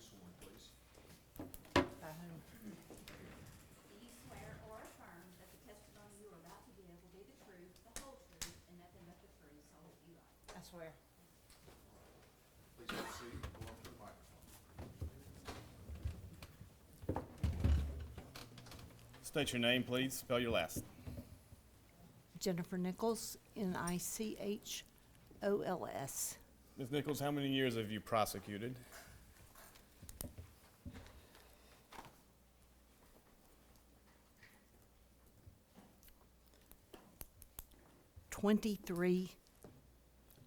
sworn, please. By whom? Do you swear or affirm that the testimony you are about to give will be the truth, the whole truth, and nothing but the truth, so help you God? I swear. Please have a seat and go up to the microphone. State your name, please. Spell your last. Jennifer Nichols, Nichols. Ms. Nichols, how many years have you prosecuted? '23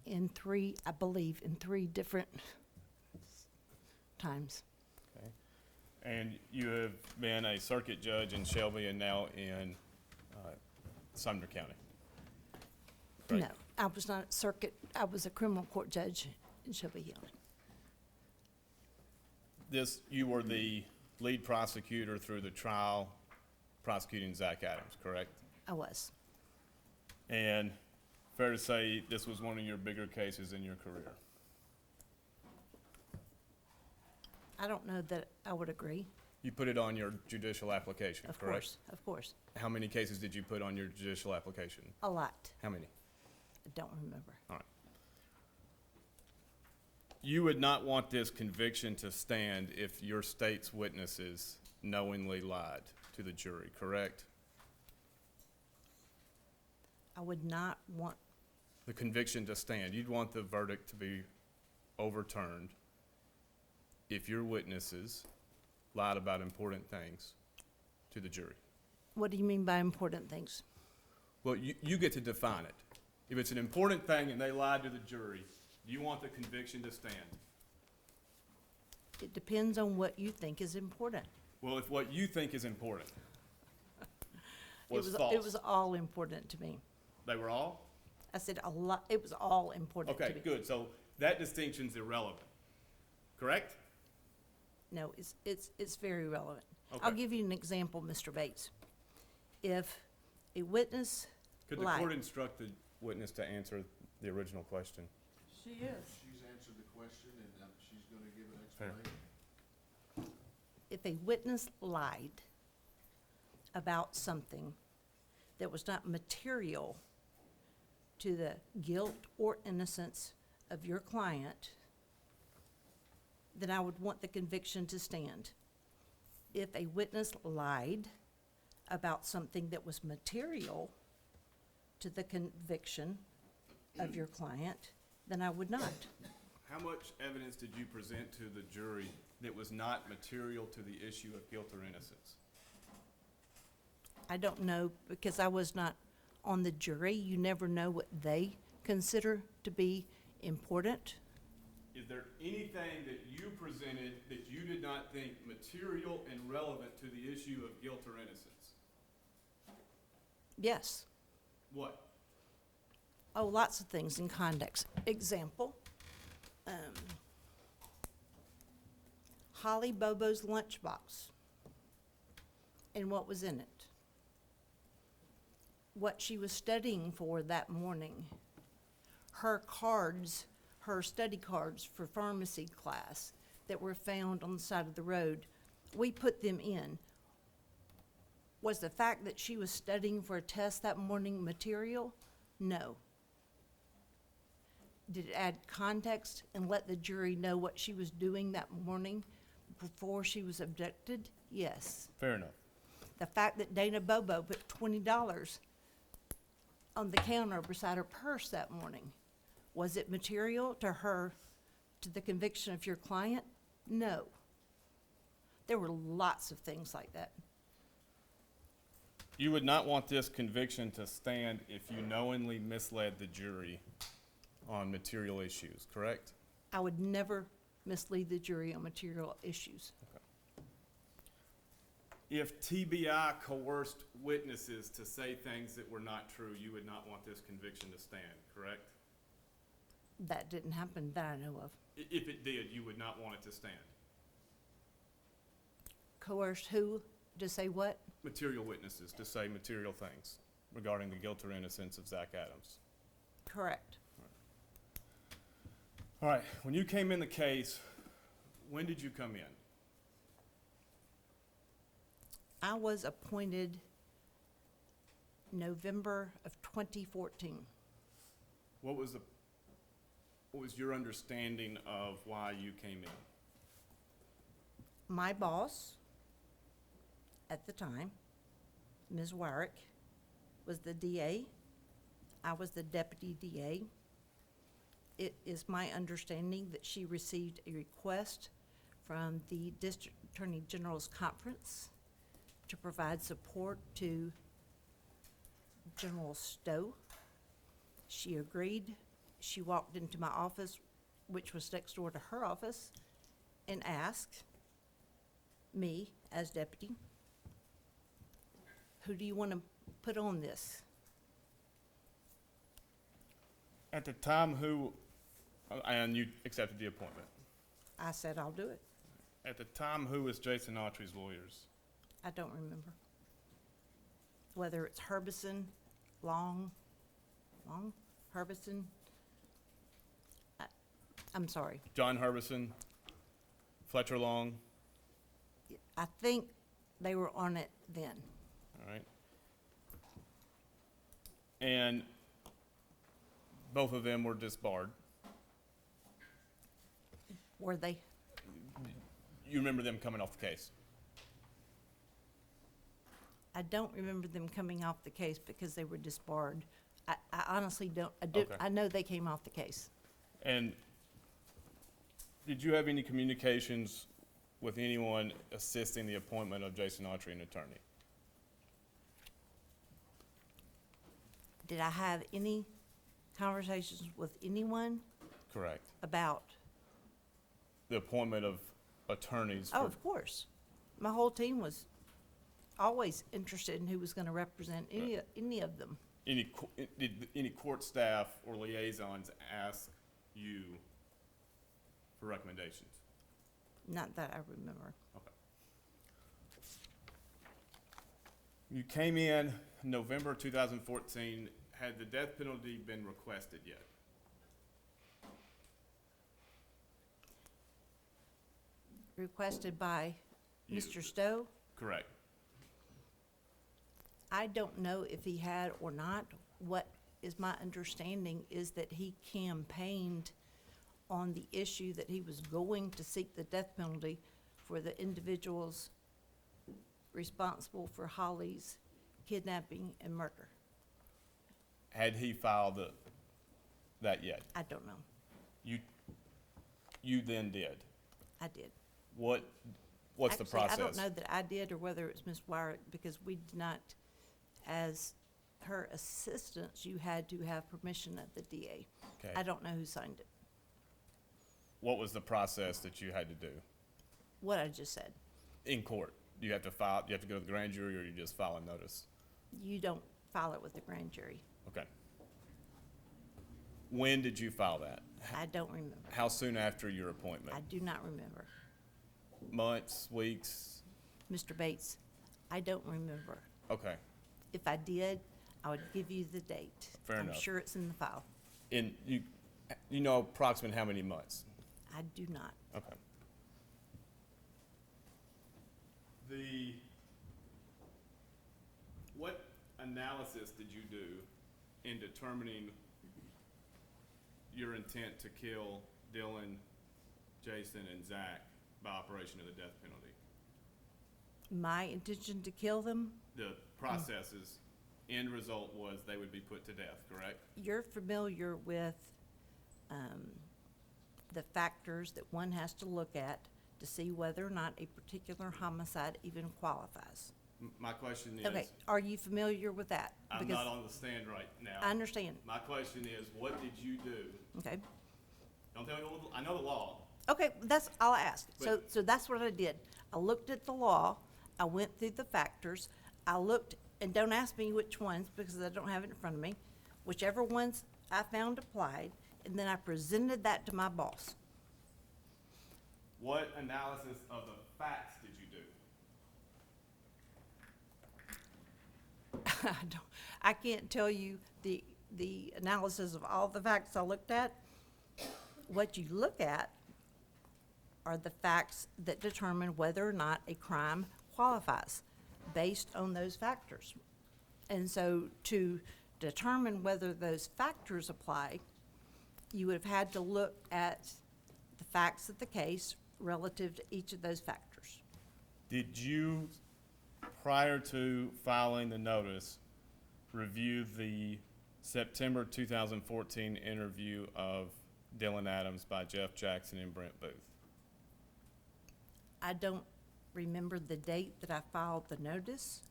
in three, I believe, in three different times. Okay. And you have been a circuit judge in Shelby and now in Sumner County? Correct. No, I was not a circuit, I was a criminal court judge in Shelby Hill. You were the lead prosecutor through the trial prosecuting Zach Adams, correct? I was. And fair to say this was one of your bigger cases in your career? I don't know that I would agree. You put it on your judicial application, Of correct? course, of course. How many cases did you put on your judicial application? A lot. How many? I don't remember. All right. You would not want this conviction to stand if your state's witnesses knowingly lied to the jury, correct? I would not want, The conviction to stand. You'd want the verdict to be overturned if your witnesses lied about important things to the jury. what do you mean by important things? Well, you get to define it. If it's an important thing and they lied to the jury, do you want the conviction to stand? It depends on what you think is important. Well, if what you think is important It was false. It was all important to me. They were all? I said a lot, it was all important to me. Okay, good. So that distinction's irrelevant, correct? No, it's very relevant. I'll Okay. give you an example, Mr. Bates. If a witness Could the lied, court instruct the witness to answer the original question? she is. She's answered the question, and she's going to give an Fair. explanation. If a witness lied about something that was not material to the guilt or innocence of your client, then I would want the conviction to stand. If a witness lied about something that was material to the conviction of your client, then I would not. How much evidence did you present to the jury that was not material to the issue of guilt or innocence? I don't know, because I was not on the jury. You never know what they consider to be important. Is there anything that you presented that you did not think material and relevant to the issue of guilt or innocence? Yes. What? Oh, lots of things in context. Example, Holly Bobo's lunchbox and what was in it. What she was studying for that morning. Her cards, her study cards for pharmacy class that were found on the side of the road, we put them in. Was the fact that she was studying for a test that morning material? No. Did it add context and let the jury know what she was doing that morning before she was abducted? Yes. Fair enough. The fact that Dana Bobo put $20 on the counter beside her purse that morning, was it material to her, to the conviction of your client? No. There were lots of things like that. You would not want this conviction to stand if you knowingly misled the jury on material issues, correct? I would never mislead the jury on material issues. If TBI coerced witnesses to say things that were not true, you would not want this conviction to stand, correct? That didn't happen that I know of. If it did, you would not want it to stand. Coerced who to say what? Material witnesses to say material things regarding the guilt or innocence of Zach Adams. Correct. All right, when you came in the case, When did you come in? I was appointed November of 2014. What was your understanding of why you came in? My boss at the time, Ms. Wyrick, was the DA. I was the deputy DA. It is my understanding that she received a request from the District Attorney General's Conference to provide support to General Stowe. She agreed. She walked into my office, which was next door to her office, and asked me as deputy, who do you want to put on this? At the time, and you accepted the appointment. I said, I'll do it. At the time, who was Jason Autry's lawyers? I don't remember. Whether it's Herbison, Herbison. I'm sorry. John Herbison, Fletcher Long, I think they were on it then. all right? And both of them were disbarred. Were they? You remember them coming off the case? I don't remember them coming off the case because they were disbarred. I honestly don't. Okay. I know they came off the case. And did you have any communications with anyone assisting the appointment of Jason Autry, an attorney? Did I have any conversations with anyone Correct. about? The appointment of attorneys Oh, for, of course. My whole team was always interested in who was going to represent any of them. did any court staff or liaisons ask you for recommendations? Not that I remember. Okay. You came in November 2014. Had the death penalty been requested yet? Requested by You. Mr. Stowe. Correct. I don't know if he had or not. What is my understanding is that he campaigned on the issue that he was going to seek the death penalty for the individuals responsible for Holly's kidnapping and murder. Had he filed that yet? I don't know. You then did. I did. What's the Actually, process? I don't know that I did or whether it's Ms. Wyrick, because we did not, as her assistants, you had to have permission of the DA. Okay. I don't know who signed it. What was the process that you had to do What I just said. in court? You have to file. You have to go to the grand jury, or you just file a notice. You don't file it with the grand jury. Okay. When did you file that? I don't remember. How soon after your appointment? I do not remember. Months, weeks? Mr. Bates, I don't remember. Okay. If I did, I would give you the date. Fair I'm enough. sure it's in the file. And you know approximately how many months? I do not. Okay. What analysis did you do in determining your intent to kill Dylan, Jason, and Zach by operation of the death penalty? My intention to kill them, The processes, end result was they would be put to death, correct? you're familiar with the factors that one has to look at to see whether or not a particular homicide even qualifies. My question is, Okay, are you familiar with that? I'm Because not on the stand right now. I understand. My question is, what did you do? Okay. Don't tell me, I know the law. Okay, that's all I asked. But- So that's what I did. I looked at the law, I went through the factors, I looked, and don't ask me which ones, because I don't have it in front of me, whichever ones I found applied, and then I presented that to my boss. What analysis of the facts did you do? I can't tell you the analysis of all the facts I looked at. What you look at are the facts that determine whether or not a crime qualifies based on those factors. And so to determine whether those factors apply, you would have had to look at the facts of the case relative to each of those factors. Did you, prior to filing the notice, review the September 2014 interview of Dylan Adams by Jeff Jackson and Brent Booth? I don't remember the date that I filed the notice,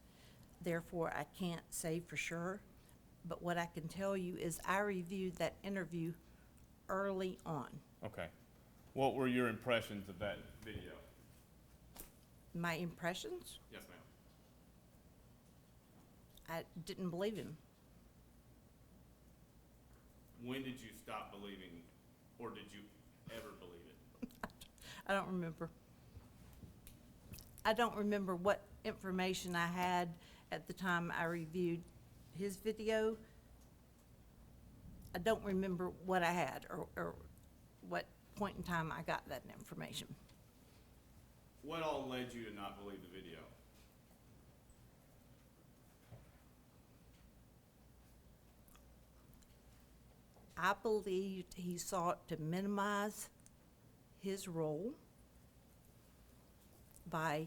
therefore I can't say for sure. But what I can tell you is I reviewed that interview early on. Okay. What were your impressions of that video? My impressions? Yes, ma'am. I didn't believe him. When did you stop believing, or did you ever believe it? I don't remember. I don't remember what information I had at the time I reviewed his video. I don't remember what I had or what point in time I got that information. What all led you to not believe the video? I believed he sought to minimize his role by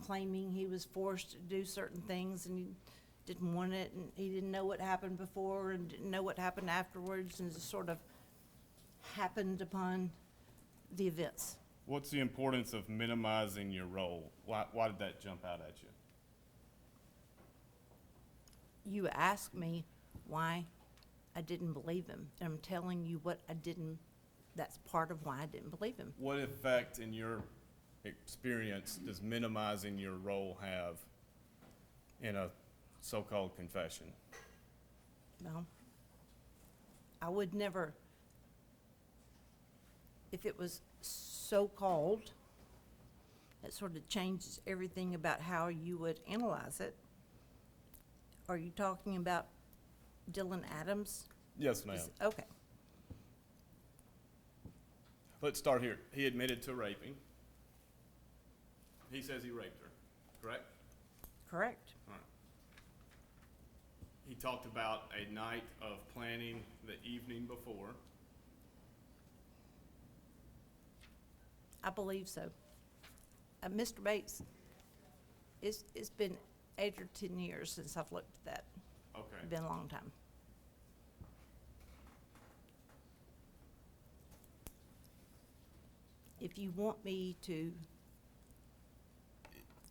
claiming he was forced to do certain things and he didn't want it, and he didn't know what happened before and didn't know what happened afterwards, and just sort of happened upon the events. What's the importance of minimizing your role? Why did that jump out at you? You asked me why I didn't believe him, and I'm telling you what I didn't, that's part of why I didn't believe him. What effect, in your experience, does minimizing your role have in a so-called confession? Well, I would never, if it was so-called, it sort of changes everything about how you would analyze it. Are you talking about Dylan Adams? Yes, ma'am. Okay. Let's start here. He admitted to raping. He says he raped her, correct? Correct. All right. He talked about a night of planning the evening before. I believe so. Mr. Bates, it's been 8 or 10 years since I've looked at that. Okay. It's been a long time. If you want me to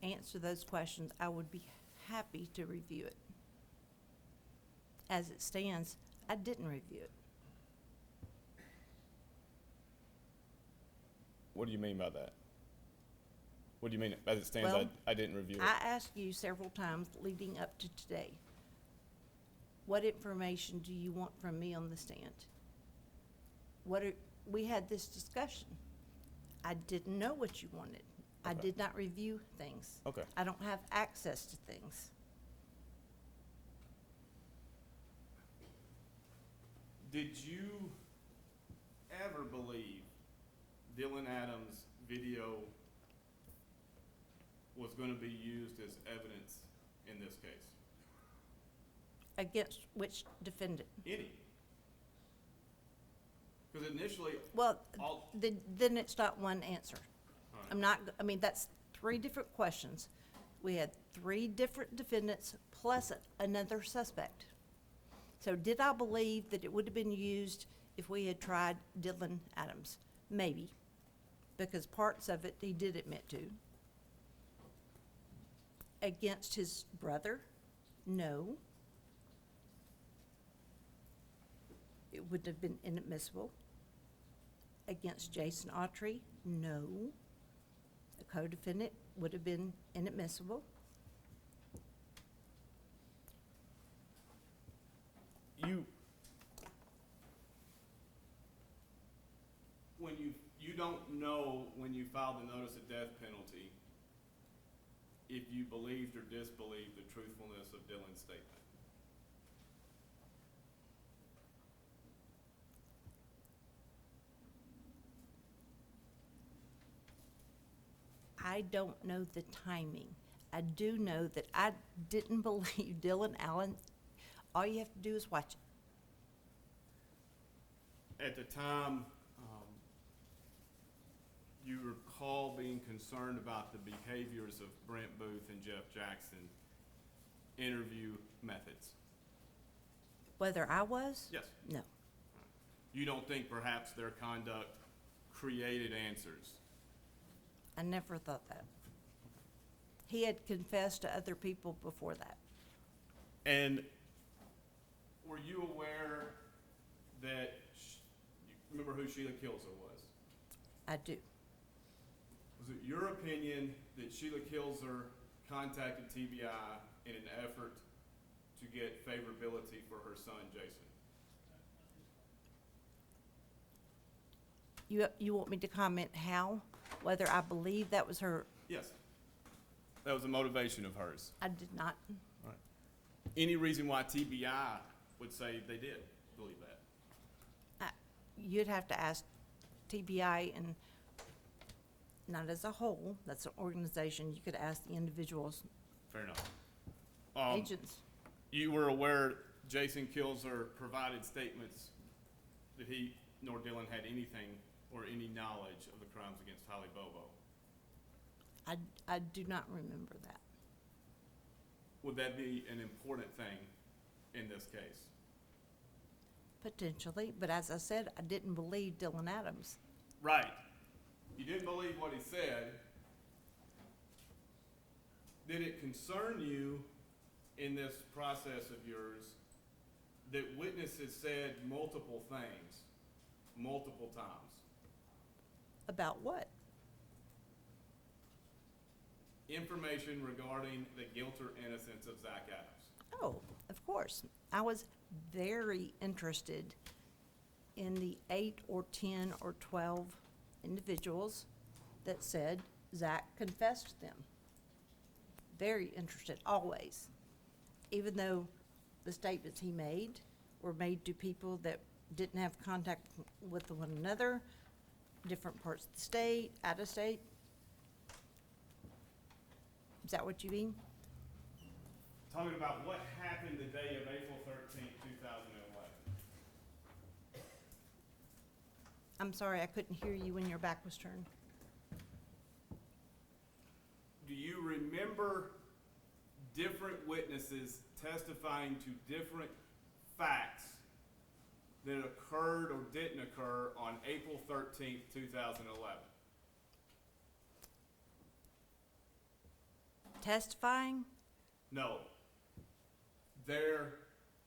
answer those questions, I would be happy to review it. As it stands, I didn't review it. What do you mean by that? What do you mean, as it stands, Well, I didn't review it? I asked you several times leading up to today, what information do you want from me on the stand? We had this discussion. I didn't know what you wanted. I Okay. did not review things. Okay. I don't have access to things. Did you ever believe Dylan Adams' video was going to be used as evidence in this case? Against which defendant? Any? Because initially, Well, all, then it's not one answer. all right. I'm not, I mean, that's 3 different questions. We had 3 different defendants plus another suspect. So did I believe that it would have been used if we had tried Dylan Adams? Maybe, because parts of it he did admit to. Against his brother? No. It would have been inadmissible. Against Jason Autry? No. The co-defendant would have been inadmissible. You don't know when you filed the notice of death penalty if you believed or disbelieved the truthfulness of Dylan's statement. I don't know the timing. I do know that I didn't believe Dylan Allen. All you have to do is watch it. At the time, you recall being concerned about the behaviors of Brent Booth and Jeff Jackson interview methods. Whether I was? Yes. No. You don't think perhaps their conduct created answers? I never thought that. He had confessed to other people before that. And were you aware that, you remember who Sheila Kilzer was? I do. Was it your opinion that Sheila Kilzer contacted TBI in an effort to get favorability for her son, Jason? You want me to comment how? Whether I believe that was her? Yes. That was a motivation of hers. I did not. Right. Any reason why TBI would say they did believe that? You'd have to ask TBI, and not as a whole. That's an organization. You could ask the individuals, Fair enough. agents. You were aware Jason Kilzer provided statements that he nor Dylan had anything or any knowledge of the crimes against Holly Bobo. I do not remember that. Would that be an important thing in this case? Potentially, but as I said, I didn't believe Dylan Adams. Right. You didn't believe what he said. Did it concern you in this process of yours that witnesses said multiple things, multiple times? About what? Information regarding the guilt or innocence of Zach Adams. Oh, of course. I was very interested in the 8 or 10 or 12 individuals that said Zach confessed to them. Very interested, always. Even though the statements he made were made to people that didn't have contact with one another, different parts of the state, out of state. Is that what you mean? Talking about what happened the day of April 13th, 2011. I'm sorry, I couldn't hear you when your back was turned. Do you remember different witnesses testifying to different facts that occurred or didn't occur on April 13th, 2011? Testifying? No. Their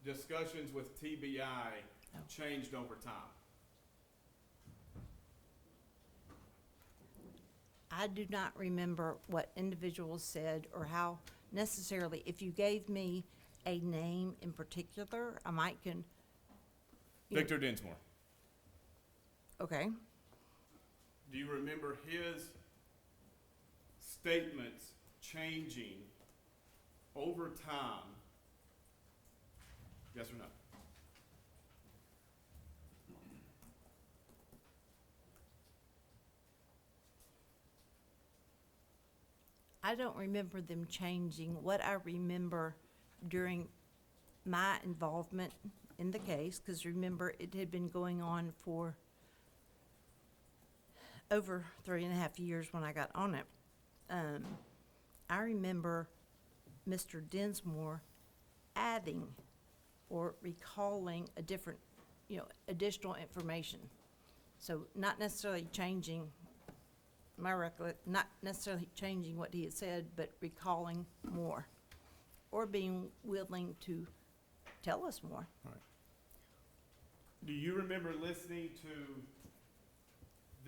discussions with TBI Oh. changed over time. I do not remember what individuals said or how necessarily. If you gave me a name in particular, I might can. Victor Dinsmore. Okay. Do you remember his statements changing over time? Yes or no? I don't remember them changing. What I remember during my involvement in the case, because remember, it had been going on for over 3.5 years when I got on it. I remember Mr. Dinsmore adding or recalling a different, additional information. So not necessarily changing not necessarily changing what he had said, but recalling more or being willing to tell us more. All right. Do you remember listening to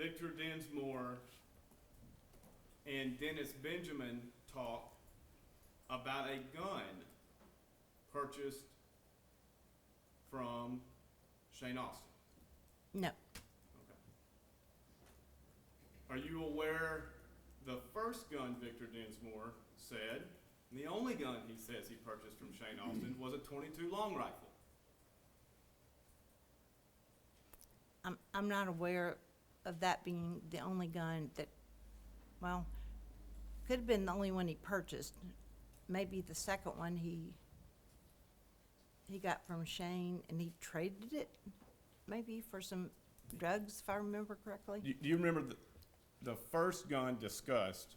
Victor Dinsmore and Dennis Benjamin talk about a gun purchased from Shane Austin? No. Okay. Are you aware the first gun Victor Dinsmore said, and the only gun he says he purchased from Shane Austin, was a .22 long rifle? I'm not aware of that being the only gun that, well, Could have been the only one he purchased. Maybe the second one he got from Shane and he traded it, maybe for some drugs, if I remember correctly. Do you remember the first gun discussed,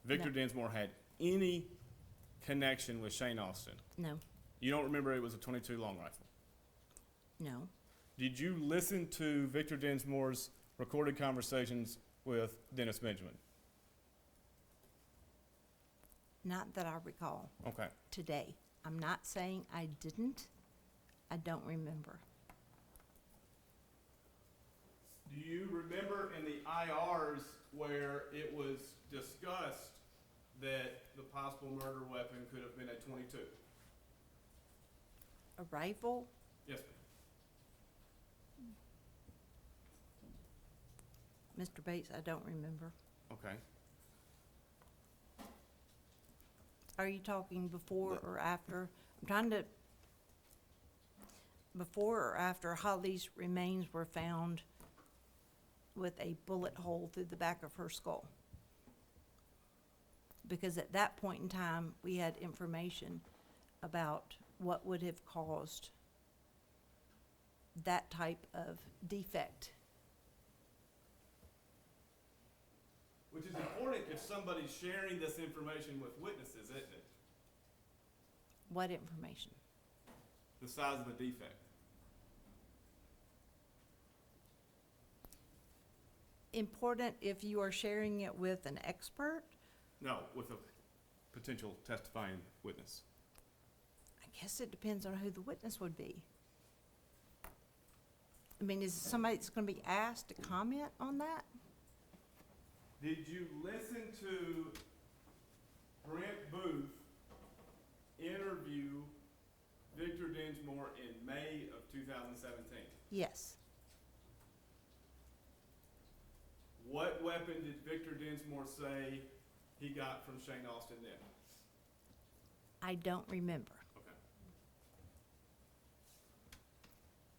Victor No. Dinsmore had any connection with Shane Austin? No, You don't remember it was a .22 long rifle? no, Did you listen to Victor Dinsmore's recorded conversations with Dennis Benjamin? not that I recall Okay. today. I'm not saying I didn't. I don't remember. Do you remember in the IRs where it was discussed that the possible murder weapon could have been a .22? A rifle? Yes, Mr. Bates, I don't remember. ma'am. Okay. Are you talking before or after? I'm trying to, before or after Holly's remains were found with a bullet hole through the back of her skull? Because at that point in time, we had information about what would have caused that type of defect. Which is important if somebody's sharing this information with witnesses, isn't it? What information? The size of the defect. Important if you are sharing it with an expert? No, with a potential testifying witness. I guess it depends on who the witness would be. I mean, is it somebody that's gonna be asked to comment on that? Did you listen to Brent Booth interview Victor Dinsmore in May of 2017? Yes. What weapon did Victor Dinsmore say he got from Shane Austin then? I don't remember, Okay.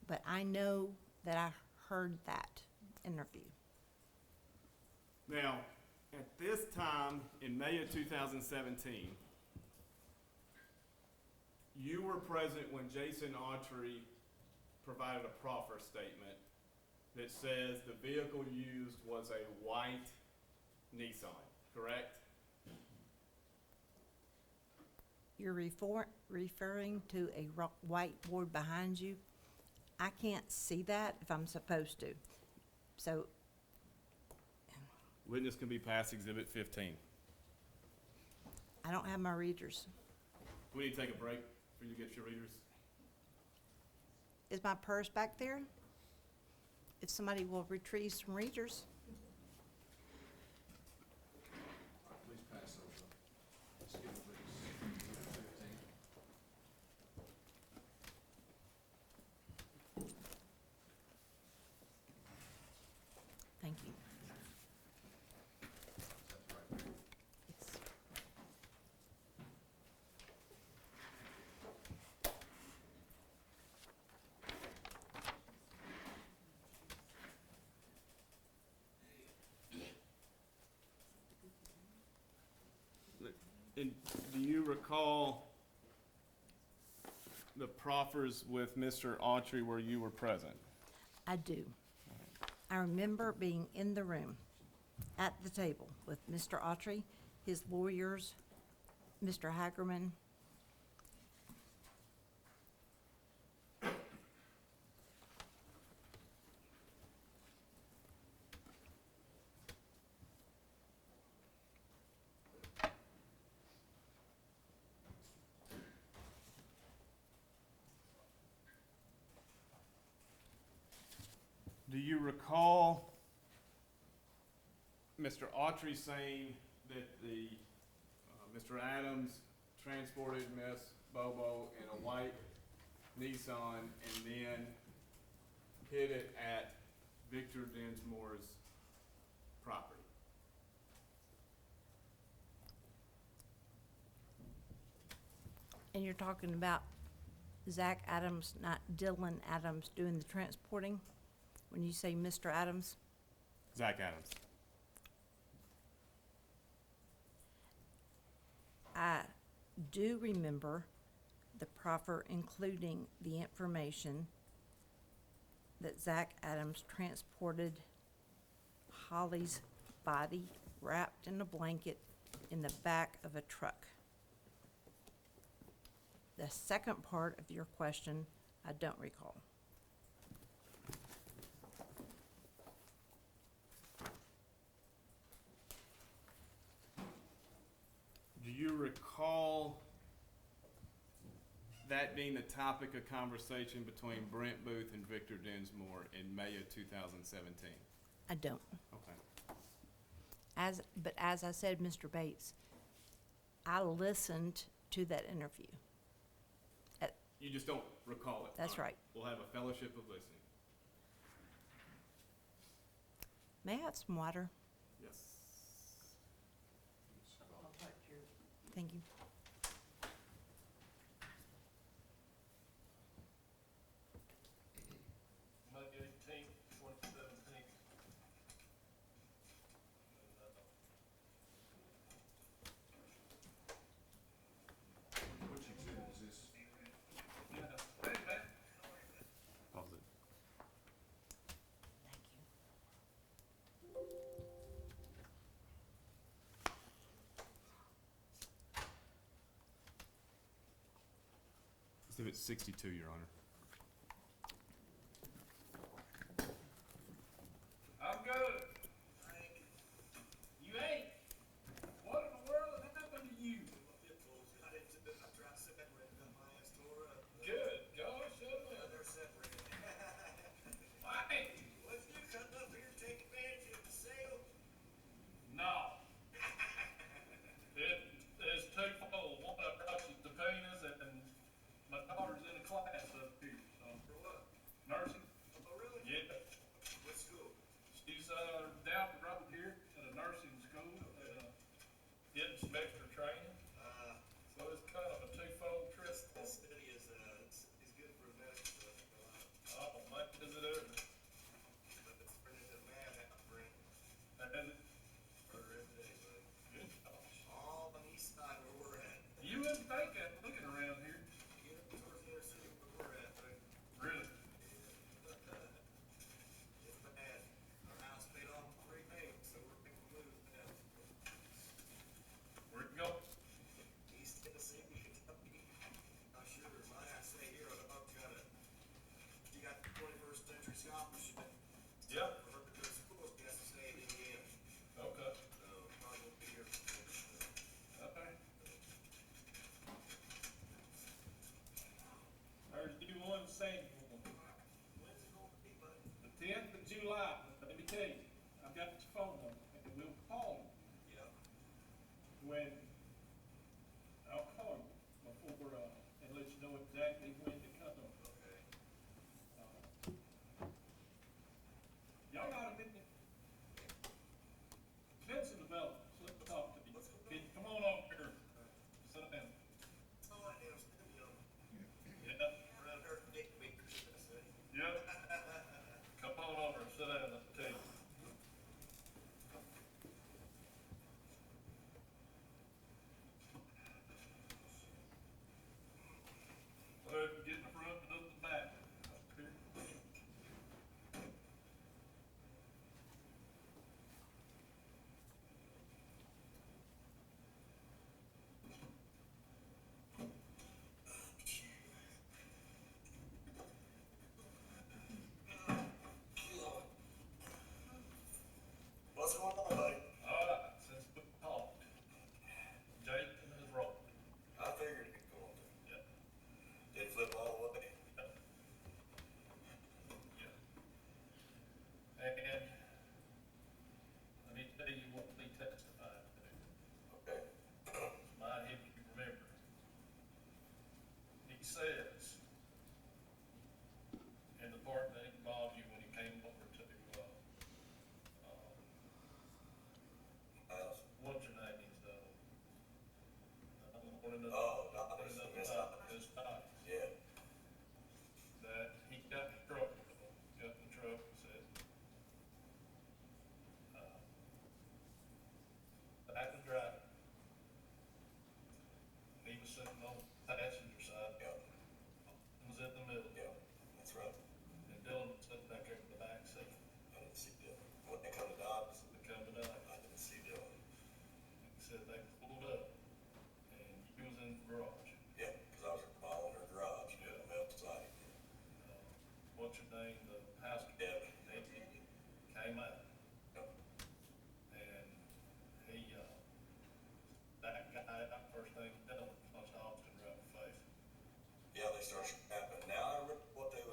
but I know that I heard that interview. Now, at this time, in May of 2017, you were present when Jason Autry provided a proffer statement that says the vehicle used was a white Nissan, correct? You're referring to a whiteboard behind you. I can't see that if I'm supposed to. So, Witness can be passed Exhibit 15. I don't have my readers. We need to take a break for you to get your readers. Is my purse back there? If somebody will retrieve some readers. Please pass those up. Let's give the witness 15. Thank you. That's right. Yes. And do you recall the proffers with Mr. Autry where you were present? I do. I remember being in the room at the table with Mr. Autry, his lawyers, Mr. Hagerman. Do you recall Mr. Autry saying that Mr. Adams transported Miss Bobo in a white Nissan and then hid it at Victor Dinsmore's property? And you're talking about Zach Adams, not Dylan Adams, doing the transporting? When you say Mr. Adams? Zach Adams. I do remember the proffer including the information that Zach Adams transported Holly's body wrapped in a blanket in the back of a truck. The second part of your question, I don't recall. Do you recall that being the topic of conversation between Brent Booth and Victor Dinsmore in May of 2017? I don't. Okay. But as I said, Mr. Bates, I listened to that interview. You just don't recall it? That's All right. We'll have a fellowship of listening. May I have some water? Yes. Thank you. May 18th, 2017. Which exhibit is this? Pause it. Thank you. Exhibit 62, Your Honor. I'm good. You ain't? What in the world has happened to you? Good. Gosh, why? No. It is twofold. One, I brought you subpoenas, and my daughter's in a class up here. Nursing. Yeah. She's down the road here at a nursing school, getting some extra training. So it's kind of a twofold trip. Oh, much is it ever? And good gosh. You wouldn't think that looking around here. Really? Where'd you go? Yep. Okay. Okay. Heard you won Sandy. The 10th of July. Let me tell you, I've got your phone number, and we'll call you when. I'll call you before and let you know exactly when to come. Y'all got a minute? Been some developments. Let's talk to you. Can you come on over here? Sit down. Yeah. Yep. Come on over and sit down at the table. Well, get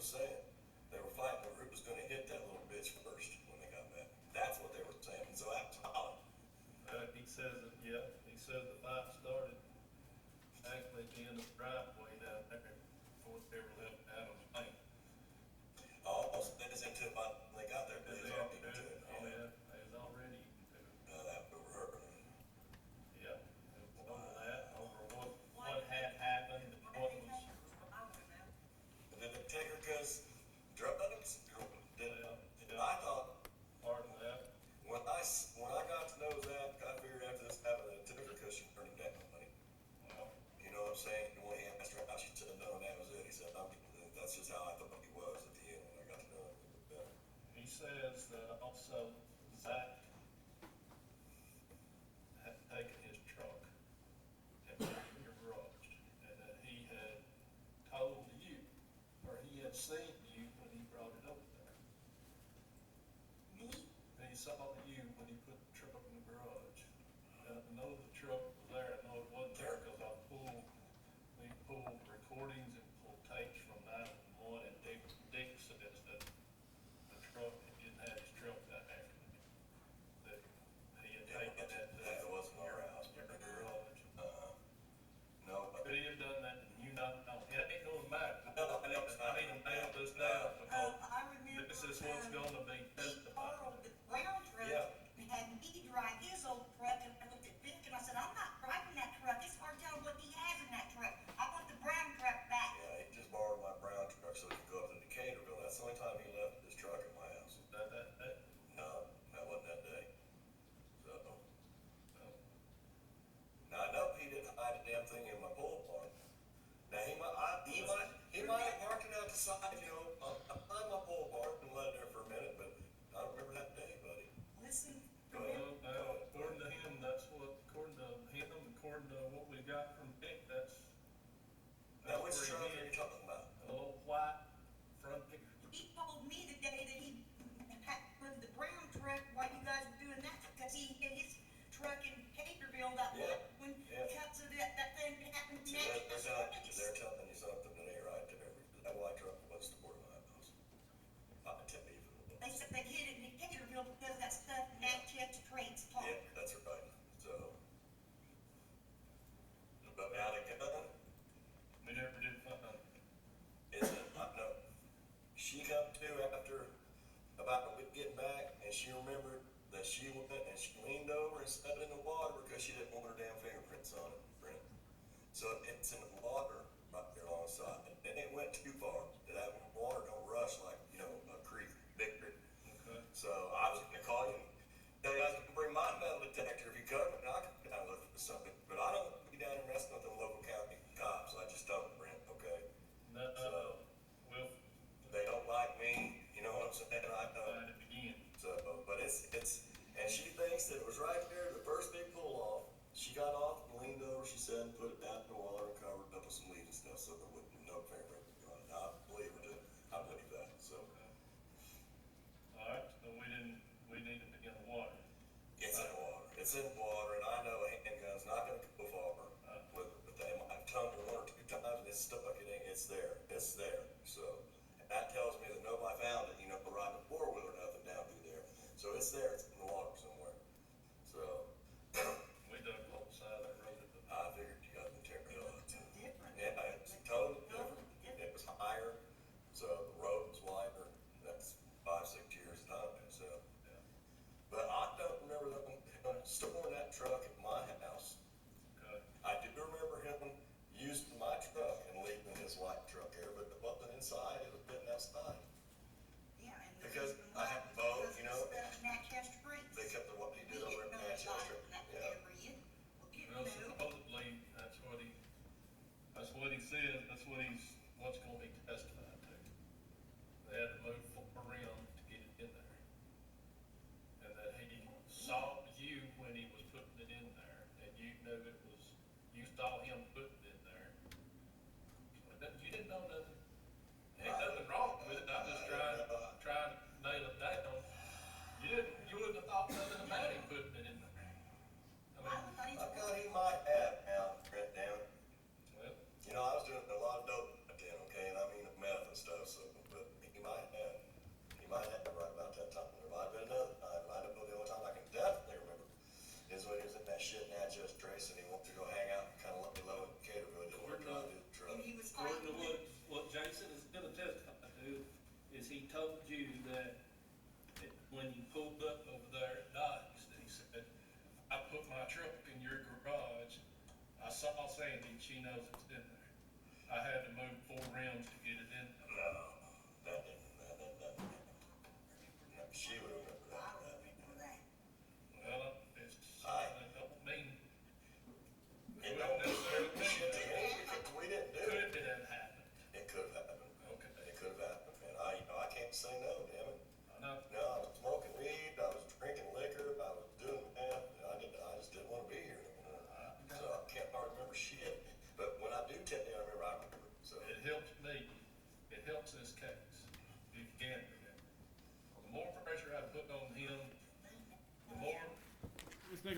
was saying. They were fighting over who was gonna hit that little bitch first when they got back. That's what they were saying, and so that was Holly. He says that, yeah, he says the fight started actually at the end of the driveway down there before they ever left Adams Lane. Almost, they was into it by, when they got there, they was already into it. Oh, yeah, they was already into it. That over her. Yeah, it was over that, over what had happened, and what was, And then they take her cause drugs, I thought, part of that. when I got to know Zach, I figured after this happened, they took her cause she turned him down, buddy. Well, You know what I'm saying? And when he asked her how, she said, no, and that was it. He said, that's just how I thought he was at the end when I got to know him a little bit better. he says that also Zach had taken his truck and put it in your garage, and that he had told you, or he had seen you when he brought it over there. And he saw you when he put the truck in the garage. And I know the truck was there, I know it wasn't there, cause we pulled recordings and pulled tapes from 911, and Dick says that the truck, he didn't have his truck that afternoon. That he had taken that to That wasn't our house, your but garage. no, but Could he have done that, and you not know? It ain't gonna matter. No, I need to nail this down, because I remember. this is what's gonna be He testified. borrowed the brown truck Yeah. and had me drive his old truck, and I looked at Vic and I said, I'm not driving that truck, it's hard to tell what he has in that truck. I want the brown truck back. yeah, he just borrowed my brown truck so he could go up to Decaturville. That's the only time he left his truck at my house. That, No, that wasn't that day. So, no. now I know he didn't hide the damn thing in my pole barn. Now he might have parked it out the side, you know, behind my pole barn and let it there for a minute, but I don't remember that day, buddy. Listen, Go ahead. According to him, according to what we got from Dick, that's Now, which where truck he are you hid talking about? a little white front picture. he told me the day that he had put the brown truck while you guys were doing that, because he had his truck in Caterville that Yeah, when yeah. cuts of that thing happened See, next. they're telling you something that ain't right there. That white truck was the board of my house. I can tell you if it They was. said they hid it in Caterville because that stuff Natchez Trades Park. Yeah, that's right. So, but now the gun, We never did find isn't, I know, she come to after about a week getting back, and she remembered that she went and she leaned over and stepped in the water because she didn't want her damn fingerprints on it, Brent. So it's in the water right there alongside, and then it went too far. That water don't rush like, you know, a creek, big creek. Okay. So I was gonna call you, tell you I was gonna bring my metal detector if you come, and I can down look for something, but I don't be down there messing with the local county cops, I just don't, Brent, okay? that. So- We'll They don't like me, you know what I'm saying, I know. find it again. So, but it's, and she thinks that it was right there, the first big pull off. She got off and leaned over, she said, and put it down in the water and covered it up with some leaves and stuff, so there wouldn't, no fingerprint would be on it. I believe it, I believe that, so. All right, so we needed to get the water. It's in the water, and I know a handgun's not gonna go far with it, but they might have tumbled one or two times and it's stuck, it's there, so. And that tells me that nobody found it, you know, riding a four-wheeler or nothing down through there. So it's there, it's in the water somewhere, so. We dug both sides of that road. I figured you got the material. Different. Yeah, it's totally different. It was higher, so the road was wider. That's 5-6 years time, so. Yeah. But I don't remember them storing that truck at my house. Okay. I do remember him using my truck and leaving his white truck here, but it wasn't inside, it was sitting outside. Yeah, and the Because reason I why have was both, because you of know. the stuff Natchez Trades. They kept the, what he We did over didn't in know Manchester. about that Yeah. ever yet. Well, you Well, know, supposedly, that's what he says, what's gonna be testified to. They had to move around to get it in there. And that he saw you when he was putting it in there, and you knew you saw him putting it in there. You didn't know nothing. Ain't nothing wrong with it, I'm just trying to nail it down. You wouldn't have thought nothing about him putting it in there. I I mean, thought he I thought he might have now, Brent, down. well, You know, I was doing a lot of dope back then, okay, and I mean meth and stuff, so, but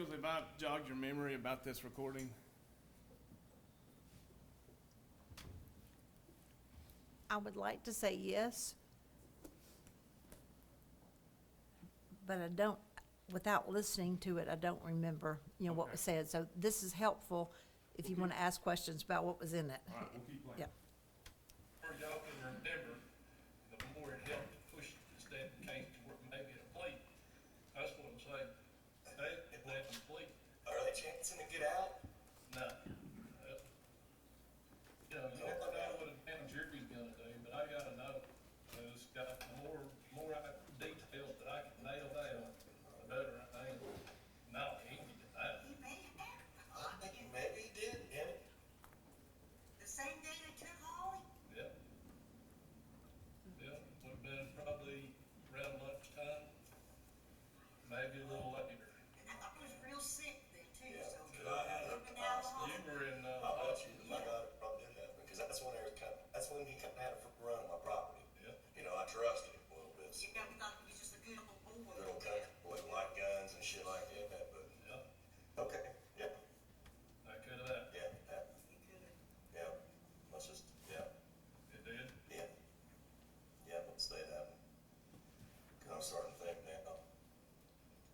Nichols, have I jogged your memory about this recording? I would like to say yes, but I don't, without listening to it, I don't remember, what was said. So this is helpful if you want to ask questions about what was in it. All right, we'll keep playing. Yeah. Or y'all can remember, the more it helped to push this damn case to where maybe a plea. That's what I'm saying. They, if they have a plea, Are they chancing to get out? no. You don't know what a damn jury's gonna do, but I gotta know. It's got the more details that I can nail down, the better I am. No, he ain't getting out. He may have. I think maybe he did, damn it. The same day they took Holly. Yep. Yep, would've been probably around lunchtime, maybe a little later. And I thought he was real sick then too, Yeah, so. could I have He'd been out of the You hospital. were in, I bet you, my God, it probably did happen, because that's when that's when he kinda had a free run on my property. Yep. You know, I trusted him a little bit, so Yeah, we thought he was just a good old boy. little country boy, like guns and shit like that, but, Yep, okay, yeah, that could've happened. yeah, that, He could've. yeah, let's just, yeah, It did. yeah, yeah, let's say that. Cause I'm starting to think now,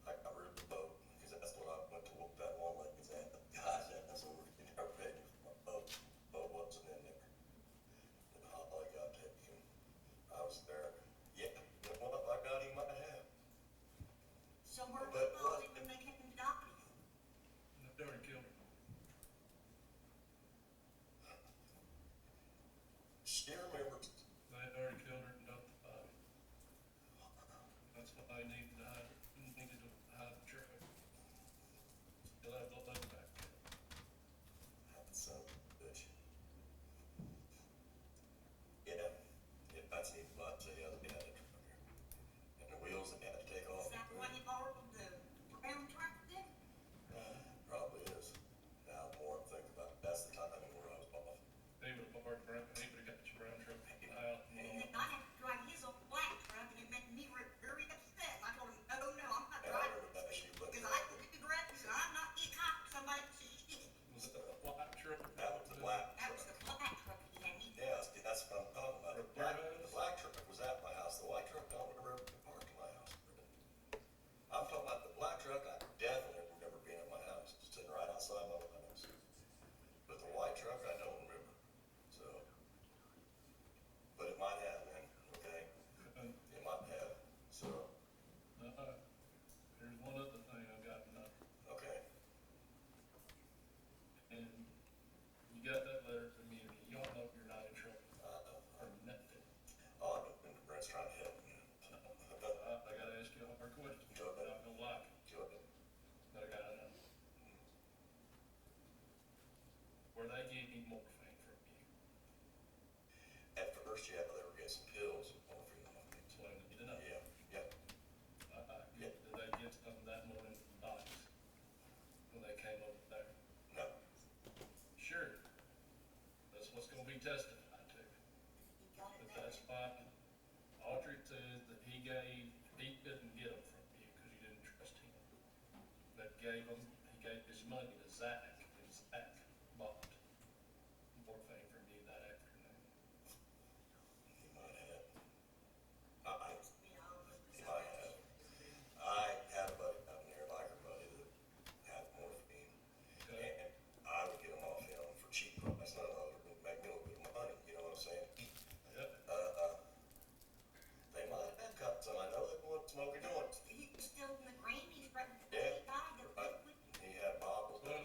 I really boat, because that's what I went to whoop that one lady's at, guys, that's over in her bed, my boat wasn't in there. And Holly got taken, I was there, yeah, you know what, by God, he might have. So where was But Holly what- when they came to dock him? They already killed her. She remembers, They had already killed her and dumped the body. That's why they needed to hide the truck. Still have the lead back there. that son of a bitch. Yeah, if that's neat, but the other day I had a truck here. And the wheels they had to take off. Is that the one you borrowed the brown truck then? Probably is. Now, the more I'm thinking about it, that's the timing where I was off. He would've borrowed brown, he would've got your brown truck out. And then I had to drive his old black truck and it made me very upset. And I told him, no, I'm not And I driving remember that this. issue, but Because I looked at the graphics and I'm not getting caught with somebody else's shit. Was it the black truck? that was the black That truck. was the black truck he had me. Yeah, that's what I'm talking about. The black truck was at my house. The white truck, I don't remember ever parked in my house. I'm talking about the black truck, I definitely remember being at my house, sitting right outside my house. But the white truck, I don't remember, so. But it might have, man, okay? It might have, so, Here's one other thing I've got to know. okay. And you got that letter from me, you don't know if you're not in trouble or nothing. Oh, and Brent's trying to help me. I gotta ask you a hard question. Go ahead. I'm not gonna like it, Go ahead. but I gotta know. Were they getting morphine from you? At first, yeah, they were getting some pills, morphine off me. That's what I need to know. Yeah, yeah. Did they get some that morning from Donnie's when they came over there? No, Sure. That's what's gonna be testified to. He got it But that that's fine. Aldrich says that he couldn't get them from you because you didn't trust him. But he gave his money to Zach, and Zach bought morphine from you that afternoon. he might have. you know, He might have. I had a buddy down there, like a buddy that had morphine, Okay? and I would get them off him for cheap price. None of those would make me a little bit of money, you know what I'm saying? Yep. They might have cut some. I know they want smoking joints. he was still in the green, he's right. Yeah. He died of Right. liquid. He had bottles. Well,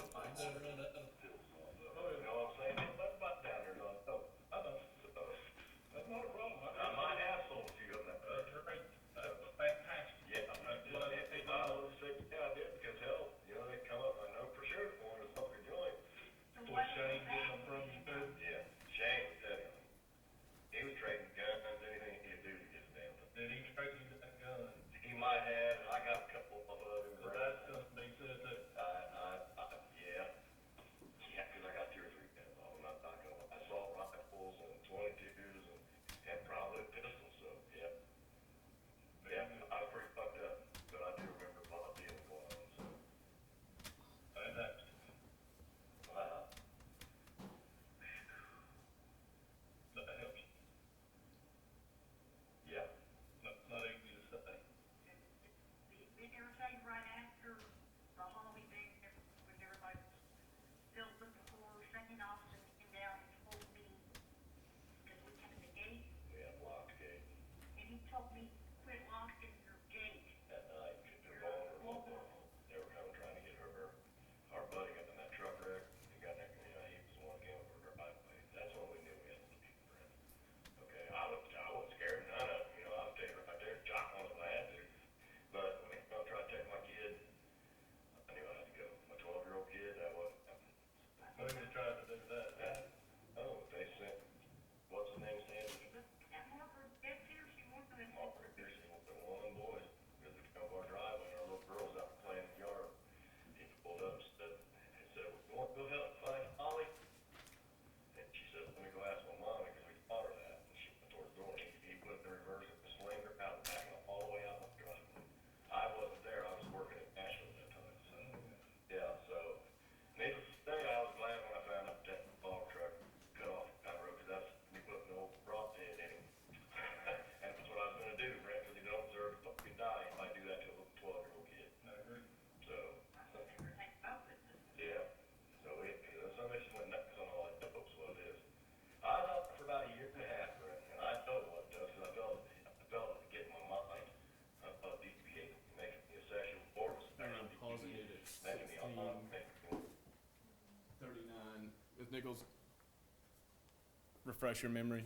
Nichols, refresh your memory?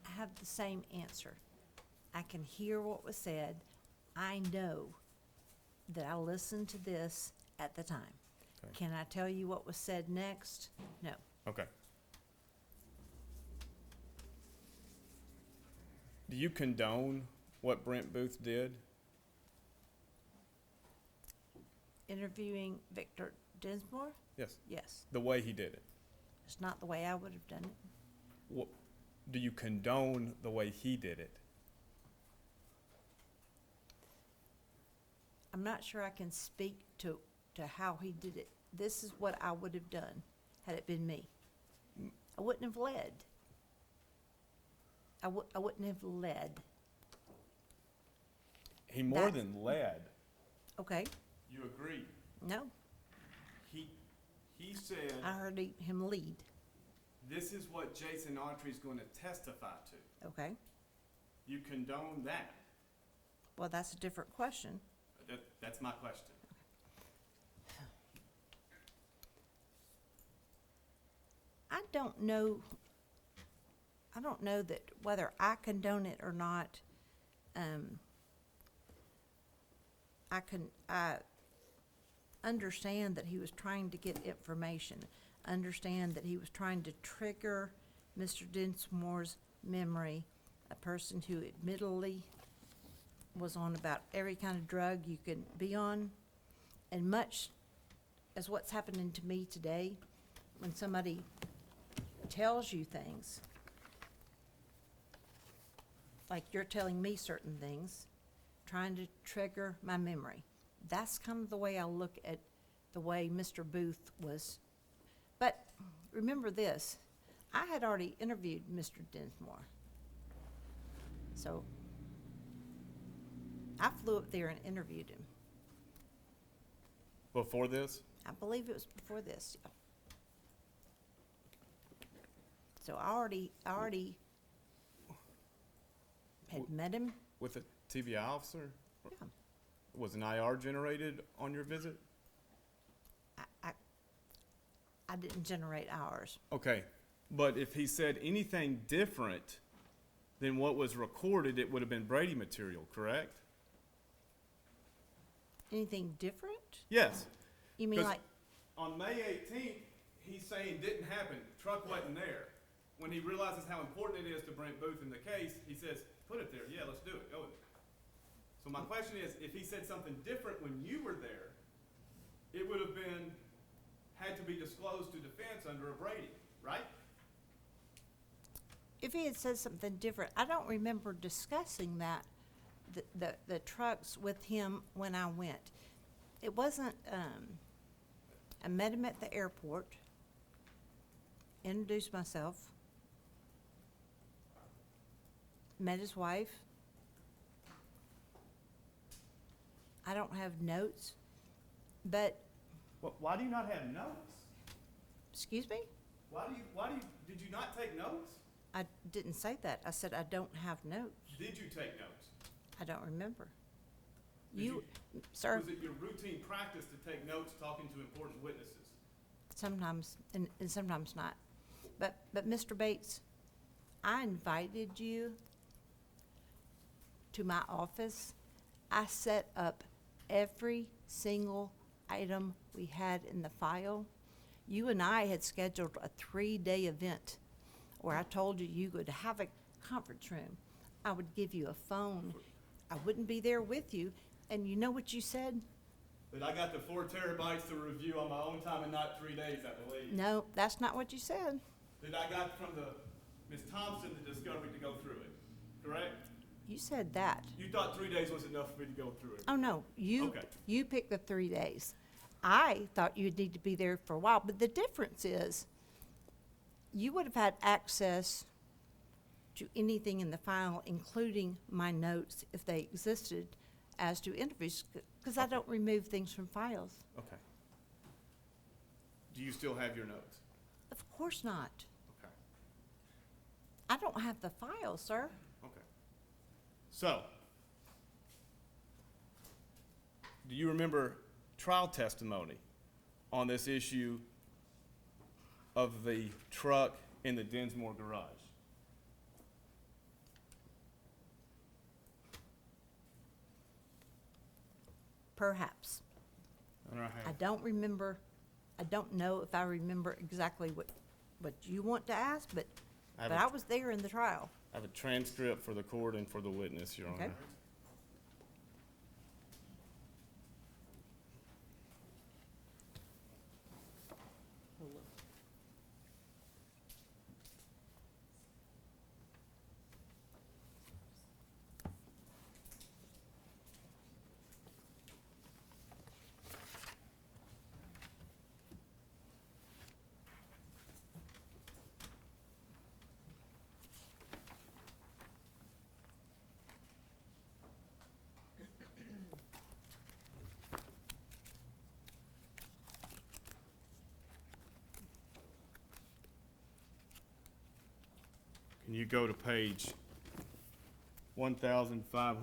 I have the same answer. I can hear what was said. I know that I listened to this at the time. Okay. Can I tell you what was said next? No. Okay. Do you condone what Brent Booth did? Interviewing Victor Dinsmore? Yes. Yes. The way he did it. It's not the way I would have done it. What, do you condone the way he did it? I'm not sure I can speak to how he did it. This is what I would have done had it been me. I wouldn't have led. I wouldn't have led. He more That's- than led. Okay, You agree? no, He said, I heard him lead. this is what Jason Autry's going to testify to. Okay, You condone that? well, that's a different question. That's my question. I don't know that whether I condone it or not. I understand that he was trying to get information, understand that he was trying to trigger Mr. Dinsmore's memory, a person who admittedly was on about every kind of drug you can be on, and much as what's happening to me today, when somebody tells you things, like you're telling me certain things, trying to trigger my memory. That's kind of the way I look at the way Mr. Booth was. But remember this, I had already interviewed Mr. Dinsmore. So I flew up there and interviewed him. Before this? I believe it was before this, yeah. So I already had met him. With a TBI officer? Yeah. Was an IR generated on your visit? I didn't generate ours. Okay, but if he said anything different than what was recorded, it would have been Brady material, correct? Anything different? Yes. You mean 'Cause like, on May 18th, he's saying didn't happen, truck wasn't there. When he realizes how important it is to Brent Booth in the case, he says, put it there, yeah, let's do it, go with it. So my question is, if he said something different when you were there, it would have been, had to be disclosed to defense under a Brady, right? if he had said something different, I don't remember discussing that, the trucks with him when I went. It wasn't, I met him at the airport, introduced myself, met his wife. I don't have notes, but, Why do you not have notes? excuse me? Did you not take notes? I didn't say that. I said I don't have notes. Did you take notes? I don't remember. Did You, sir, Was it your routine practice to take notes talking to important witnesses? sometimes, and sometimes not. But Mr. Bates, I invited you to my office. I set up every single item we had in the file. You and I had scheduled a 3-day event where I told you you would have a conference room. I would give you a phone. I wouldn't be there with you. And you know what you said? That I got the 4 terabytes to review on my own time and not 3 days, I believe. No, that's not what you said. That I got from Ms. Thompson the discovery to go through it, correct? You said that. You thought 3 days was enough for me to go through it? Oh, no, Okay. you picked the 3 days. I thought you'd need to be there for a while, but the difference is, you would have had access to anything in the file, including my notes, if they existed, as to interviews, because I don't remove things from files. Okay. Do you still have your notes? Of course not. Okay. I don't have the file, sir. Okay. So, do you remember trial testimony on this issue of the truck in the Dinsmore garage? Perhaps. All right. I don't remember, I don't know if I remember exactly what you want to ask, but I have I a- was there in the trial. I have a transcript for the court and for the witness, Your Okay. Honor. Can you go to page 1505?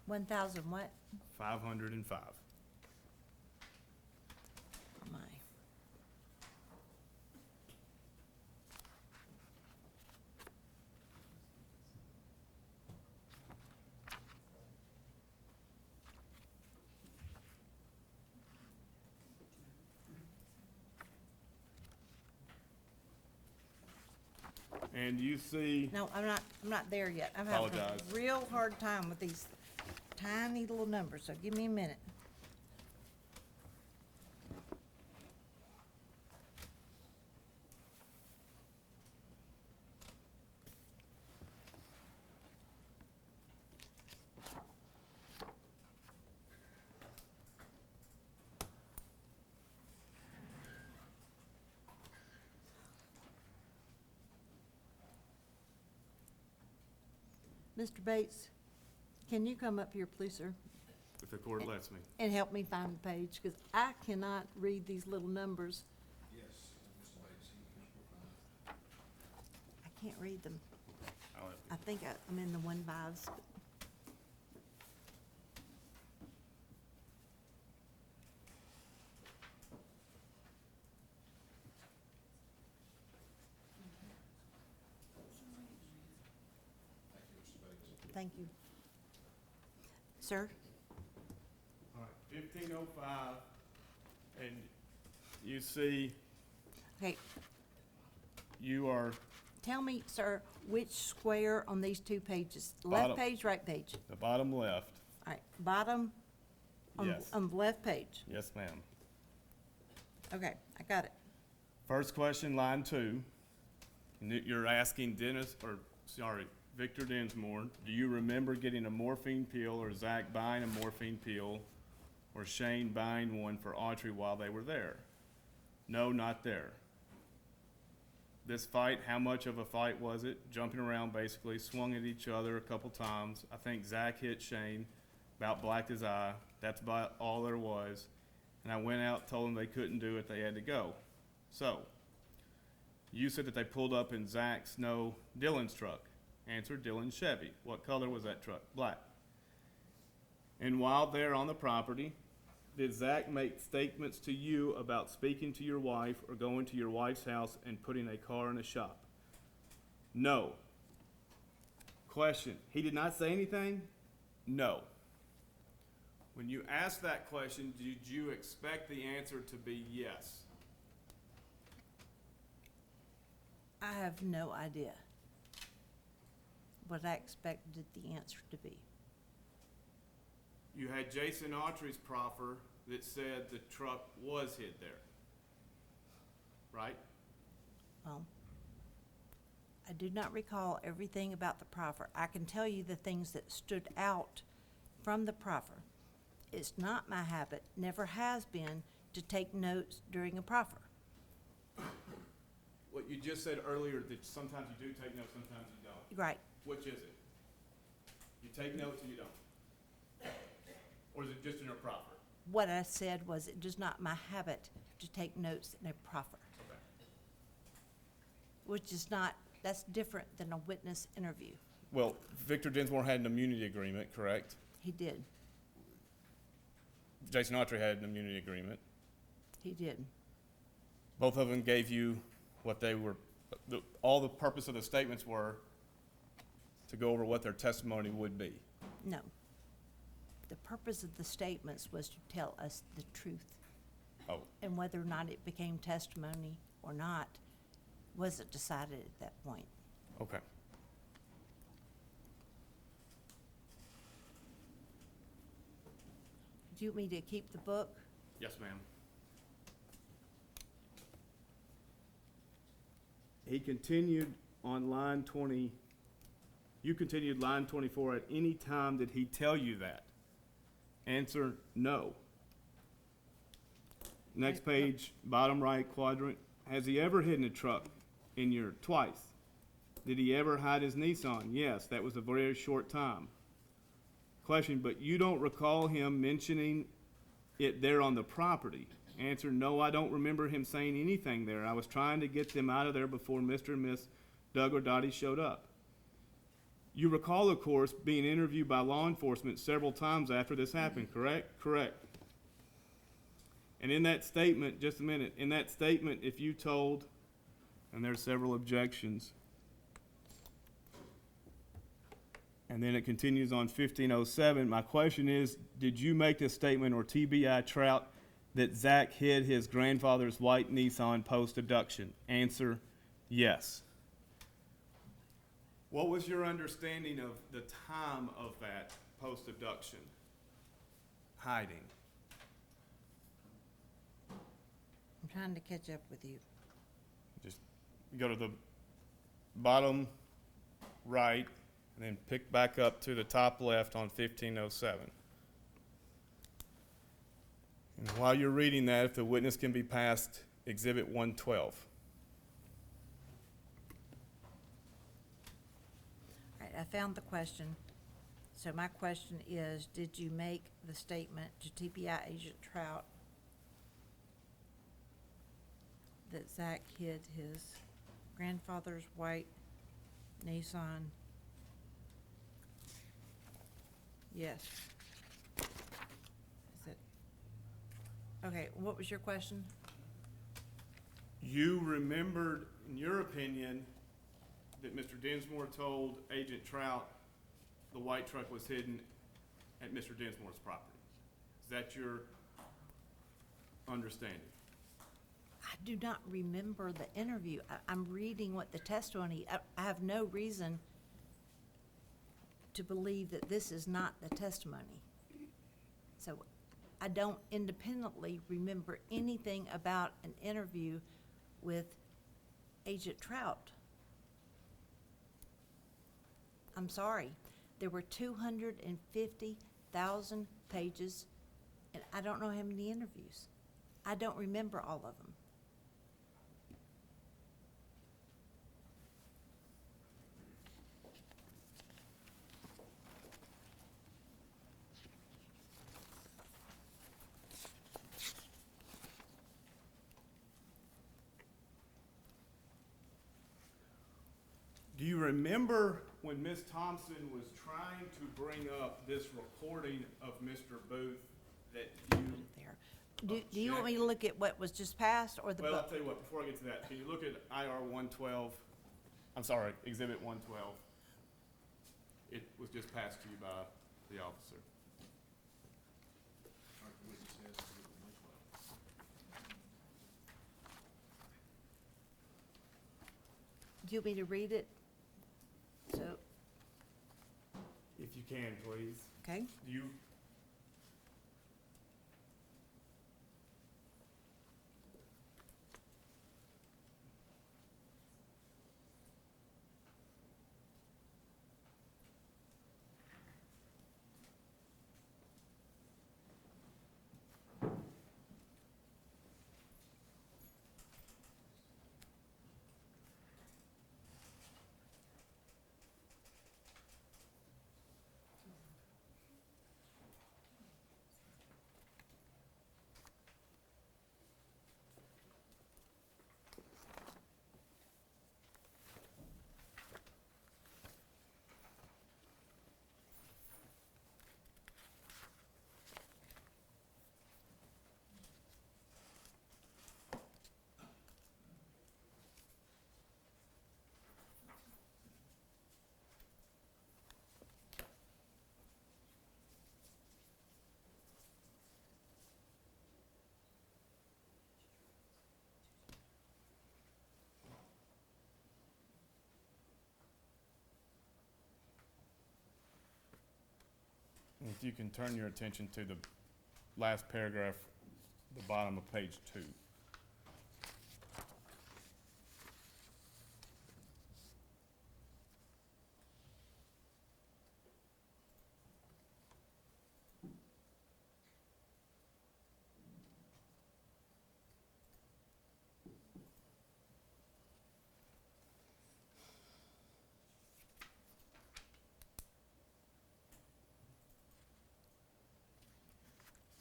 $1,000 what? 505. Oh, my. And you see, No, I'm not there yet. I'm having Apologize. a real hard time with these tiny little numbers, so give me a minute. Mr. Bates, can you come up here, please, sir, if the court lets me. and help me find the page? Because I cannot read these little numbers. Yes, Mr. Bates, I can't read them. I'll have I think I'm in the 1/5s. but- Thank you. Sir? All right, 1505, and you see, Okay, you are tell me, sir, which square on these two pages? Bottom. Left page, right page? the bottom left. All right, bottom Yes. on the left page. Yes, ma'am. Okay, I got it. First question, line 2. You're asking Victor Dinsmore, do you remember getting a morphine pill or Zach buying a morphine pill or Shane buying one for Audrey while they were there? No, not there. This fight, how much of a fight was it? Jumping around basically, swung at each other a couple times. I think Zach hit Shane, about blacked his eye. That's about all there was. And I went out, told them they couldn't do it, they had to go. So, you said that they pulled up in Zach's, no, Dylan's truck. Answer, Dylan's Chevy. What color was that truck? Black. And while they're on the property, did Zach make statements to you about speaking to your wife or going to your wife's house and putting a car in a shop? No. Question, he did not say anything? No. When you asked that question, did you expect the answer to be yes? I have no idea what I expected the answer to be. You had Jason Autry's proffer that said the truck was hid there, right? Well, I do not recall everything about the proffer. I can tell you the things that stood out from the proffer. It's not my habit, never has been, to take notes during a proffer. What you just said earlier, that sometimes you do take notes, sometimes you don't. Right. Which is it? You take notes or you don't? Or is it just in your proffer? What I said was it is not my habit to take notes in a proffer, Okay. which is not, that's different than a witness interview. Well, Victor Dinsmore had an immunity agreement, correct? He did. Jason Autry had an immunity agreement. He did. Both of them gave you what they were, all the purpose of the statements were to go over what their testimony would be. No. The purpose of the statements was to tell us the truth. Oh, And whether or not it became testimony or not wasn't decided at that point. okay. Do you want me to keep the book? Yes, ma'am. He continued on line 20. You continued line 24. At any time did he tell you that? Answer, no. Next page, bottom right quadrant. Has he ever hidden a truck in your, twice? Did he ever hide his Nissan? Yes, that was a very short time. Question, but you don't recall him mentioning it there on the property? Answer, no, I don't remember him saying anything there. I was trying to get them out of there before Mr. and Miss Doug or Dottie showed up. You recall, of course, being interviewed by law enforcement several times after this happened, correct? Correct. And in that statement, just a minute, in that statement, if you told, and there's several objections, and then it continues on 1507. My question is, did you make this statement or TBI Trout that Zach hid his grandfather's white Nissan post-abduction? Answer, yes. What was your understanding of the time of that post-abduction hiding? I'm trying to catch up with you. Just go to the bottom right and then pick back up to the top left on 1507. And while you're reading that, if the witness can be passed Exhibit 112. All right, I found the question. So my question is, did you make the statement to TPI Agent Trout that Zach hid his grandfather's white Nissan? Yes. Is it? Okay, what was your question? You remembered, in your opinion, that Mr. Dinsmore told Agent Trout the white truck was hidden at Mr. Dinsmore's property. Is that your understanding? I do not remember the interview. I'm reading what the testimony, I have no reason to believe that this is not the testimony. So I don't independently remember anything about an interview with Agent Trout. I'm sorry. There were 250,000 pages, and I don't know how many interviews. I don't remember all of them. Do you remember when Ms. Thompson was trying to bring up this recording of Mr. Booth that you... There. Do you want me to look at what was just passed or the Well, I'll book? tell you what, before I get to that, can you look at IR 112? I'm sorry, Exhibit 112. It was just passed to you by the officer. All right, the witness has Exhibit 112. Do you want me to read it? So, If you can, please. okay. You... you can turn your attention to the last paragraph, the bottom of page 2.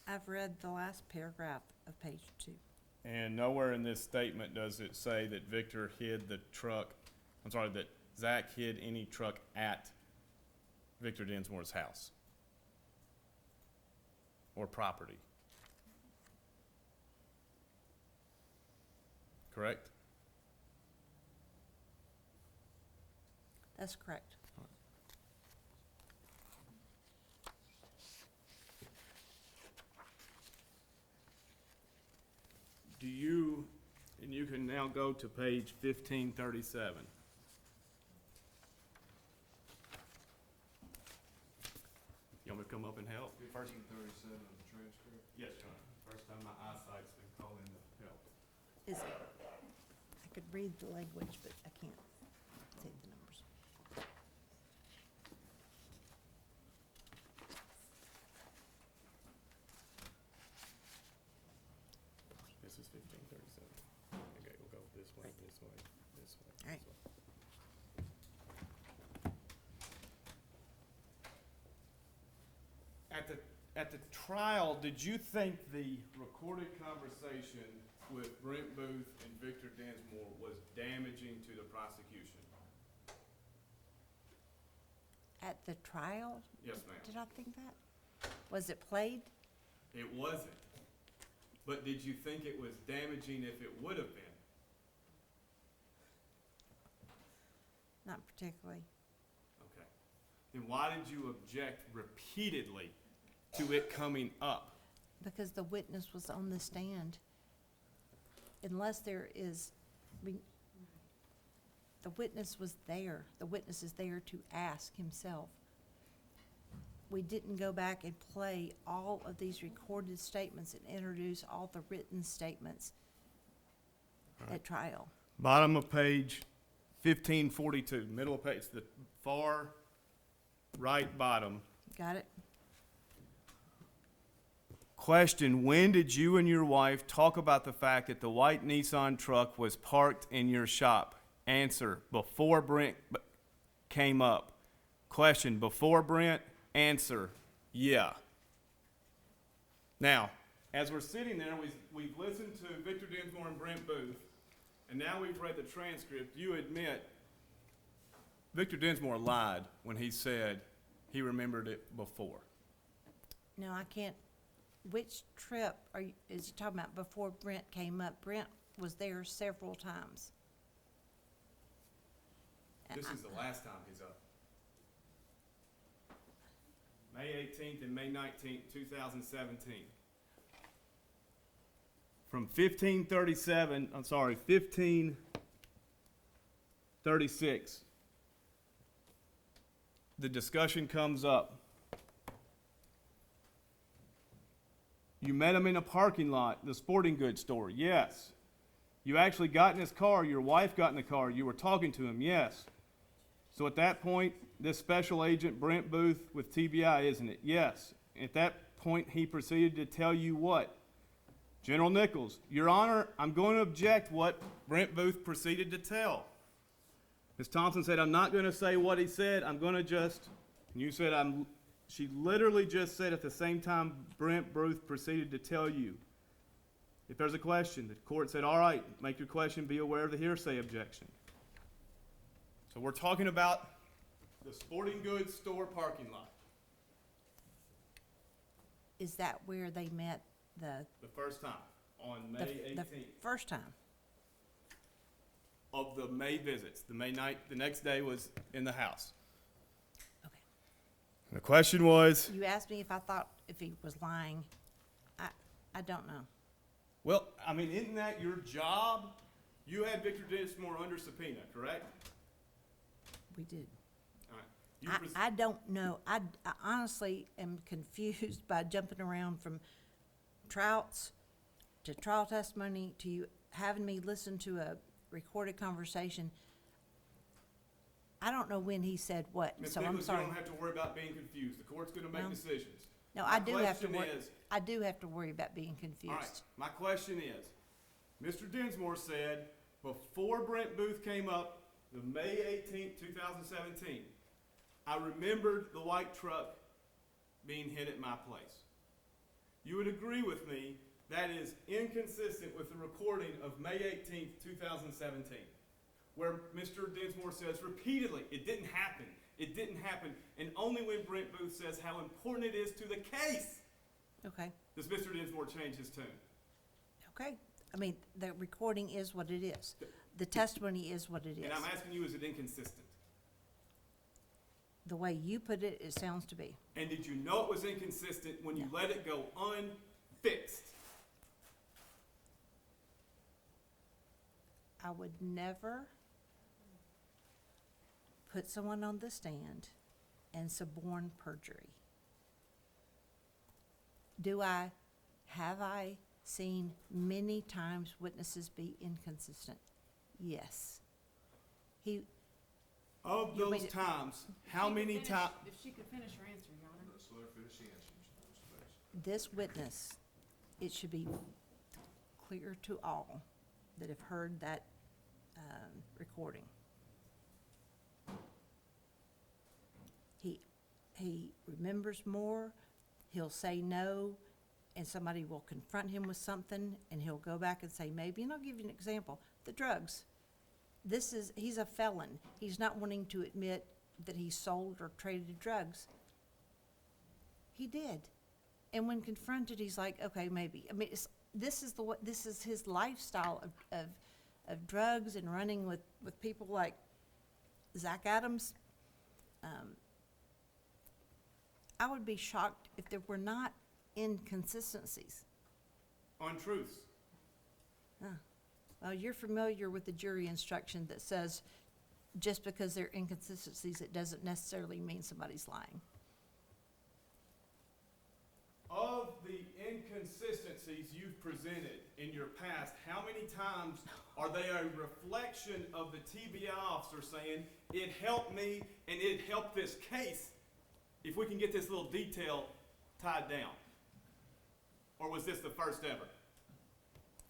I've read the last paragraph of page 2. And nowhere in this statement does it say that Victor hid the truck, I'm sorry, that Zach hid any truck at Victor Densmore's house or property. Correct? That's correct. Do you, and you can now go to page 1537. You want me to come up and help? 1537 of the transcript. Yes, Your Honor. First time my eyesight's been called in to help. Is it? I could read the language, but I can't say the numbers. This is 1537. Okay, we'll go this way, this way, this way, All right. this way. At the trial, did you think the recorded conversation with Brent Booth and Victor Densmore was damaging to the prosecution? At the trial, Yes, ma'am. did I think that? Was it played? It wasn't. But did you think it was damaging if it would have been? Not particularly. Okay. Then why did you object repeatedly to it coming up? Because the witness was on the stand. Unless there is, the witness was there. The witness is there to ask himself. We didn't go back and play all of these recorded statements and introduce all the written statements at trial. Bottom of page 1542, middle of page, the far right bottom. Got it? Question, when did you and your wife talk about the fact that the white Nissan truck was parked in your shop? Answer, before Brent came up. Question, before Brent? Answer, yeah. Now, as we're sitting there, we've listened to Victor Densmore and Brent Booth, and now we've read the transcript. You admit Victor Densmore lied when he said he remembered it before. No, I can't. Which trip is you talking about before Brent came up? Brent was there several times. This is the last time he's up. May 18th and May 19th, 2017. From 1536, the discussion comes up. You met him in a parking lot, the sporting goods store, yes. You actually got in his car, your wife got in the car, you were talking to him, yes. So at that point, this special agent, Brent Booth with TBI, isn't it? Yes. At that point, he proceeded to tell you what? General Nichols, Your Honor, I'm going to object what Brent Booth proceeded to tell. Ms. Thompson said, I'm not going to say what he said, I'm going to just, and you said, she literally just said at the same time Brent Booth proceeded to tell you. If there's a question, the court said, all right, make your question, be aware of the hearsay objection. So we're talking about the sporting goods store parking lot. Is that where they met The first time, on May the 18th. first time? Of the May visits. The May night, the next day was in the house. Okay. And the question was, You asked me if I thought if he was lying. I don't know. well, I mean, isn't that your job? You had Victor Densmore under subpoena, correct? We did. All right. You I, pres- I don't know. I honestly am confused by jumping around from trouts to trial testimony to you having me listen to a recorded conversation. I don't know when he said what, Ms. so I'm Nichols, you sorry. don't have to worry about being confused. The court's gonna make No. decisions. No, My I do have to question worry, is- I do have to worry about being confused. All right, my question is, Mr. Dinsmore said before Brent Booth came up, the May 18th, 2017, I remembered the white truck being hit at my place. You would agree with me that is inconsistent with the recording of May 18th, 2017, where Mr. Dinsmore says repeatedly, it didn't happen, and only when Brent Booth says how important it is to the case Okay, does Mr. Dinsmore change his tune. okay. I mean, the recording is what it is. The testimony is what it is. And I'm asking you, is it inconsistent? The way you put it, it sounds to be. And did you know it was inconsistent when you let it go unfixed? I would never put someone on the stand and suborn perjury. Have I seen many times witnesses be inconsistent? Yes. Of You made those it- times, how many times? If she could finish her answer, Your Honor. Let's let her finish the answer, Mr. Bates. This witness, it should be clear to all that have heard that recording. He remembers more, he'll say no, and somebody will confront him with something, and he'll go back and say maybe, and I'll give you an example, the drugs. He's a felon. He's not wanting to admit that he sold or traded drugs. He did. And when confronted, he's like, okay, maybe. I mean, this is his lifestyle of drugs and running with people like Zach Adams. I would be shocked if there were not inconsistencies. Untruths. Well, you're familiar with the jury instruction that says just because there are inconsistencies, it doesn't necessarily mean somebody's lying. Of the inconsistencies you've presented in your past, how many times are they a reflection of the TBI officer saying, it helped me and it helped this case if we can get this little detail tied down? Or was this the first ever?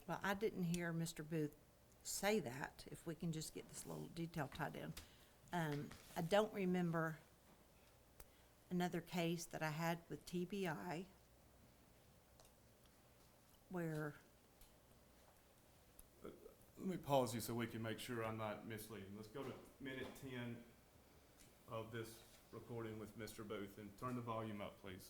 Well, I didn't hear Mr. Booth say that, if we can just get this little detail tied down. I don't remember another case that I had with TBI where, Let me pause you so we can make sure I'm not misleading. Let's go to minute 10 of this recording with Mr. Booth and turn the volume up, please.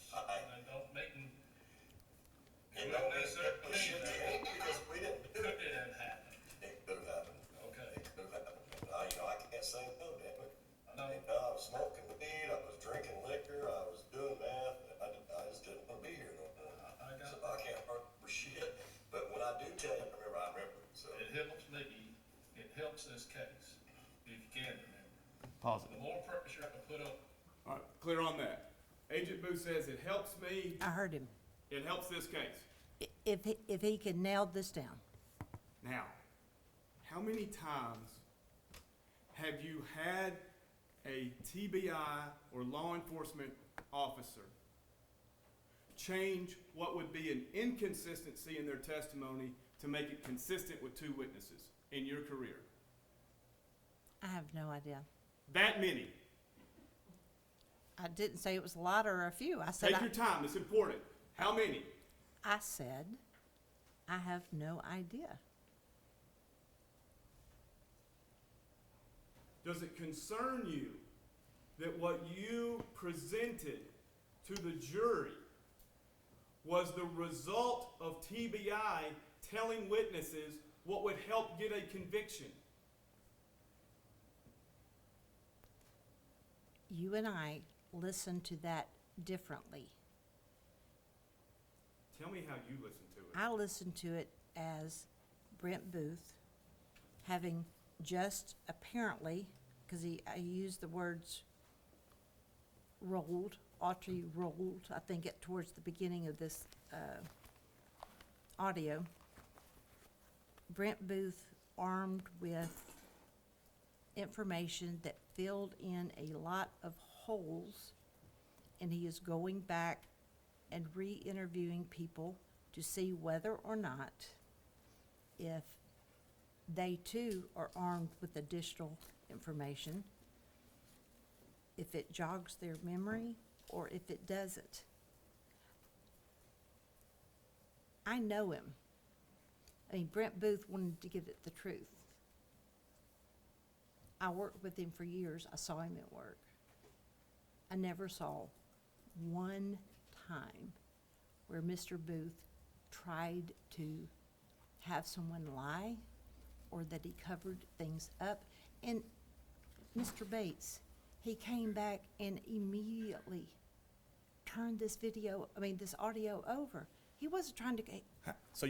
And don't make them, It you don't don't necessarily it should mean be, because we didn't do that it. it didn't happen. It could have happened. Okay. It could have happened. I can't say no, damn it. No. I was smoking weed, I was drinking liquor, I was doing meth, I just didn't want to be here no more. I got So I can't remember shit, but when I do tell you, I remember, so. It helps me, it helps this case, if you can remember. Pause it. The more pressure I can put up, All right, clear on that. Agent Booth says it helps me, I heard him. it helps this case. If he can nail this down. Now, how many times have you had a TBI or law enforcement officer change what would be an inconsistency in their testimony to make it consistent with two witnesses in your career? I have no idea. That many. I didn't say it was a lot or a few. I said, Take your time, it's important. How many? I said, I have no idea. Does it concern you that what you presented to the jury was the result of TBI telling witnesses what would help get a conviction? You and I listened to that differently. Tell me how you listen to it. I listened to it as Brent Booth having just apparently, because I used the words rolled, Autry rolled, I think it towards the beginning of this audio. Brent Booth armed with information that filled in a lot of holes, and he is going back and re-interviewing people to see whether or not if they too are armed with additional information, if it jogs their memory or if it doesn't. I know him. I mean, Brent Booth wanted to get at the truth. I worked with him for years. I saw him at work. I never saw one time where Mr. Booth tried to have someone lie or that he covered things up. And Mr. Bates, he came back and immediately turned this audio over. He wasn't trying to, So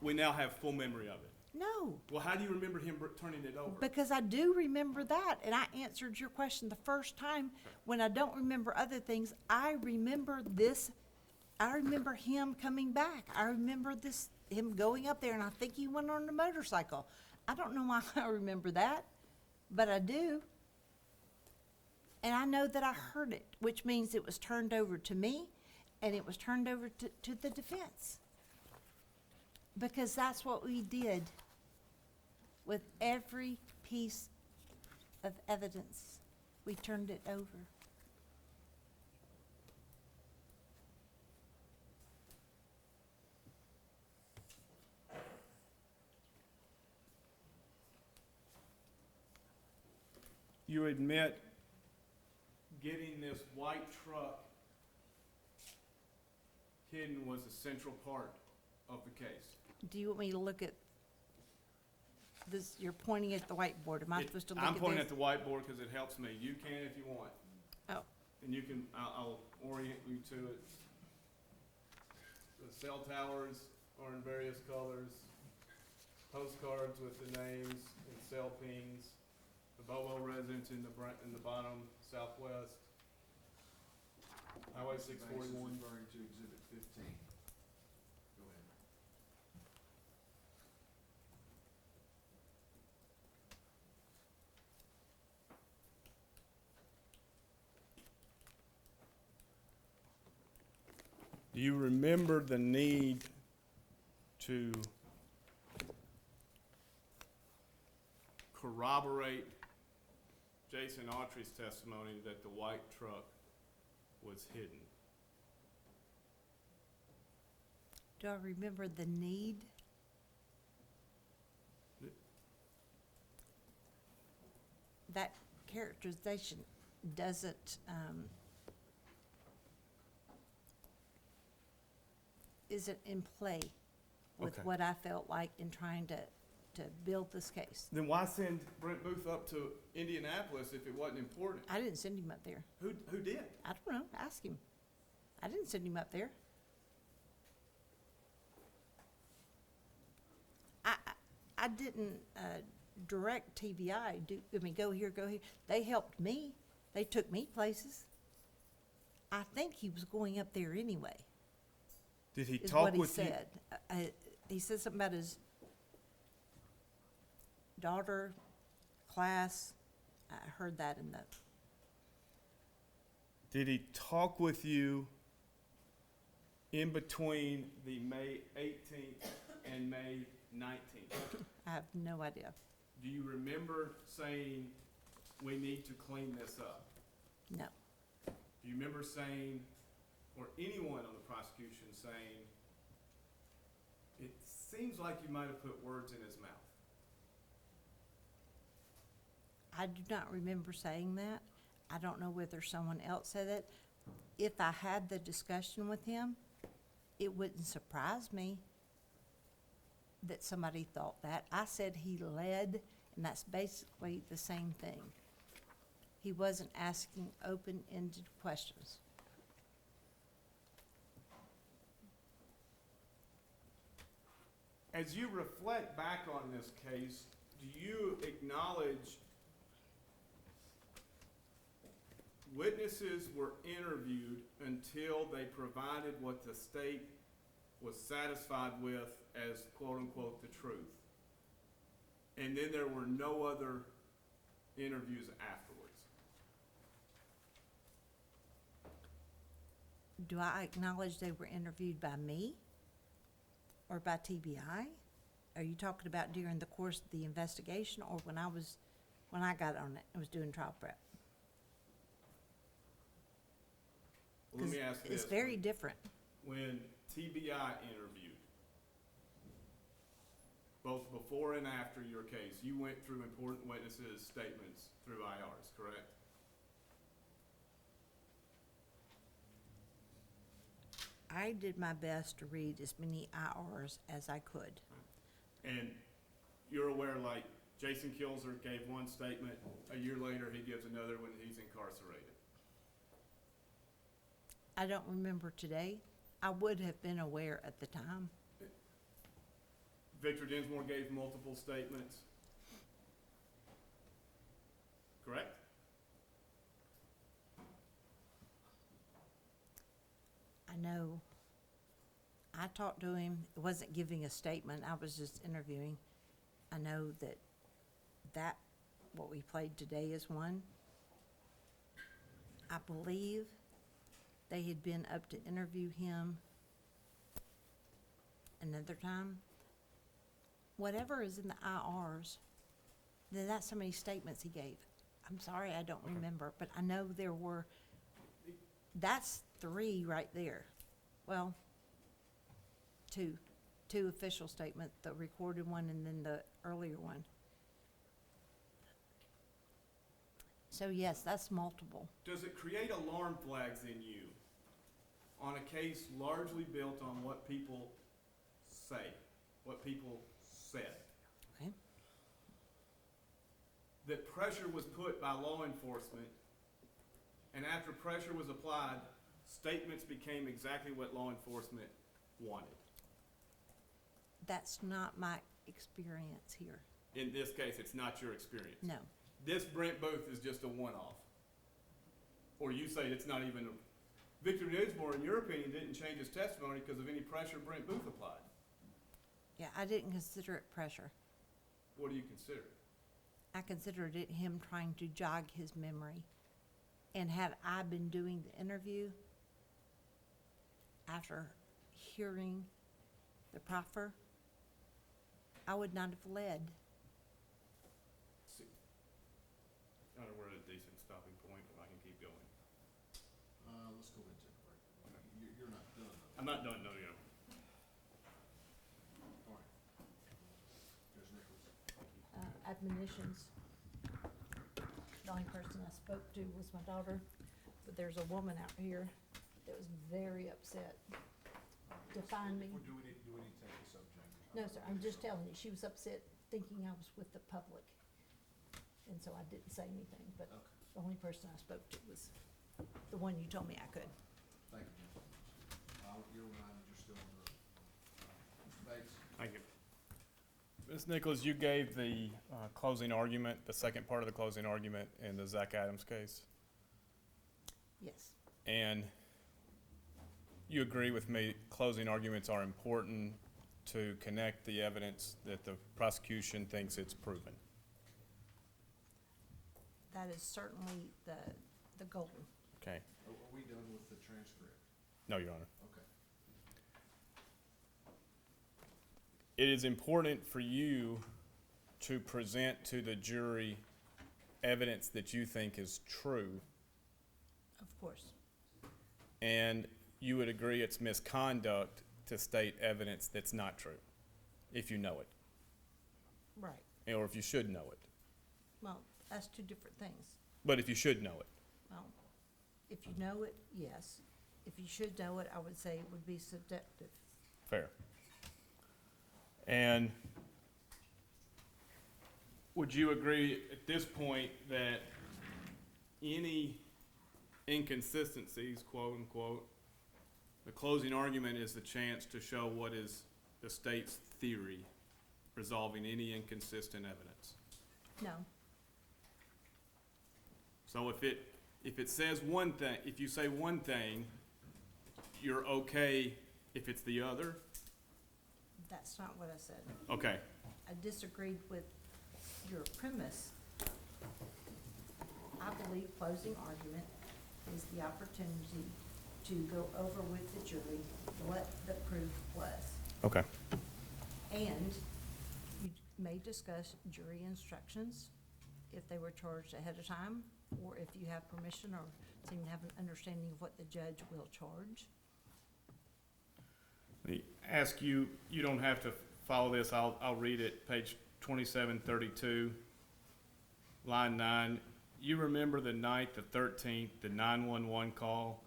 we now have full memory of it. no. Well, how do you remember him turning it over? Because I do remember that, and I answered your question the first time. When I don't remember other things, I remember this. I remember him coming back. I remember him going up there, and I think he went on a motorcycle. I don't know why I remember that, but I do. And I know that I heard it, which means it was turned over to me, and it was turned over to the defense. Because that's what we did with every piece of evidence. We turned it over. You admit getting this white truck hidden was a central part of the case. Do you want me to look at this? You're pointing at the whiteboard. Am I supposed to look at this? I'm pointing at the whiteboard because it helps me. You can if you want. Oh, And you can, I'll orient you to it. The cell towers are in various colors. Postcards with the names and cell pings. The Bobo residence in the bottom southwest. Highway Mr. Banks is 641. referring to exhibit 15. Go ahead. Do you remember the need to corroborate Jason Autry's testimony that the white truck was hidden? do I remember the need? That characterization doesn't, isn't in play with Okay. what I felt like in trying to build this case. Then why send Brent Booth up to Indianapolis if it wasn't important? I didn't send him up there. Who did? I don't know, ask him. I didn't send him up there. I didn't direct TVI, go here, go here. They helped me. They took me places. I think he was going up there anyway, Did he is talk what he with you? said. He said something about his daughter, class. I heard that in the, Did he talk with you in between the May 18th and May 19th? I have no idea. Do you remember saying, we need to clean this up? No. Do you remember saying, or anyone on the prosecution saying, it seems like you might have put words in his mouth? I do not remember saying that. I don't know whether someone else said it. If I had the discussion with him, it wouldn't surprise me that somebody thought that. I said he led, and that's basically the same thing. He wasn't asking open-ended questions. as you reflect back on this case, do you acknowledge witnesses were interviewed until they provided what the state was satisfied with as quote-unquote the truth? And then there were no other interviews afterwards? Do I acknowledge they were interviewed by me or by TBI? Are you talking about during the course of the investigation or when I got on it and was doing trial prep? Well, let me 'Cause ask you this. it's very different. When TBI interviewed, both before and after your case, you went through important witnesses' statements through IRs, correct? I did my best to read as many IRs as I could. And you're aware, like, Jason Kilzer gave one statement, a year later he gives another when he's incarcerated. I don't remember today. I would have been aware at the time. Victor Dinsmore gave multiple statements, correct? I know. I talked to him. It wasn't giving a statement. I was just interviewing. I know that what we played today is one. I believe they had been up to interview him another time. Whatever is in the IRs, then that's how many statements he gave. I'm sorry, I don't remember, but I know there were, that's 3 right there. Well, two official statements, the recorded one and then the earlier one. So yes, that's multiple. Does it create alarm flags in you on a case largely built on what people say, what people said? Okay. That pressure was put by law enforcement, and after pressure was applied, statements became exactly what law enforcement wanted. That's not my experience here. In this case, it's not your experience. No. This Brent Booth is just a one-off. Or you say it's not even Victor Dinsmore, in your opinion, didn't change his testimony because of any pressure Brent Booth applied. Yeah, I didn't consider it pressure. What do you consider? I considered it him trying to jog his memory. And had I been doing the interview after hearing the proffer, I would not have led. See, I don't know, we're at a decent stopping point, or I can keep going. Let's go ahead and take a break. You're not done though. I'm not done, no, yeah. All right. Judge Nichols. Admonitions. The only person I spoke to was my daughter, but there's a woman out here that was very upset to find me. Do we need to take this up, James? No, sir, I'm just telling you, she was upset thinking I was with the public. And so I didn't say anything, but Okay. the only person I spoke to was the one you told me I could. Thank you, Judge. You're reminded you're still on the, Mr. Bates? Thank you. Ms. Nichols, you gave the closing argument, the second part of the closing argument in the Zach Adams case. Yes, And you agree with me, closing arguments are important to connect the evidence that the prosecution thinks it's proven. that is certainly the goal. Okay? Are we done with the transcript? No, Your Honor. Okay. It is important for you to present to the jury evidence that you think is true, Of course. and you would agree it's misconduct to state evidence that's not true, if you know it, Right. or if you should know it. Well, that's 2 different things. But if you should know it. Well, if you know it, yes. If you should know it, I would say it would be subjective. Fair. And would you agree at this point that any inconsistencies, quote unquote, the closing argument is the chance to show what is the state's theory resolving any inconsistent evidence. No, So if it says one thing, if you say one thing, you're okay if it's the other? that's not what I said. Okay, I disagreed with your premise. I believe closing argument is the opportunity to go over with the jury what the proof was. okay. And you may discuss jury instructions if they were charged ahead of time, or if you have permission or seem to have an understanding of what the judge will charge. Let me ask you, you don't have to follow this, I'll read it, page 2732, line 9. You remember the night, the 13th, the 911 call?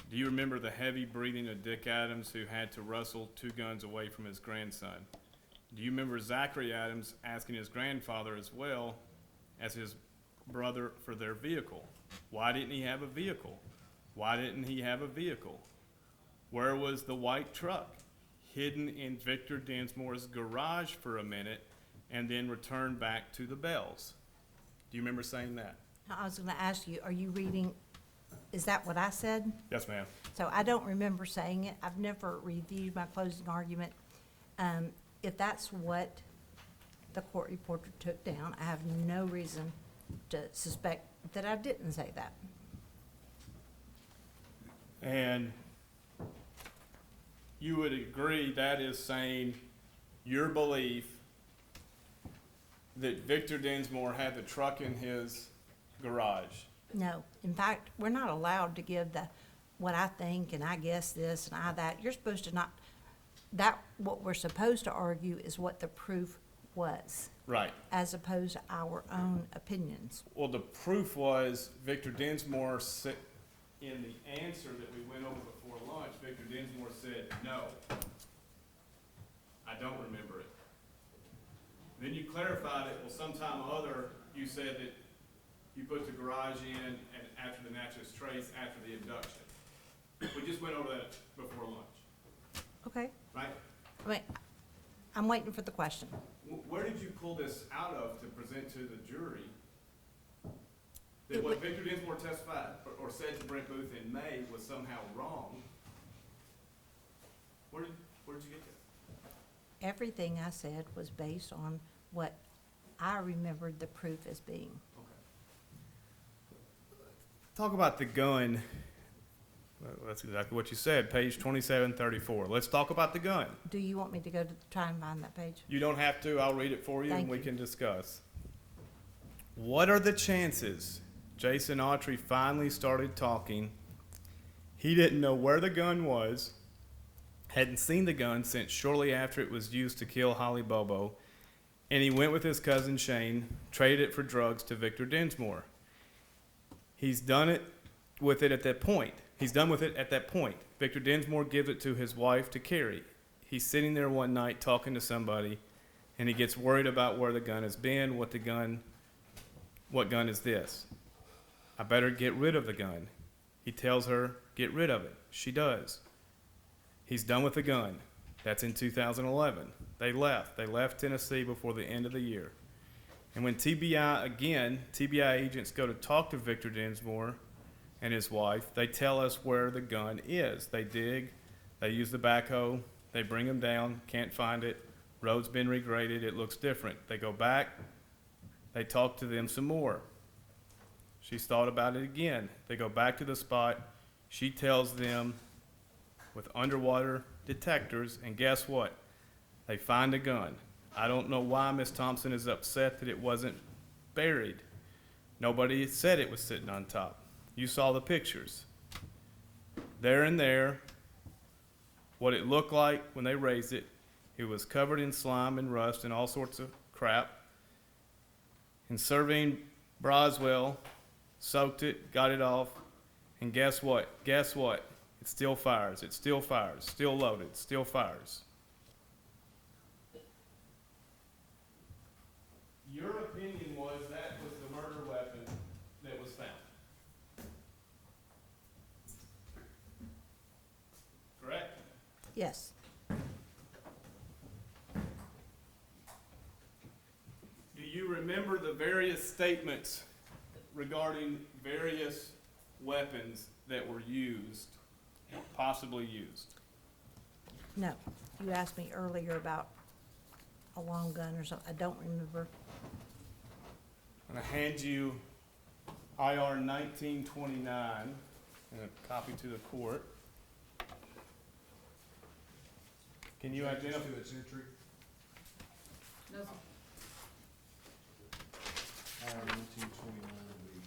Do you remember the heavy breathing of Dick Adams, who had to wrestle 2 guns away from his grandson? Do you remember Zachary Adams asking his grandfather as well as his brother for their vehicle? Why didn't he have a vehicle? Why didn't he have a vehicle? Where was the white truck? Hidden in Victor Dinsmore's garage for a minute and then returned back to the Bells. Do you remember saying that? I was gonna ask you, are you reading, is that what I said? Yes, ma'am. So I don't remember saying it. I've never reviewed my closing argument. If that's what the court reporter took down, I have no reason to suspect that I didn't say that. And you would agree that is saying your belief that Victor Dinsmore had the truck in his garage? No, in fact, we're not allowed to give the, what I think, and I guess this, and I that. You're supposed to not, that, what we're supposed to argue is what the proof was, Right. as opposed to our own opinions. Well, the proof was Victor Dinsmore said, in the answer that we went over before lunch, Victor Dinsmore said, no, I don't remember it. Then you clarified it, well, sometime or other, you said that you put the garage in and after the mattress trace after the abduction. We just went over that before lunch, Okay, right? I mean, I'm waiting for the question. Where did you pull this out of to present to the jury? That It what wa- Victor Dinsmore testified or said to Brent Booth in May was somehow wrong? Where did you get that? Everything I said was based on what I remembered the proof as being. Talk about the gun. Well, that's exactly what you said, page 2734. Let's talk about the gun. Do you want me to go to try and find that page? You don't have to, I'll read it for you and Thank we you. can discuss. What are the chances Jason Autry finally started talking? He didn't know where the gun was, hadn't seen the gun since shortly after it was used to kill Holly Bobo, and he went with his cousin Shane, traded it for drugs to Victor Dinsmore. He's done it with it at that point. He's done with it at that point. Victor Dinsmore gives it to his wife to carry. He's sitting there one night talking to somebody, and he gets worried about where the gun has been, what gun is this? I better get rid of the gun. He tells her, get rid of it. She does. He's done with the gun. That's in 2011. They left Tennessee before the end of the year. And when TBI agents go to talk to Victor Dinsmore and his wife, they tell us where the gun is. They dig, they use the backhoe, they bring him down, can't find it, road's been regraded, it looks different. They go back, they talk to them some more. She's thought about it again. They go back to the spot, she tells them with underwater detectors, and guess what? They find a gun. I don't know why Miss Thompson is upset that it wasn't buried. Nobody said it was sitting on top. You saw the pictures. There and there, what it looked like when they raised it, it was covered in slime and rust and all sorts of crap. And Servine Broswell soaked it, got it off, and guess what? Guess what? It still fires. It still fires. Still loaded. Still fires. Your opinion was that was the murder weapon that was found. Correct? Yes. remember the various statements regarding various weapons that were used, possibly used? No, you asked me earlier about a long gun or something, I don't remember. I'm gonna hand you IR 1929 and a copy to the court. Can you Changes identify? to its entry. No, sir. IR 1929 will be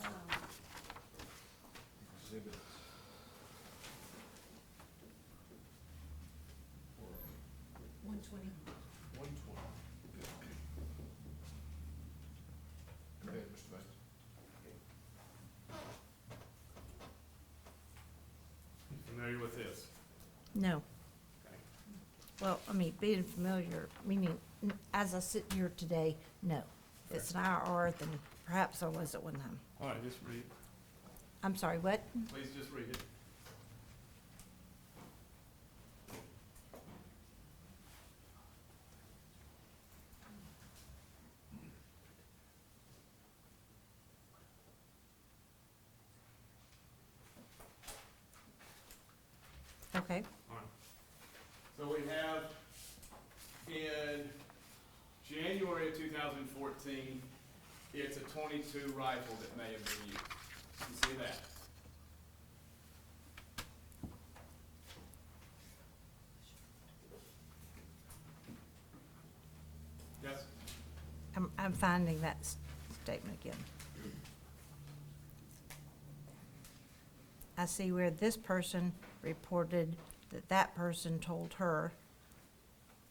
marked exhibit. Or 120. 120. Go ahead, Mr. Bates. Familiar with this? No. Okay. Well, I mean, being familiar, meaning, as I sit here today, no. If it's an IR, then perhaps I was at one time. All right, just read. I'm sorry, what? Please just read it. Okay, All right. So we have in January of 2014, it's a .22 rifle that may have been used. You see that? Yes? I'm finding that statement again. I see where this person reported that that person told her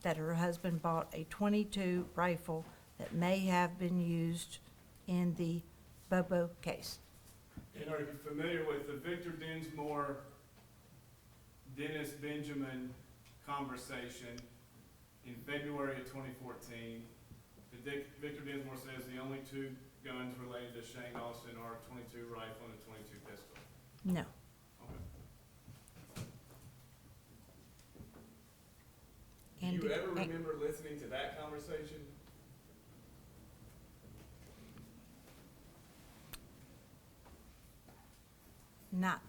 that her husband bought a .22 rifle that may have been used in the Bobo case. And are you familiar with the Victor Dinsmore, Dennis Benjamin conversation in February of 2014? Victor Dinsmore says the only two guns related to Shane Austin are a .22 rifle and a .22 pistol. No. Okay. Do And you ever and- remember listening to that conversation? Not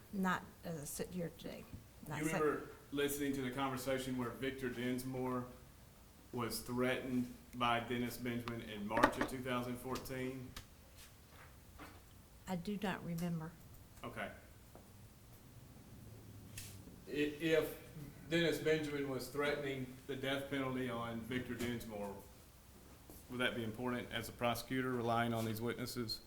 as I sit here today. Not You sec- remember listening to the conversation where Victor Dinsmore was threatened by Dennis Benjamin in March of 2014? I do not remember. Okay. If Dennis Benjamin was threatening the death penalty on Victor Dinsmore, would that be important as a prosecutor relying on these witnesses?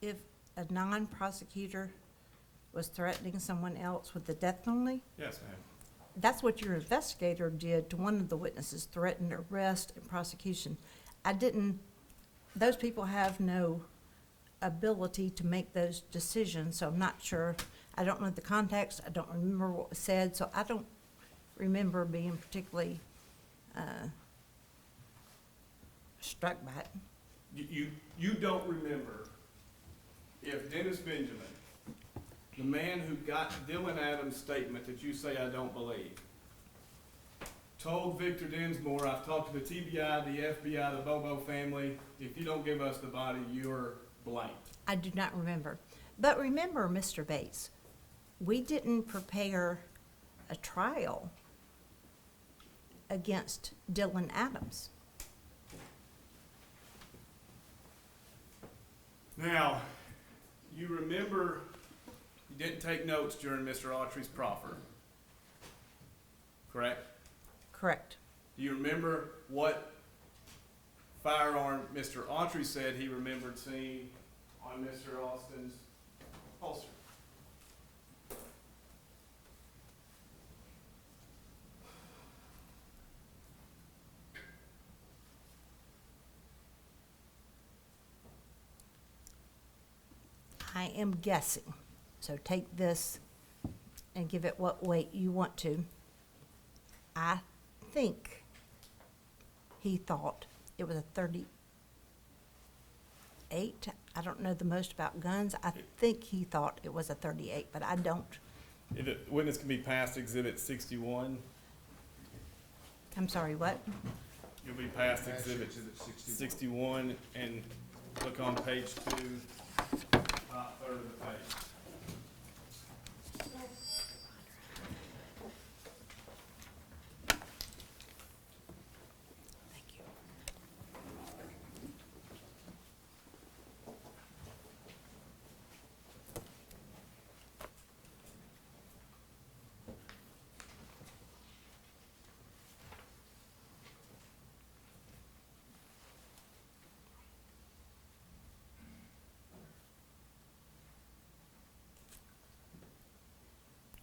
If a non-prosecutor was threatening someone else with the death penalty, Yes, ma'am. that's what your investigator did to one of the witnesses, threatened arrest and prosecution. Those people have no ability to make those decisions, so I'm not sure. I don't know the context, I don't remember what was said, so I don't remember being particularly struck by it. You don't remember if Dennis Benjamin, the man who got Dylan Adams' statement that you say I don't believe, told Victor Dinsmore, I've talked to the TBI, the FBI, the Bobo family, if you don't give us the body, you're blank. I do not remember. But remember, Mr. Bates, we didn't prepare a trial against Dylan Adams. Now, you remember you didn't take notes during Mr. Autry's proffer, correct? Correct. Do you remember what firearm Mr. Autry said he remembered seeing on Mr. Austin's holster? I am guessing, so take this and give it what weight you want to. I think he thought it was a 38. I don't know the most about guns. I think he thought it was a 38, but I don't. The witness can be passed Exhibit 61. I'm sorry, what? You'll be past Past exhibit Exhibit 61. 61 and look on page 2, top third of the page. Thank you.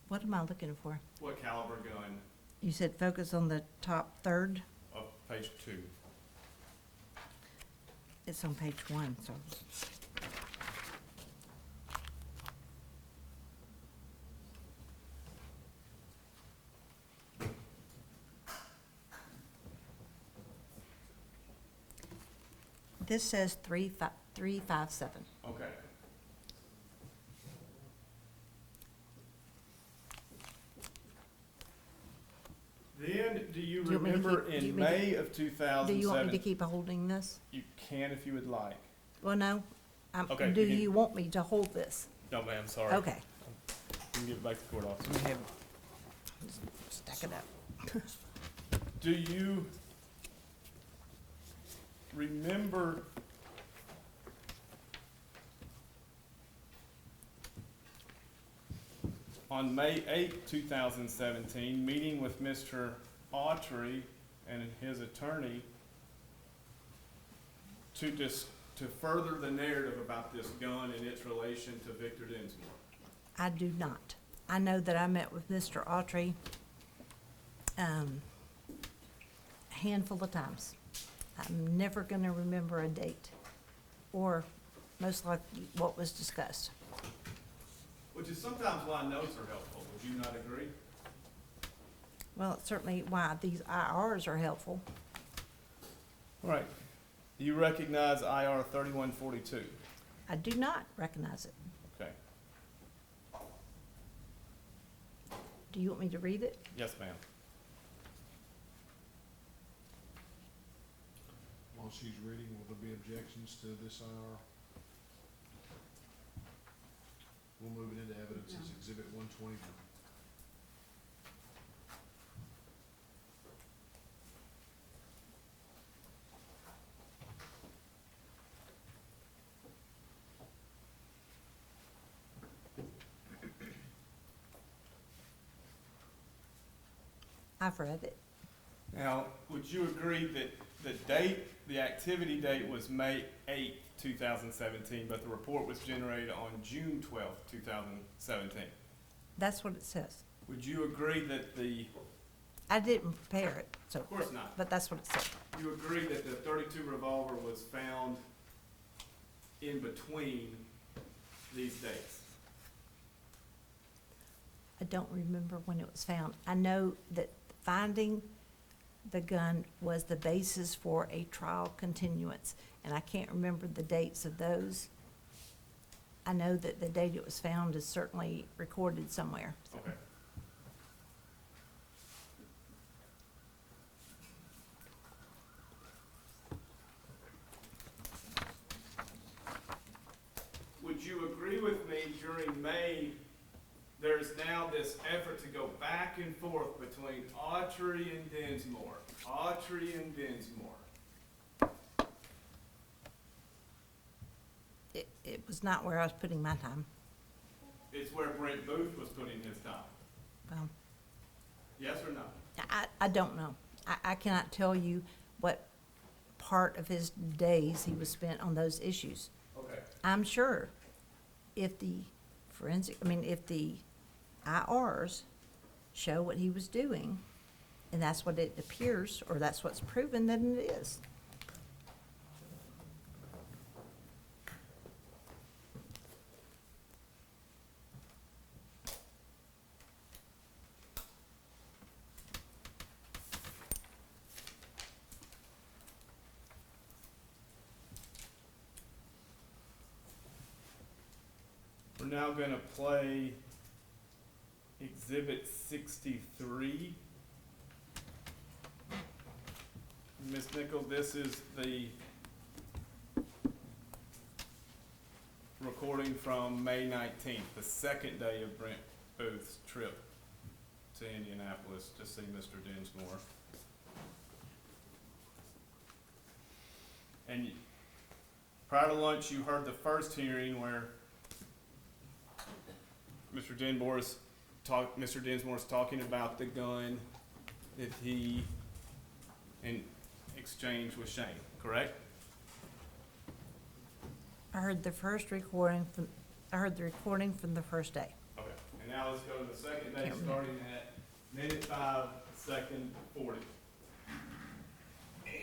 What am I looking for? What caliber gun You said focus on the top third? of page 2? It's on page 1, so. This says 357. Okay. Then, do you Do you want me to remember keep- do you in want me to- May of 2007? Do you want me to keep holding this? You can if you would like. Well, no. Okay, Do you can- you want me to hold this? No, ma'am, sorry. Okay. You can give it back to the court officer. Stack it up. Do you remember on May 8, 2017, meeting with Mr. Autry and his attorney to further the narrative about this gun and its relation to Victor Densmore? I do not. I know that I met with Mr. Autry a handful of times. I'm never gonna remember a date or most likely what was discussed. Which is sometimes why notes are helpful, would you not agree? Well, it's certainly why these IRs are helpful. All right. Do you recognize IR 3142? I do not recognize it. Okay. Do you want me to read it? Yes, ma'am. While she's reading, will there be objections to this IR? We'll move it into evidence as Exhibit 121. I've read it. Now, would you agree that the activity date was May 8th, 2017, but the report was generated on June 12th, 2017? That's what it says. Would you agree that I didn't prepare it, so, of course not, but that's what it said. you agree that the .32 revolver was found in between these dates? I don't remember when it was found. I know that finding the gun was the basis for a trial continuance, and I can't remember the dates of those. I know that the date it was found is certainly recorded somewhere. Okay. Would you agree with me during May, there's now this effort to go back and forth between Autry and Densmore, Autry and Densmore? It was not where I was putting my time. It's where Brent Booth was putting his time. Well, Yes or no? I don't know. I cannot tell you what part of his days he was spent on those issues. Okay. I'm sure if the if the IRs show what he was doing, and that's what it appears, or that's what's proven, then it is. We're now gonna play Exhibit 63. Ms. Nichols, this is the recording from May 19th, the second day of Brent Booth's trip to Indianapolis to see Mr. Dinsmore. And prior to lunch, you heard the first hearing where Mr. Dinsmore is talking about the gun that he in exchange with Shane, correct? I heard the recording from the first day. Okay. And now let's go to the second day, Can't remember. starting at minute 5, second 40. And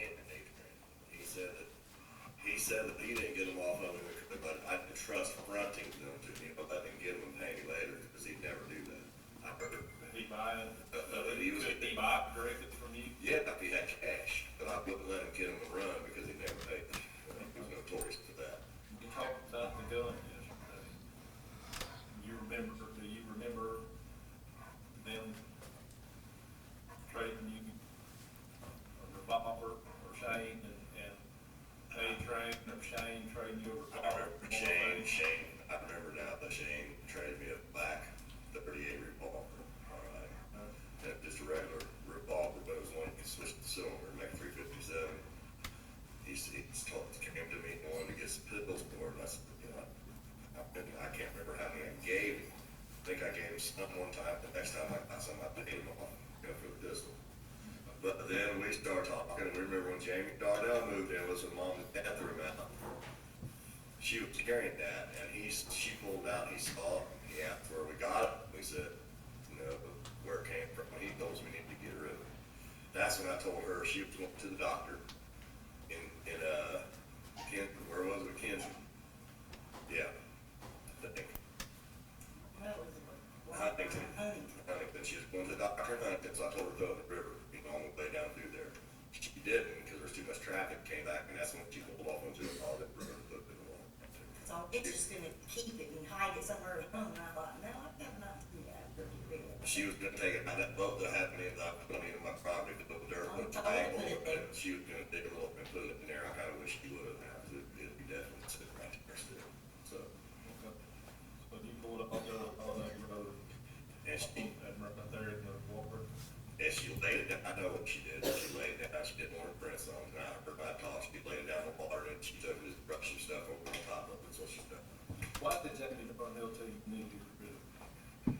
he said that he didn't get them off of him, but I didn't trust fronting them to him, but letting him get them and pay me later, because he'd never do that. I heard it. He buying, But he was, could he buy it directly from you? yeah, if he had cash, but I wouldn't let him get them and run because he never paid me. He was notorious for that. You talked about the gun yesterday. Do you remember them trading you a revolver or Shane and Shane trading you a revolver? Shane, I remember now that Shane traded me a black 38 revolver, all right? Just a regular revolver, but it was one you could switch the cylinder and make 357. He's came to me and wanted to get some pistols for it, and I said, I can't remember how many I gave him. I think I gave him some one time, the next time I got some, I paid him off, for the pistol. But then we started talking, and we remember when Jamie Darnell moved in, was when Mom and Dad threw him out. She was carrying that, and she pulled out, he saw it, he asked where we got it. We said, where it came from. He knows we need to get rid of it. That's when I told her she was going to the doctor in where was it, Kansas? Yeah, I think. Huntington. She was going to the doctor in Huntington, so I told her to go to the river, on the way down through there. She didn't, because there was too much traffic, came back, and that's when she pulled off into a car that river and put it in the water. So it's just gonna keep it and hide it somewhere at home, and I thought, no, I have not to do that, but you did. She was gonna take it out of that boat that had me, I put it in my property, to put the dirt, put the bank on it, and she was gonna dig a little and put it in there. I kinda wish she would've, because it'd be definitely sitting right there still, so. Okay. So you pulled up on that road And she, right there in the water. and she laid it down, I know what she did, she laid it down, she didn't want her prints on, and I heard my talk, she laid it down in the water, and she took this brush and stuff over on top of it, so she done. Why did Jamie Darnell tell you need to get rid of it?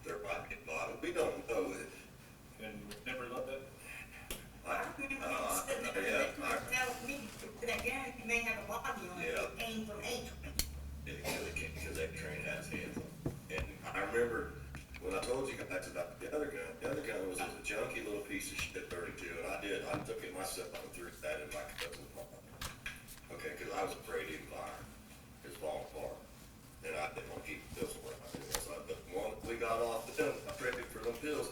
There might be a lot of, we don't know it. And you never let that? I remember him sitting there, telling me that guarantee may have a body on it, Yeah. that came from A-Train. Because that train has hands on it. And I remember when I told you guys about the other gun was a junky little piece of shit 32, and I took it myself and threw that in my cousin's mom. Okay, because I was afraid he'd fire. It's falling apart. And I didn't want to keep the pills around. So but one we got off the dump, I traded for them pills.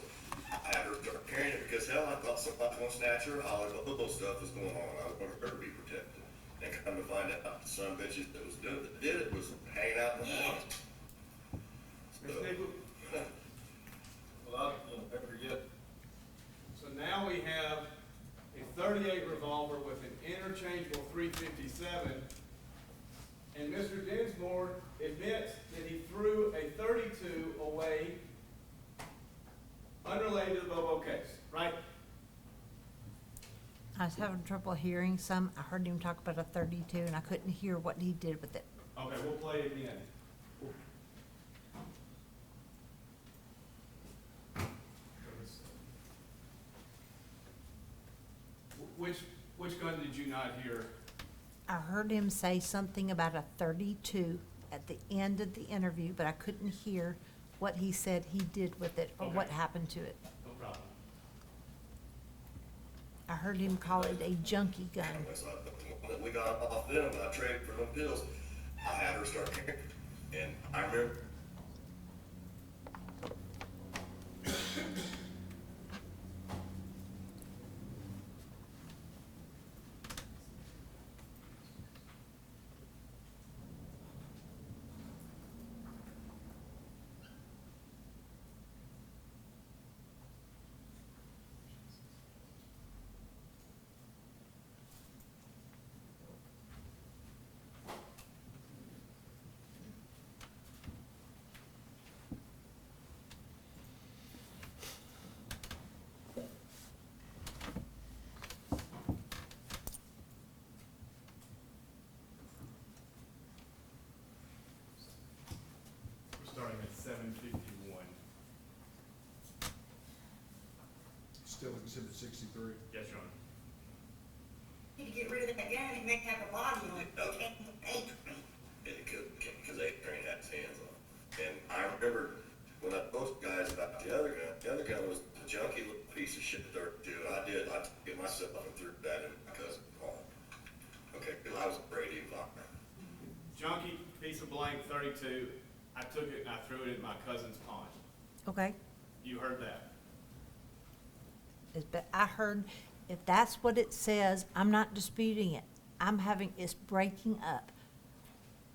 I had her start carrying it because hell, I thought somebody was gonna snatch her. Holly Bobo stuff was going on. I wanted her to be protected. And come to find out, the son of bitches that did it was hanging out in the house. Ms. Nichols? Well, never forget. So now we have a 38 revolver with an interchangeable 357, and Mr. Dinsmore admits that he threw a 32 away unrelated to the Bobo case, right? I was having trouble hearing some. I heard him talk about a 32, and I couldn't hear what he did with it. Okay, we'll play it again. Which gun did you not hear? I heard him say something about a 32 at the end of the interview, but I couldn't hear what he said he did with it or what Okay. happened to it. No problem. I heard him call it a junkie gun. So the one that we got off them, and I traded for them pills. I had her start carrying it. And I remember still exhibit 63. Yes, Your Honor. Need to get rid of that gun and make have a body on it, okay? Hey, Because Adrian had his hands on it. And I remember when I told guys about the other gun was a junky little piece of shit dirt too. I took it myself and threw that in my cousin's home. Okay, because I was afraid he'd lock me. Junkie piece of blank 32, I took it and I threw it in my cousin's pond. Okay? You heard that? But I heard, if that's what it says, I'm not disputing it. It's breaking up.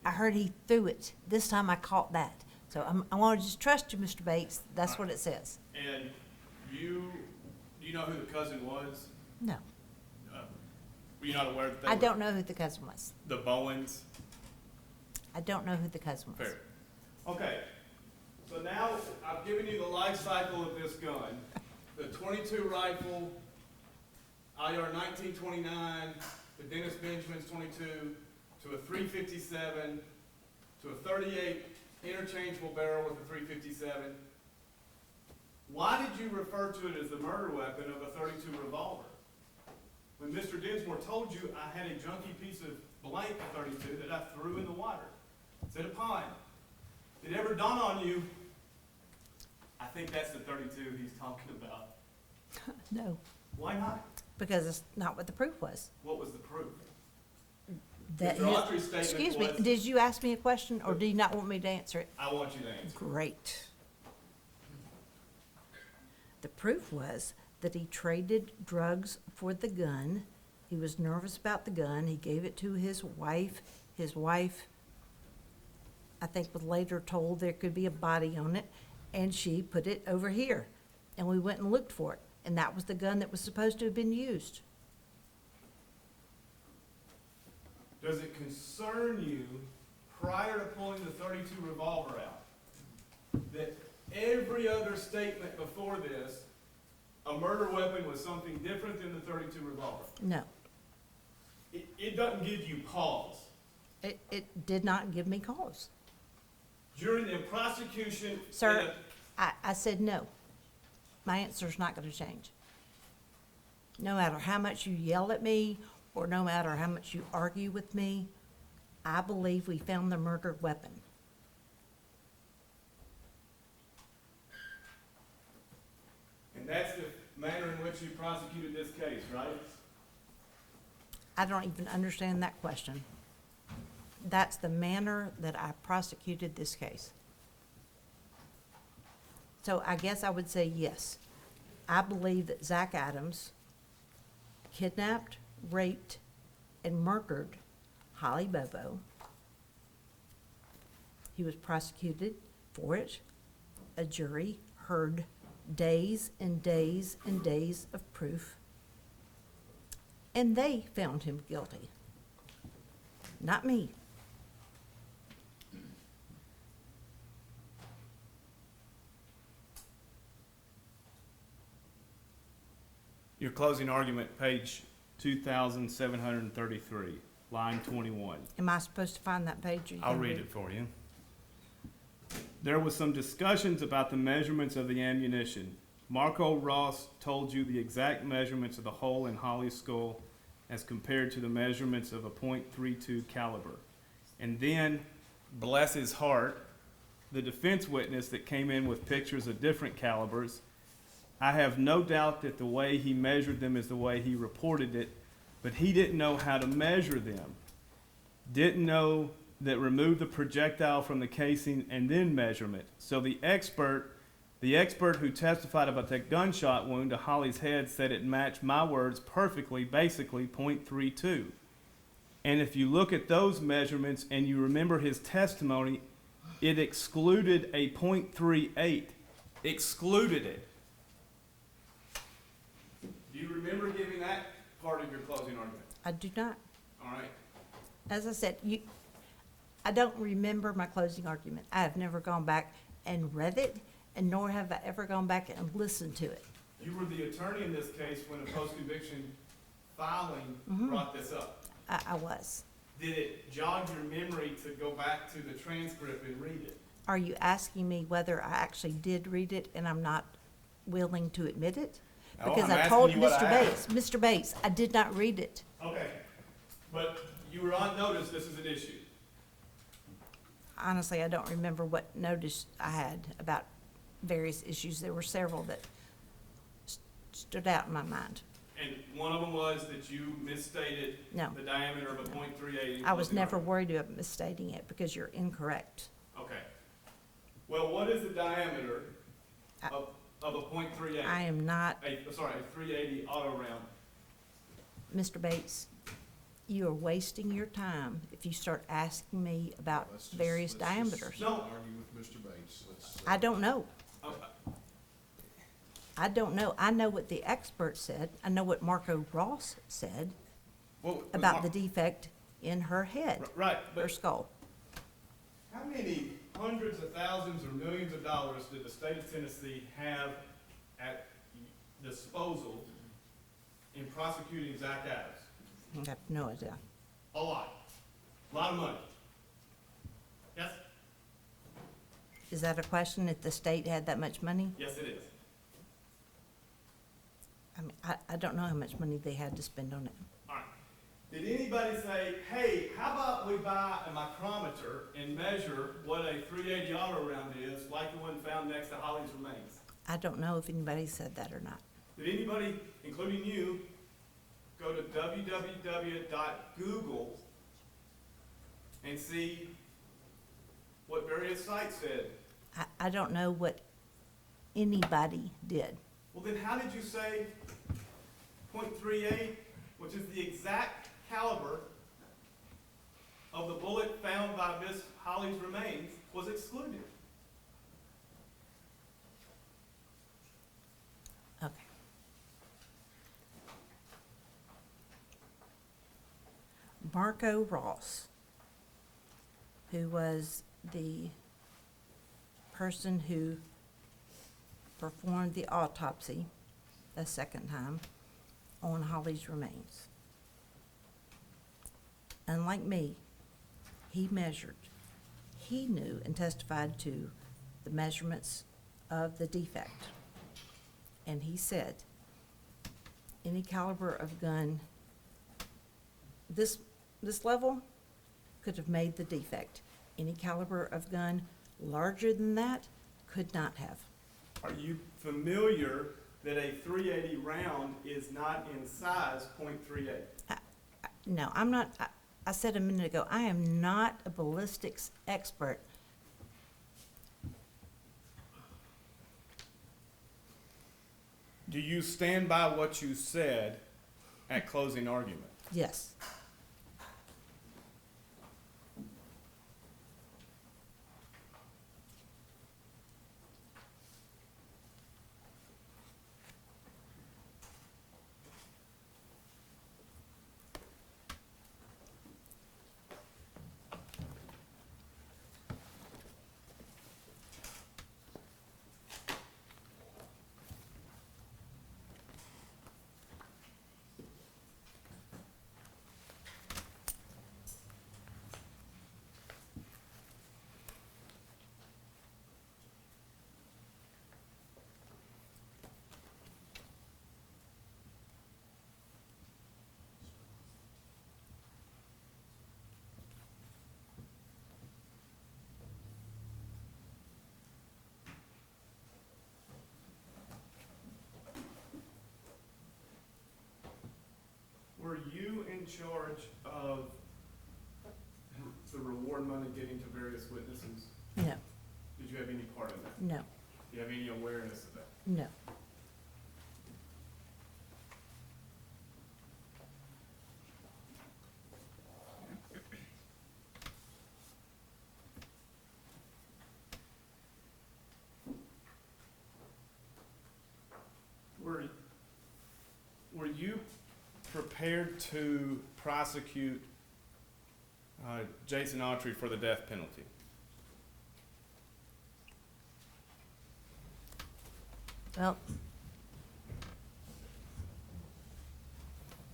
I heard he threw it. This time I caught that. So I want to just trust you, Mr. Bates. That's what it says. And you know who the cousin was? No, Were you not aware that they I were don't know who the cousin was. the Bowens? I don't know who the cousin was. Fair. Okay, so now I've given you the life cycle of this gun. The .22 rifle, IR 1929, the Dennis Benjamin's .22, to a .357, to a .38 interchangeable barrel with a .357. Why did you refer to it as the murder weapon of a .32 revolver? When Mr. Dinsmore told you I had a junky piece of blank .32 that I threw in the water. It's in a pond. Did it ever dawn on you, I think that's the .32 he's talking about? No, Why not? because it's not what the proof was. What was the proof? That Mr. Autry's statement Excuse me, was- did you ask me a question or do you not want me to answer it? I want you to answer. Great. The proof was that he traded drugs for the gun. He was nervous about the gun. He gave it to his wife. His wife, I think, was later told there could be a body on it, and she put it over here. And we went and looked for it, and that was the gun that was supposed to have been used. Does it concern you, prior to pulling the .32 revolver out, that every other statement before this, a murder weapon was something different than the .32 revolver? No, It doesn't give you pause. it did not give me cause. During the prosecution. Sir, I said no. My answer's not gonna change. No matter how much you yell at me, or no matter how much you argue with me, I believe we found the murdered weapon. And that's the manner in which you prosecuted this case, right? I don't even understand that question. That's the manner that I prosecuted this case. So I guess I would say yes. I believe that Zach Adams kidnapped, raped, and murdered Holly Bobo. He was prosecuted for it. A jury heard days and days and days of proof. And they found him guilty. Not me. Your closing argument, page 2,733, line 21. Am I supposed to find that page? Or you I'll gonna read it for you. There was some discussions about the measurements of the ammunition. Marco Ross told you the exact measurements of the hole in Holly's skull as compared to the measurements of a .32 caliber. And then, bless his heart, the defense witness that came in with pictures of different calibers, I have no doubt that the way he measured them is the way he reported it, but he didn't know how to measure them. Didn't know that remove the projectile from the casing and then measurement. So the expert who testified about that gunshot wound to Holly's head said it matched my words perfectly, basically .32. And if you look at those measurements and you remember his testimony, it excluded a .38. Excluded it. Do you remember giving that part of your closing argument? I do not. All right. As I said, I don't remember my closing argument. I have never gone back and read it, and nor have I ever gone back and listened to it. You were the attorney in this case when the post-conviction filing brought this up. I was. Did it jog your memory to go back to the transcript and read it? Are you asking me whether I actually did read it and I'm not willing to admit it? Oh, Because I'm I told asking you what Mr. I asked. Bates, Mr. Bates, I did not read it. Okay, but you were on notice this is an issue. Honestly, I don't remember what notice I had about various issues. There were several that stood out in my mind. And one of them was that you misstated No. the diameter of a .380. I was never worried about misstating it because you're incorrect. Okay. Well, what is the diameter of a .380? I am not, Sorry, a 380 auto round. Mr. Bates, you are wasting your time if you start asking me about Let's just- various let's just diameters. No. Argue with Mr. Bates, I don't know. Oh, I don't know. I know what the expert said. I know what Marco Ross said well, about the defect in her head, Right, her but skull. how many hundreds of thousands or millions of dollars did the state of Tennessee have at disposal in prosecuting Zach Adams? I have no idea. A lot. A lot of money. Yes? Is that a question, if the state had that much money? Yes, it is. I mean, I don't know how much money they had to spend on it. All right. Did anybody say, hey, how about we buy a micrometer and measure what a 380 auto round is, like the one found next to Holly's remains? I don't know if anybody said that or not. Did anybody, including you, go to www.google and see what various sites said? I don't know what anybody did. Well, then how did you say .38, which is the exact caliber of the bullet found by Miss Holly's remains, was excluded? Okay. Marco Ross, who was the person who performed the autopsy a second time on Holly's remains. Unlike me, he measured. He knew and testified to the measurements of the defect. And he said, any caliber of gun, this level could have made the defect. Any caliber of gun larger than that could not have. Are you familiar that a 380 round is not in size .38? No, I'm not, I said a minute ago, I am not a ballistics expert. Do you stand by what you said at closing argument? Yes. Were you in charge of the reward money getting to various witnesses? No, Did you have any part in that? no, Do you have any awareness of that? no. Were you prepared to prosecute Jason Autry for the death penalty? Well,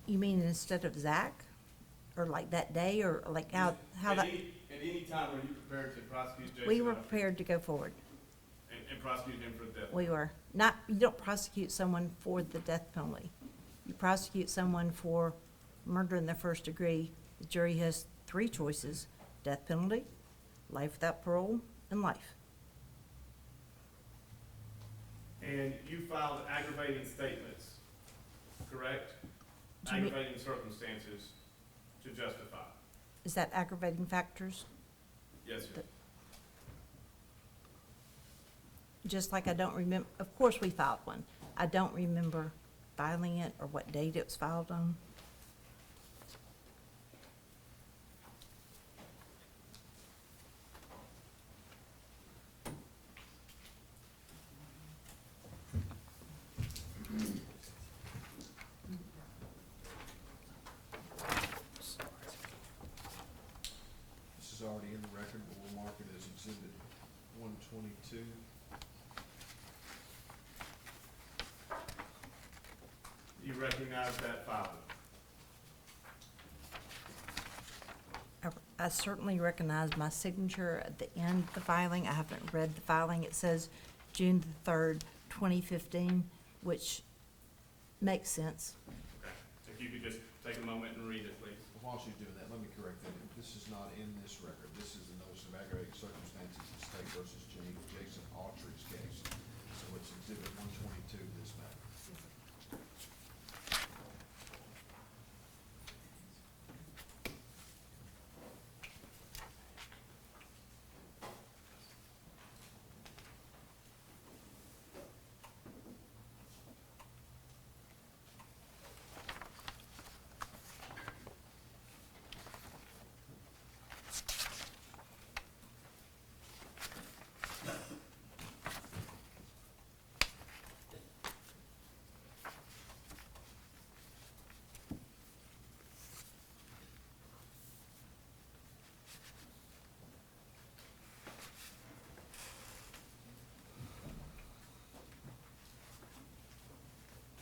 you mean instead of Zach? Or like that day, or like how At that, any time were you prepared to prosecute Jason we were Autry prepared to go forward. and prosecute him for the death? We were. You don't prosecute someone for the death penalty. You prosecute someone for murder in the first degree. The jury has three choices: death penalty, life without parole, and life. And you filed aggravating statements, correct? Do you mean- Aggravating circumstances to justify. Is that aggravating factors? Yes, sir. Just like I don't remember, of course we filed one. I don't remember filing it or what date it was filed on. This is already in the record, but we'll mark it as exhibit 122. You recognize that file? I certainly recognize my signature at the end of the filing. I haven't read the filing. It says June the 3rd, 2015, which makes sense. Okay. So if you could just take a moment and read it, please. While she's doing that, let me correct that. This is not in this record. This is the notice of aggravating circumstances in State versus Jason Autry's case. So it's exhibit 122 of this matter.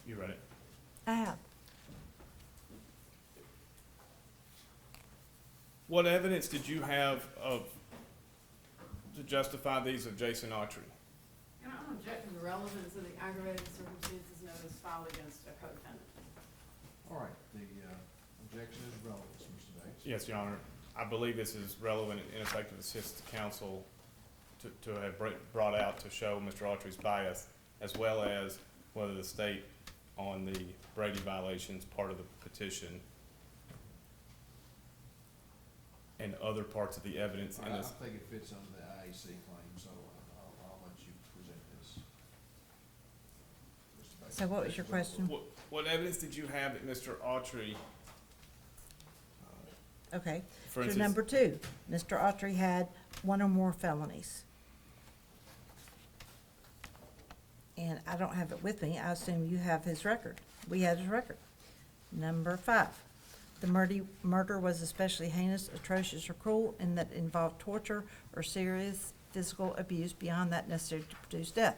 You read it? I have. What evidence did you have to justify these of Jason Autry? And I'm objecting the relevance of the aggravated circumstances notice filed against a co-defendant. All right, the objection is relevance, Mr. Bates. Yes, Your Honor. I believe this is relevant and ineffective assistance to counsel to have brought out to show Mr. Autry's bias, as well as whether the state on the Brady violations part of the petition and other parts of the evidence in I this. think it fits under the IAC claim, so I'll let you present this. Mr. Bates. So what was your question? What evidence did you have that Mr. Autry, Okay. for So instance? number two, Mr. Autry had one or more felonies. And I don't have it with me. I assume you have his record. We had his record. Number five, the murder was especially heinous, atrocious, or cruel, and that involved torture or serious physical abuse beyond that necessary to produce death.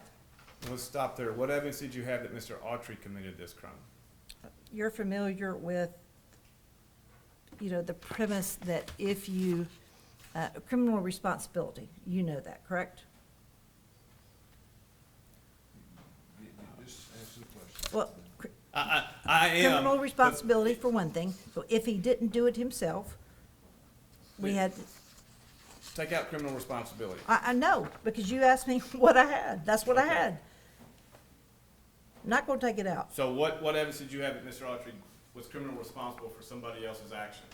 Let's stop there. What evidence did you have that Mr. Autry committed this crime? You're familiar with, the premise that if you, criminal responsibility, you know that, correct? Just answer the question. Well, I am. criminal but- responsibility for one thing, so if he didn't do it himself, we had, Take out criminal responsibility. I know, because you asked me what I had, that's what I Okay. had. Not gonna take it out, So what evidence did you have that Mr. Autry was criminally responsible for somebody else's actions?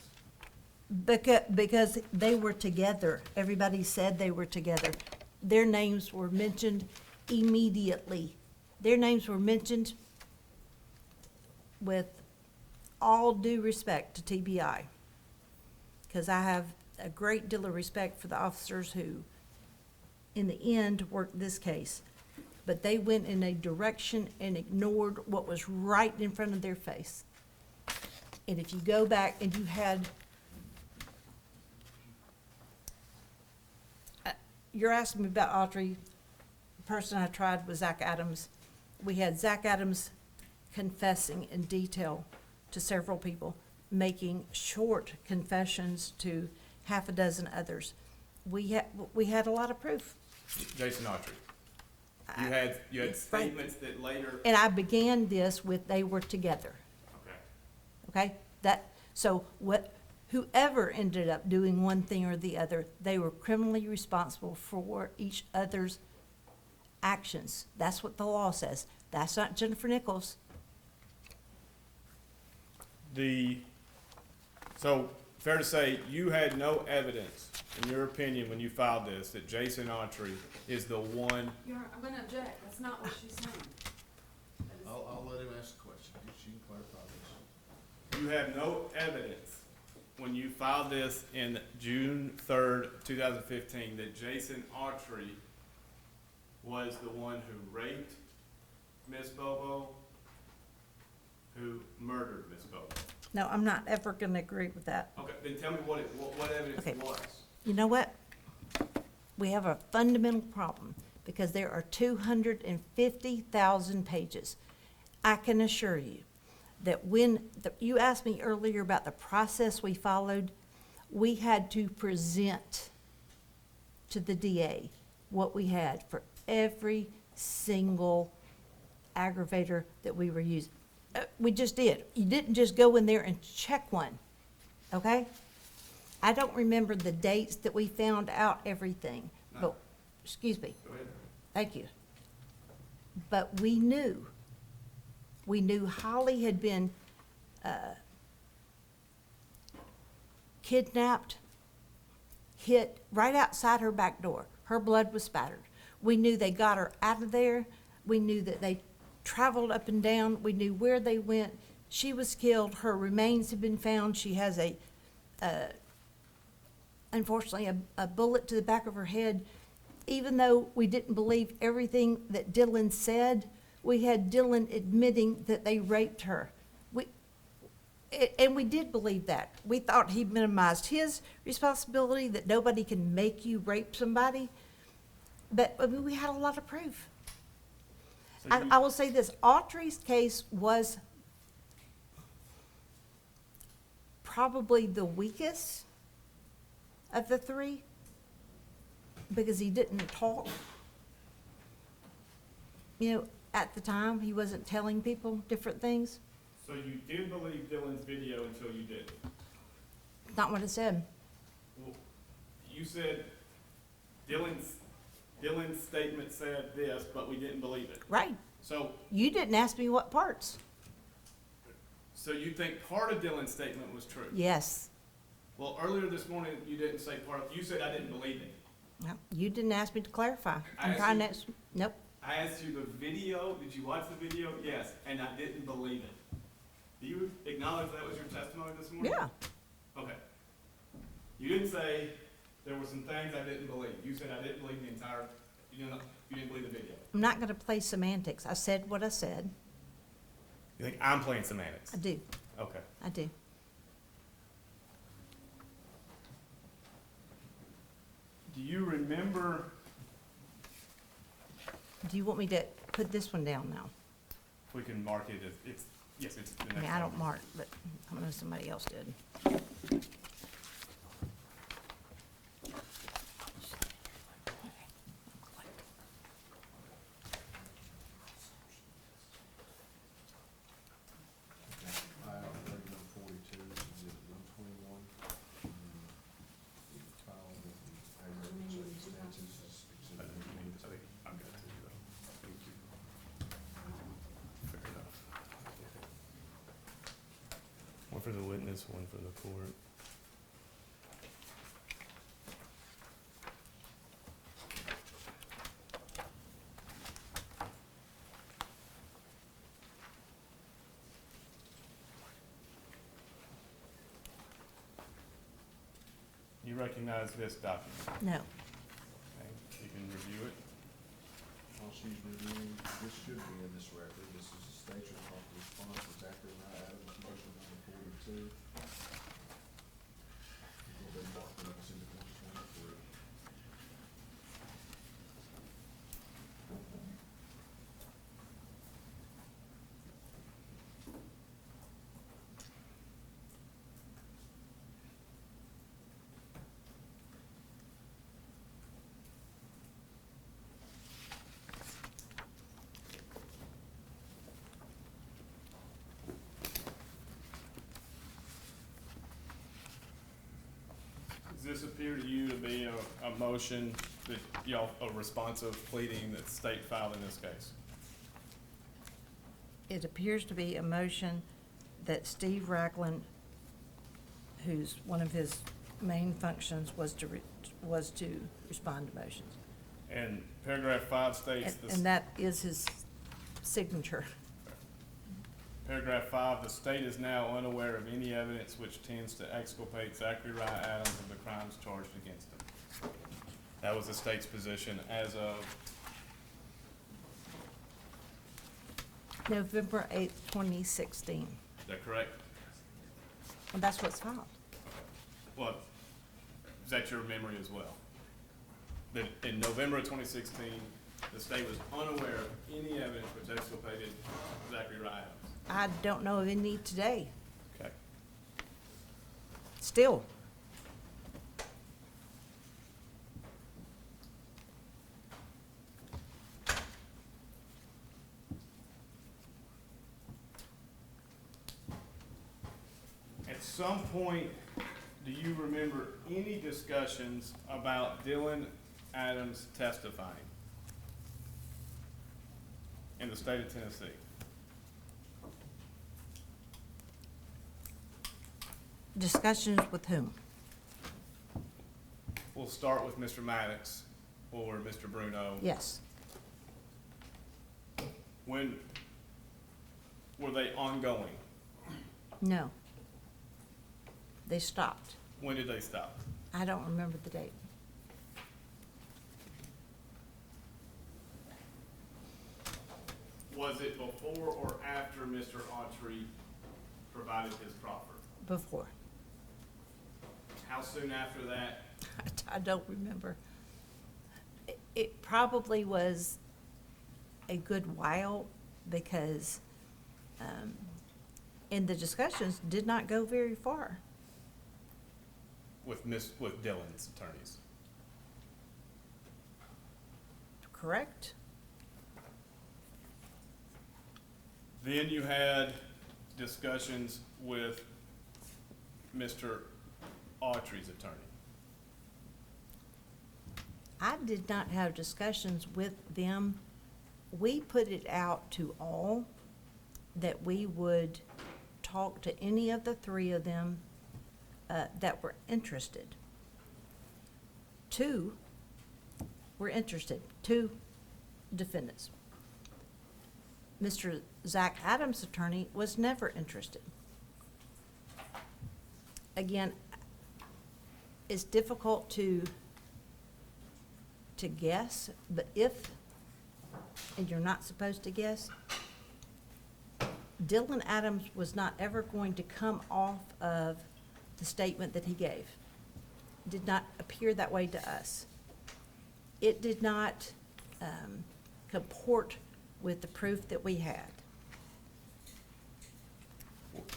because they were together, everybody said they were together. Their names were mentioned immediately. Their names were mentioned with all due respect to TBI. Because I have a great deal of respect for the officers who, in the end, worked this case. But they went in a direction and ignored what was right in front of their face. And if you go back and you had, you're asking me about Autry. The person I tried was Zach Adams. We had Zach Adams confessing in detail to several people, making short confessions to half a dozen others. We had a lot of proof. Jason Autry. You had statements that later, And I began this with they were together, okay. okay? So whoever ended up doing one thing or the other, they were criminally responsible for each other's actions. That's what the law says. That's not Jennifer Nichols. So, fair to say, you had no evidence, in your opinion, when you filed this, that Jason Autry is the one, I'm gonna object, that's not what she's saying. That is- I'll let him ask the question, she can clarify this. you have no evidence when you filed this in June 3rd, 2015, that Jason Autry was the one who raped Ms. Bobo, who murdered Ms. Bobo. No, I'm not ever gonna agree with that. Okay, then tell me what evidence Okay. it was. You know what? We have a fundamental problem because there are 250,000 pages. I can assure you that you asked me earlier about the process we followed, we had to present to the DA what we had for every single aggravator that we were using. We just did. You didn't just go in there and check one, okay? I don't remember the dates that we found out everything, but, excuse me, Go ahead. thank you. But we knew Holly had been kidnapped, hit right outside her back door. Her blood was spattered. We knew they got her out of there. We knew that they traveled up and down. We knew where they went. She was killed. Her remains have been found. She has unfortunately, a bullet to the back of her head. Even though we didn't believe everything that Dylan said, we had Dylan admitting that they raped her. And we did believe that. We thought he minimized his responsibility, that nobody can make you rape somebody. But, I mean, we had a lot of proof. So I will say this, Autry's case was probably the weakest of the three because he didn't talk. You know, at the time, he wasn't telling people different things. So you did believe Dylan's video until you didn't? Not what it said. Well, you said Dylan's statement said this, but we didn't believe it. Right. So You didn't ask me what parts. you think part of Dylan's statement was true? Yes. Well, earlier this morning, you didn't say part of, you said I didn't believe it. No, you didn't ask me to clarify. I I'm asked trying you- to, nope. I asked you the video, did you watch the video? Yes, and I didn't believe it. Do you acknowledge that was your testimony this morning? Yeah. Okay. You didn't say there were some things I didn't believe. You said I didn't believe the entire, you didn't believe the video. I'm not gonna play semantics. I said what I said. You think I'm playing semantics? I do. Okay. I do. Do you remember, Do you want me to put this one down now? if we can mark it as, yes, it's the I next mean, I don't one. mark, but I know somebody else did. File 3142, exhibit 121. File with the aggravating circumstances is exhibit 122. I'm good. Thank you. Fair enough. One for the witness, one for the court. You recognize this document, No. okay? You can review it. While she's reviewing, this should be in this record. This is a statement of response to Zachary Adams, motion number 42. We'll be marking it as exhibit 123. this appear to you to be a motion that y'all, a responsive pleading that the state filed in this case? It appears to be a motion that Steve Ragland, whose, one of his main functions was to respond to motions. And paragraph 5 states, And that is his signature. paragraph 5, the state is now unaware of any evidence which tends to exculpate Zachary Wright Adams of the crimes charged against him. That was the state's position as of November 8th, 2016. Is that correct? And that's what's filed. Well, is that your memory as well? That in November of 2016, the state was unaware of any evidence which exculpated Zachary Wright Adams. I don't know of any today, Okay. still. At some point, do you remember any discussions about Dylan Adams testifying in the state of Tennessee? Discussions with whom? We'll start with Mr. Maddox or Mr. Bruno. Yes. When were they ongoing? No. They stopped. When did they stop? I don't remember the date. Was it before or after Mr. Autry provided his proffer? Before. How soon after that? I don't remember. It probably was a good while because, and the discussions did not go very far. With Dylan's attorneys? Correct? Then you had discussions with Mr. Autry's attorney. I did not have discussions with them. We put it out to all that we would talk to any of the three of them that were interested. 2 were interested, 2 defendants. Mr. Zach Adams' attorney was never interested. Again, it's difficult to guess, but if, and you're not supposed to guess, Dylan Adams was not ever going to come off of the statement that he gave. Did not appear that way to us. It did not comport with the proof that we had.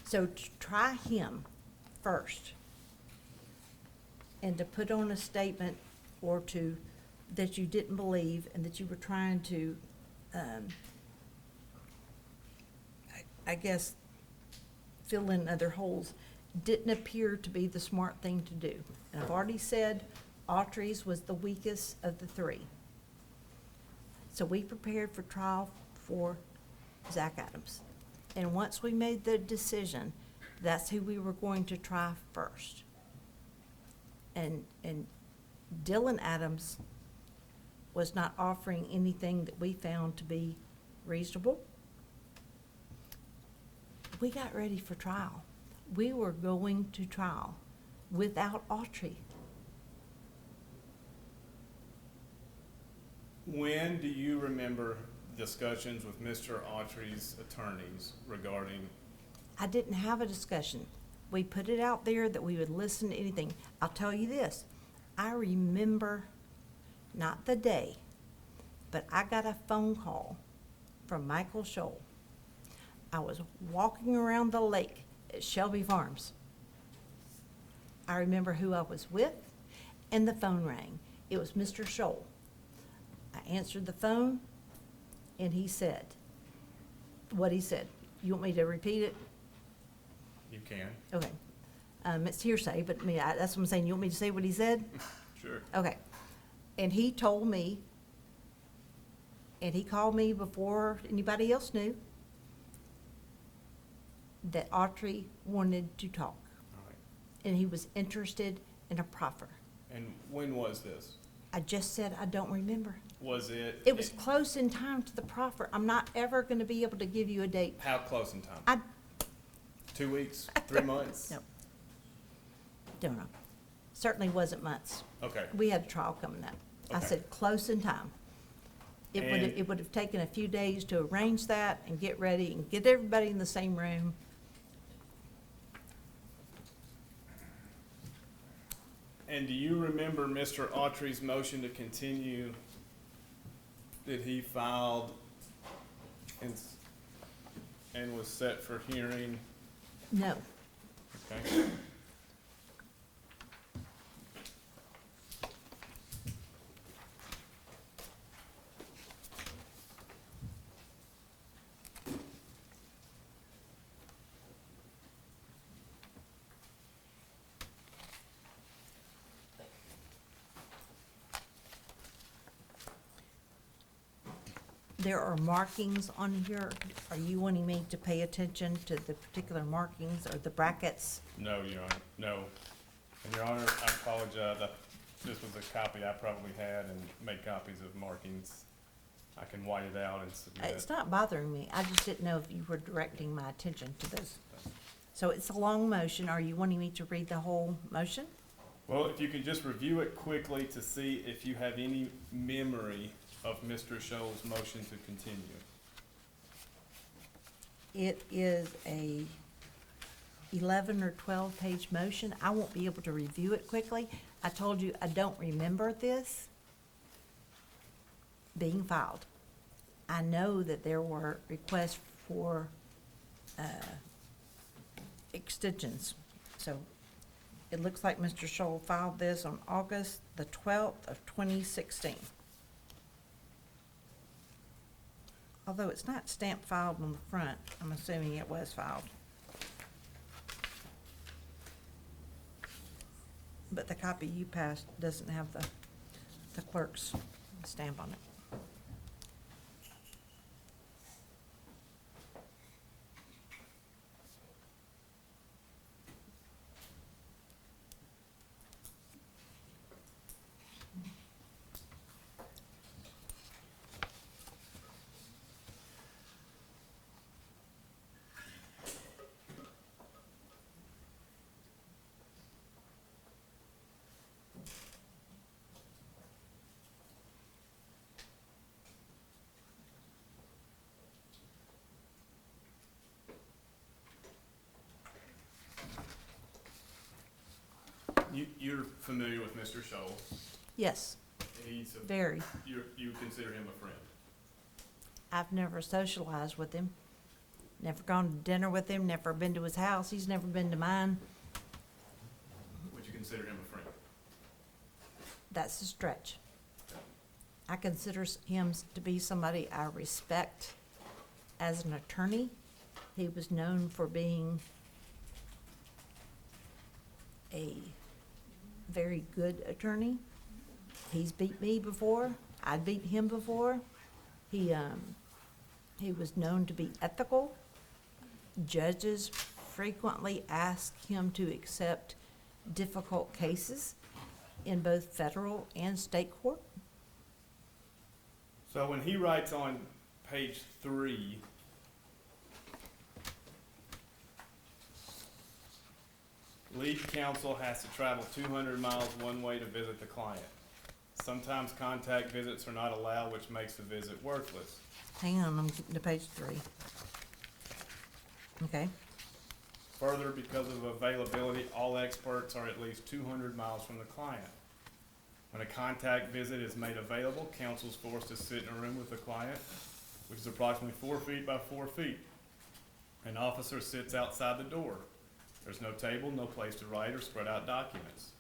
So to try him first and to put on a statement or to, that you didn't believe and that you were trying to, I guess, fill in other holes, didn't appear to be the smart thing to do. And I've already said Autry's was the weakest of the 3. So we prepared for trial for Zach Adams. And once we made the decision, that's who we were going to try first. And Dylan Adams was not offering anything that we found to be reasonable. We got ready for trial. We were going to trial without Autry. When do you remember discussions with Mr. Autry's attorneys regarding? I didn't have a discussion. We put it out there that we would listen to anything. I'll tell you this, I remember, not the day, but I got a phone call from Michael Scholl. I was walking around the lake at Shelby Farms. I remember who I was with, and the phone rang. It was Mr. Scholl. I answered the phone, and he said what he said. You want me to repeat it? You can. Okay. It's hearsay, but I mean, that's what I'm saying. You want me to say what he said? Sure. Okay. And he told me, and he called me before anybody else knew, that Autry wanted to talk, All right. and he was interested in a proffer. And when was this? I just said, I don't remember. Was it? It was close in time to the proffer. I'm not ever gonna be able to give you a date. How close in time? I 2 weeks? 3 months? No. don't know. Certainly wasn't months. Okay. We had a trial coming up. I Okay. said, close in time. And- It would have taken a few days to arrange that and get ready and get everybody in the same room. And do you remember Mr. Autry's motion to continue that he filed and was set for hearing? No. Okay. There are markings on here. Are you wanting me to pay attention to the particular markings or the brackets? No, Your Honor, no. And Your Honor, I apologize. This was a copy I probably had and made copies of markings. I can white it out and submit. It's not bothering me. I just didn't know if you were directing my attention to those. So it's a long motion. Are you wanting me to read the whole motion? Well, if you could just review it quickly to see if you have any memory of Mr. Scholl's motion to continue. It is a 11 or 12-page motion. I won't be able to review it quickly. I told you I don't remember this being filed. I know that there were requests for extensions. So it looks like Mr. Scholl filed this on August the 12th of 2016. Although it's not stamped filed on the front, I'm assuming it was filed. But the copy you passed doesn't have the clerk's stamp on it. You're familiar with Mr. Scholl? Yes, He's a, very. you consider him a friend? I've never socialized with him, never gone to dinner with him, never been to his house. He's never been to mine. Would you consider him a friend? That's a stretch. I consider him to be somebody I respect as an attorney. He was known for being a very good attorney. He's beat me before. I'd beat him before. He was known to be ethical. Judges frequently ask him to accept difficult cases in both federal and state court. So when he writes on page 3, lead counsel has to travel 200 miles one way to visit the client. Sometimes contact visits are not allowed, which makes the visit worthless. Hang on, I'm getting to page 3. Okay, Further, because of availability, all experts are at least 200 miles from the client. When a contact visit is made available, counsel is forced to sit in a room with the client, which is approximately 4 feet by 4 feet. An officer sits outside the door. There's no table, no place to write or spread out documents.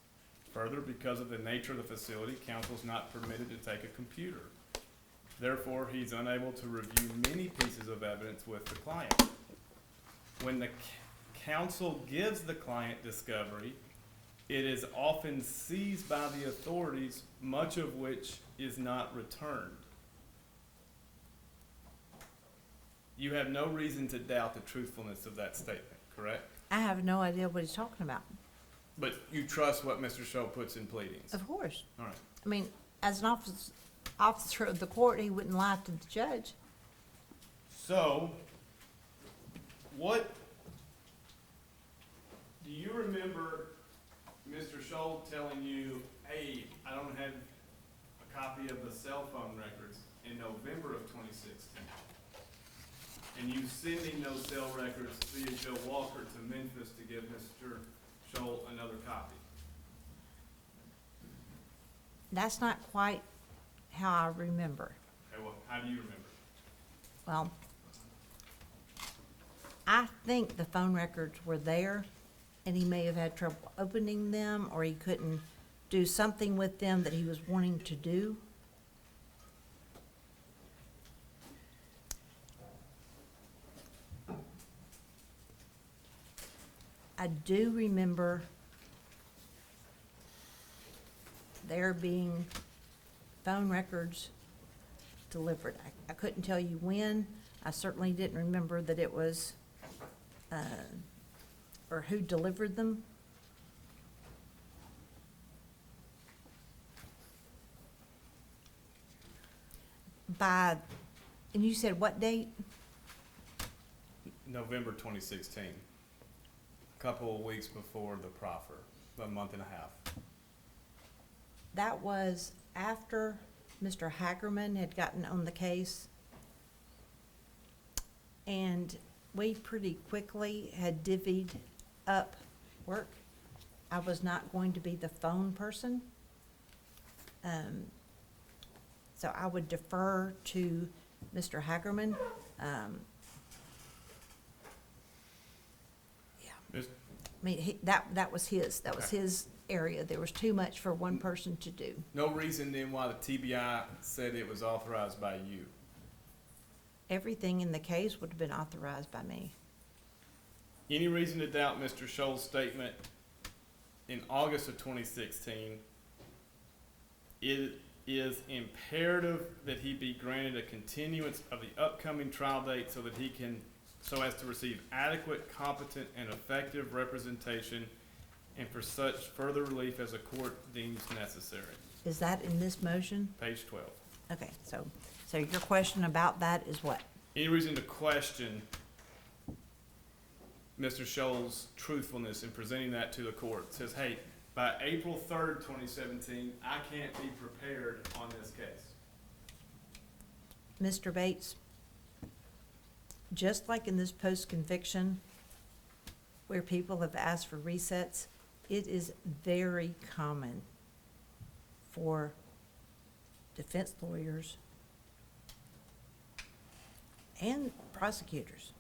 Further, because of the nature of the facility, counsel is not permitted to take a computer. Therefore, he's unable to review many pieces of evidence with the client. When the counsel gives the client discovery, it is often seized by the authorities, much of which is not returned. You have no reason to doubt the truthfulness of that statement, correct? I have no idea what he's talking about. But you trust what Mr. Scholl puts in pleadings? Of course. All right. I mean, as an officer of the court, he wouldn't lie to the judge. So, what, do you remember Mr. Scholl telling you, hey, I don't have a copy of the cell phone records in November of 2016? And you sending those cell records via Joe Walker to Memphis to give Mr. Scholl another copy? That's not quite how I remember. Okay, well, how do you remember? Well, I think the phone records were there, and he may have had trouble opening them, or he couldn't do something with them that he was wanting to do. I do remember there being phone records delivered. I couldn't tell you when. I certainly didn't remember that it was, or who delivered them. And you said what date? November 2016. A couple of weeks before the proffer, a month and a half. That was after Mr. Hagerman had gotten on the case. And we pretty quickly had divvied up work. I was not going to be the phone person. So I would defer to Mr. Hagerman. Mis- I mean, that was his area. There was too much for one person to do. No reason then why the TBI said it was authorized by you? Everything in the case would have been authorized by me. Any reason to doubt Mr. Scholl's statement in August of 2016? It is imperative that he be granted a continuance of the upcoming trial date so as to receive adequate, competent, and effective representation, and for such further relief as the court deems necessary. Is that in this motion? Page 12. Okay, so your question about that is what? Any reason to question Mr. Scholl's truthfulness in presenting that to the court? It says, hey, by April 3rd, 2017, I can't be prepared on this case. Mr. Bates, just like in this post-conviction where people have asked for resets, it is very common for defense lawyers and prosecutors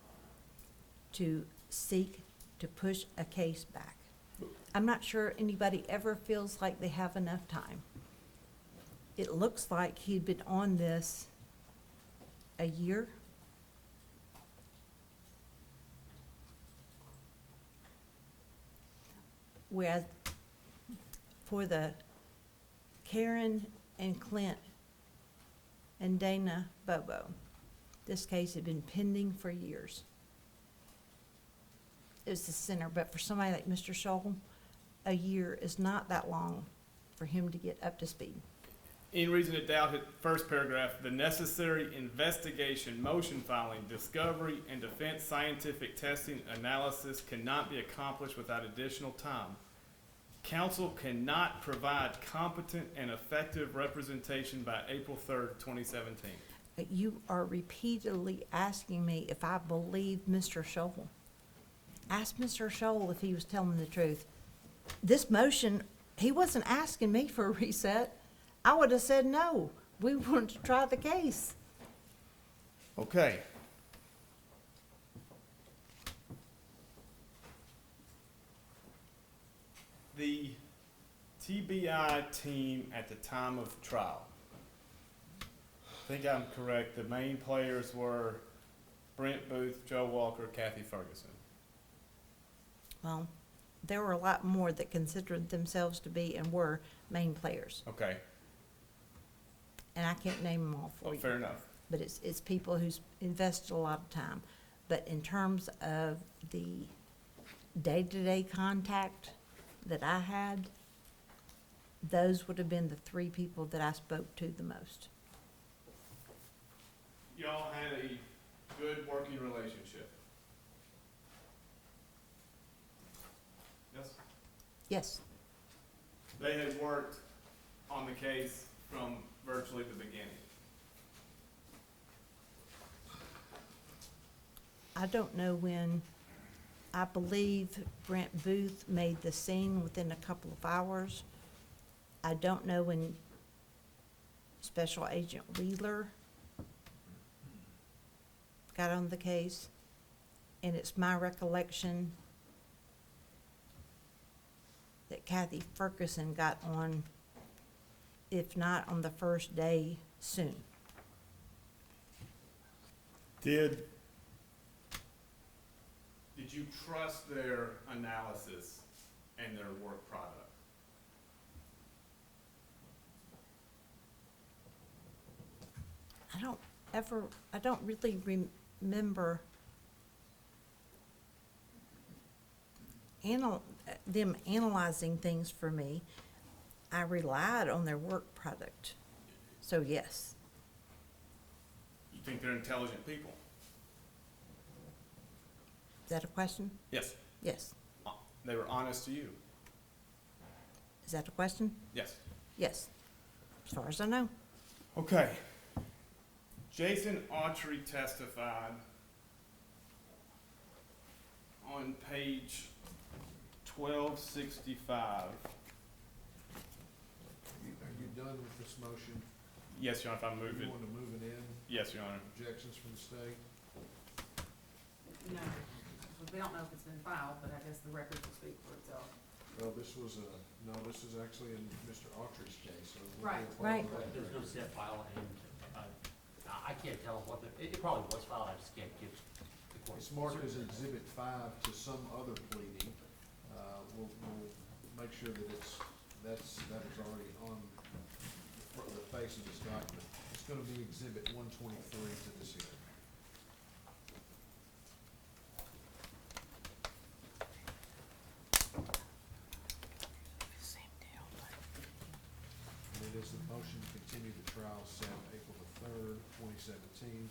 to seek to push a case back. I'm not sure anybody ever feels like they have enough time. It looks like he'd been on this a year. Whereas for the Karen and Clint and Dana Bobo, this case had been pending for years. It was the center, but for somebody like Mr. Scholl, a year is not that long for him to get up to speed. Any reason to doubt it? First paragraph, the necessary investigation, motion filing, discovery, and defense scientific testing analysis cannot be accomplished without additional time. Counsel cannot provide competent and effective representation by April 3rd, 2017. But you are repeatedly asking me if I believe Mr. Scholl. Ask Mr. Scholl if he was telling the truth. This motion, he wasn't asking me for a reset. I would have said no. We wanted to try the case. Okay. The TBI team at the time of trial, I think I'm correct, the main players were Brent Booth, Joe Walker, Kathy Ferguson. Well, there were a lot more that considered themselves to be and were main players, Okay, and I can't name them all for well, you. fair enough. But it's people who's invested a lot of time. But in terms of the day-to-day contact that I had, those would have been the three people that I spoke to the most. Y'all had a good working relationship? Yes? Yes, They had worked on the case from virtually the beginning. I don't know when, I believe Brent Booth made the scene within a couple of hours. I don't know when Special Agent Wheeler got on the case, and it's my recollection that Kathy Ferguson got on, if not on the first day, soon. Did you trust their analysis and their work product? I don't really remember them analyzing things for me. I relied on their work product, so yes. You think they're intelligent people? Is that a question? Yes. Yes. They were honest to you? Is that a question? Yes. Yes, as far as I know. Okay. Jason Autry testified on page 1265. Are you done with this motion? Yes, Your Honor, if I move You it. want to move it in? Yes, Your Honor. Objections from the state? No, we don't know if it's been filed, but I guess the record will speak for itself. Well, this was actually in Mr. Autry's case, so. we'll Right. be a part of Right. that. There's no set file, and I can't tell what it probably was filed, I just can't give the court. It's marked as Exhibit 5 to some other pleading. We'll make sure that that is already on the face of this document. It's gonna be Exhibit 123 to this hearing. And it is the motion to continue the trial set April the 3rd, 2017,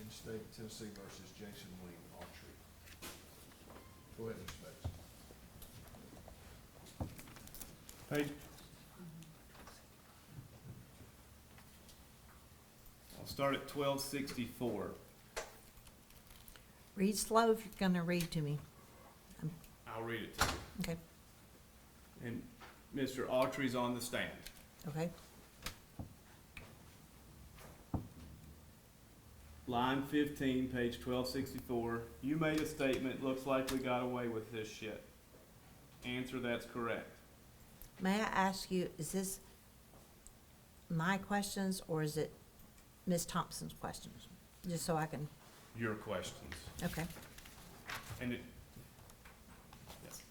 in state of Tennessee versus Jason Wayne Autry. Go ahead, Mr. Bates. Page. I'll start at 1264. Read slow if you're gonna read to me. I'll read it to you. Okay, And Mr. Autry's on the stand. okay? Line 15, page 1264. You made a statement, looks like we got away with this shit. Answer, that's correct. May I ask you, is this my questions or is it Ms. Thompson's questions? Just so I can, Your questions. okay. And it, yes.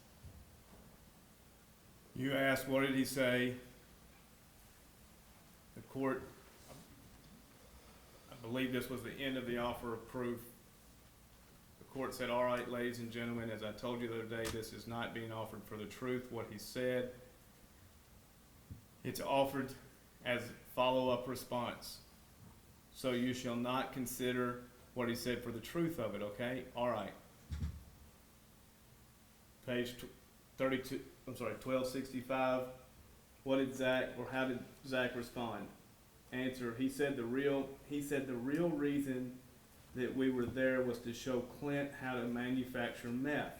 You asked, what did he say? The court, I believe this was the end of the offer of proof. The court said, all right, ladies and gentlemen, as I told you the other day, this is not being offered for the truth, what he said. It's offered as follow-up response. So you shall not consider what he said for the truth of it, okay? All right. Page 1265. What did Zach, or how did Zach respond? Answer, he said the real reason that we were there was to show Clint how to manufacture meth.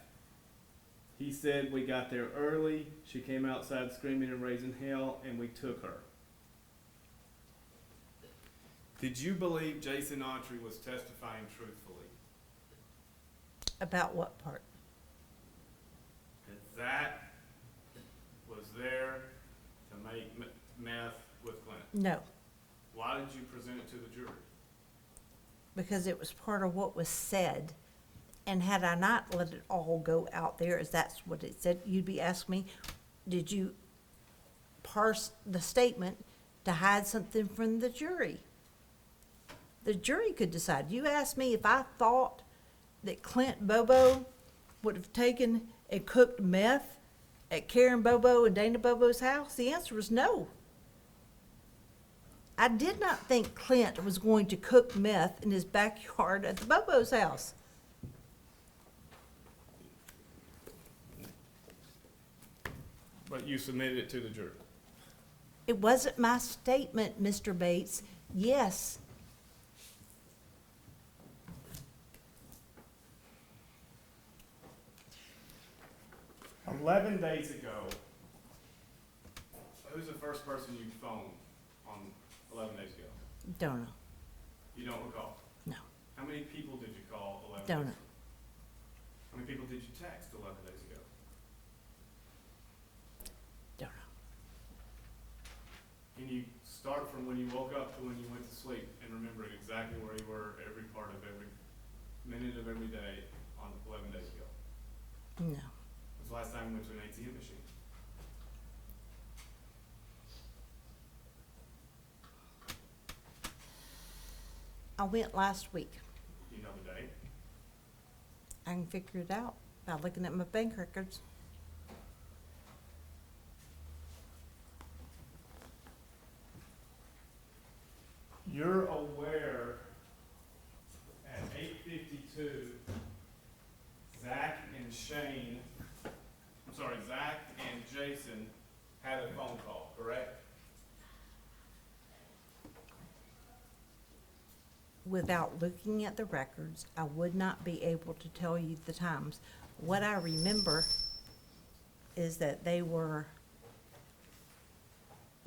He said we got there early, she came outside screaming and raising hell, and we took her. Did you believe Jason Autry was testifying truthfully? About what part? That Zach was there to make meth with Clint? No, Why did you present it to the jury? because it was part of what was said And had I not let it all go out there, as that's what it said, you'd be asking me, did you parse the statement to hide something from the jury? The jury could decide. You asked me if I thought that Clint Bobo would have taken and cooked meth at Karen Bobo and Dana Bobo's house. The answer was no. I did not think Clint was going to cook meth in his backyard at the Bobo's house. But you submitted it to the jury. It wasn't my statement, Mr. Bates. Yes. "11 days ago, who's the first person you phoned on 11 days ago? Don't know. You don't recall? No. How many people did you call 11 Don't days know. ago? How many people did you text 11 days ago? Don't know. Can you start from when you woke up to when you went to sleep and remember exactly where you were every part of every minute of every day on 11 days ago? No. When's the last time you went to an ATM machine? I went last week. Do you know the date? I can figure it out by looking at my bank records. You're aware at 8:52, Zach and Jason had a phone call, correct? Without looking at the records, I would not be able to tell you the times. What I remember is that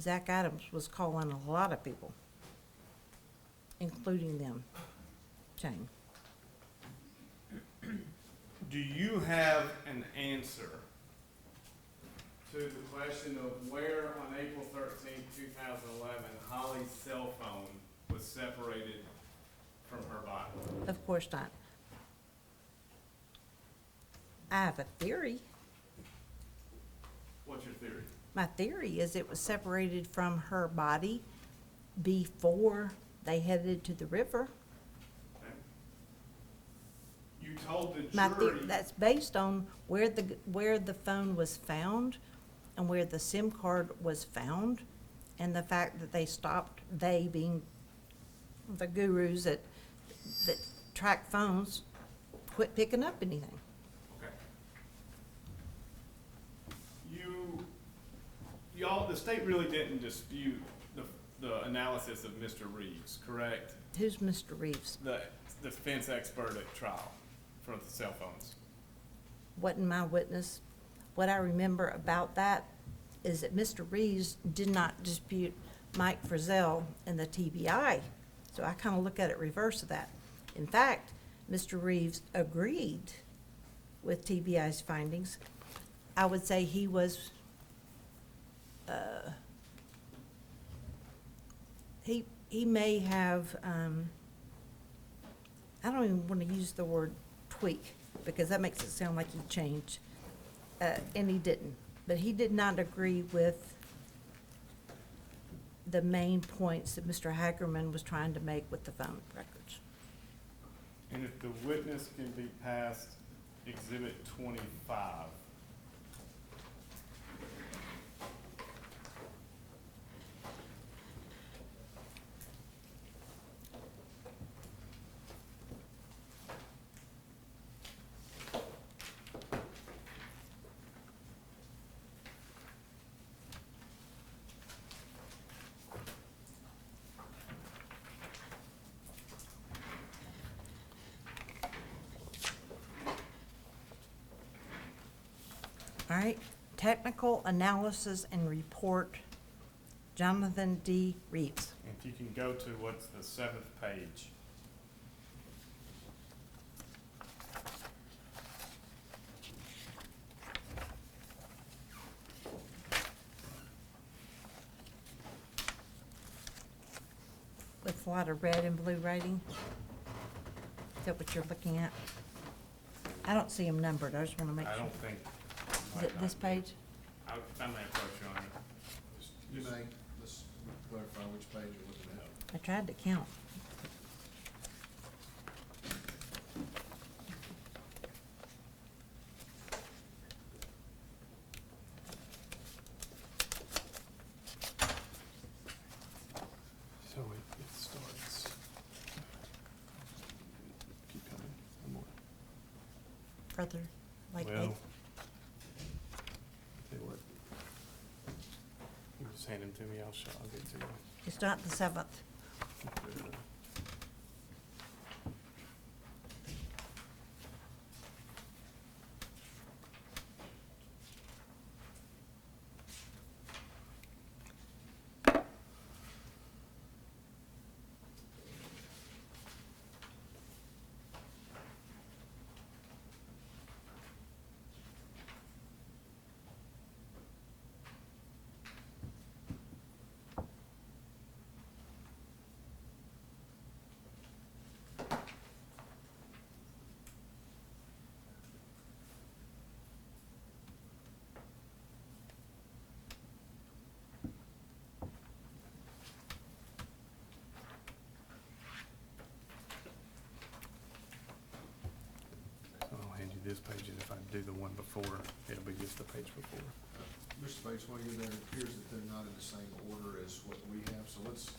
Zach Adams was calling a lot of people, including them, Jane. Do you have an answer to the question of where on April 13th, 2011, Holly's cell phone was separated from her body? Of course not. I have a theory. What's your theory? My theory is it was separated from her body before they headed to the river. Okay. You told the My jury. that's based on where the phone was found and where the SIM card was found, and the fact that they stopped, they being the gurus that track phones, quit picking up anything. Okay. The state really didn't dispute the analysis of Mr. Reeves, correct? Who's Mr. Reeves? The defense expert at trial for the cell phones. Wasn't my witness. What I remember about that is that Mr. Reeves did not dispute Mike Frizzell and the TBI. So I kind of look at it reverse of that. In fact, Mr. Reeves agreed with TBI's findings. I would say he was, he may have, I don't even want to use the word tweak, because that makes it sound like he changed, and he didn't. But he did not agree with the main points that Mr. Hagerman was trying to make with the phone records. And if the witness can be passed Exhibit 25. All right, technical analysis and report, Jonathan D. Reeves. If you can go to what's the 7th page. With a lot of red and blue writing. Is that what you're looking at? I don't see them numbered, I just wanna make I sure. don't think. Is it this page? I may approach you on it. You may, let's clarify which page you're looking at. I tried to count. So it starts. Keep coming, one more. Further, like Well, eight. tell you what. You just hand them to me, I'll get to you. It's not the 7th. So I'll hand you this page, and if I do the one before, it'll be just the page before. Mr. Bates, while you're there, it appears that they're not in the same order as what we have, so let's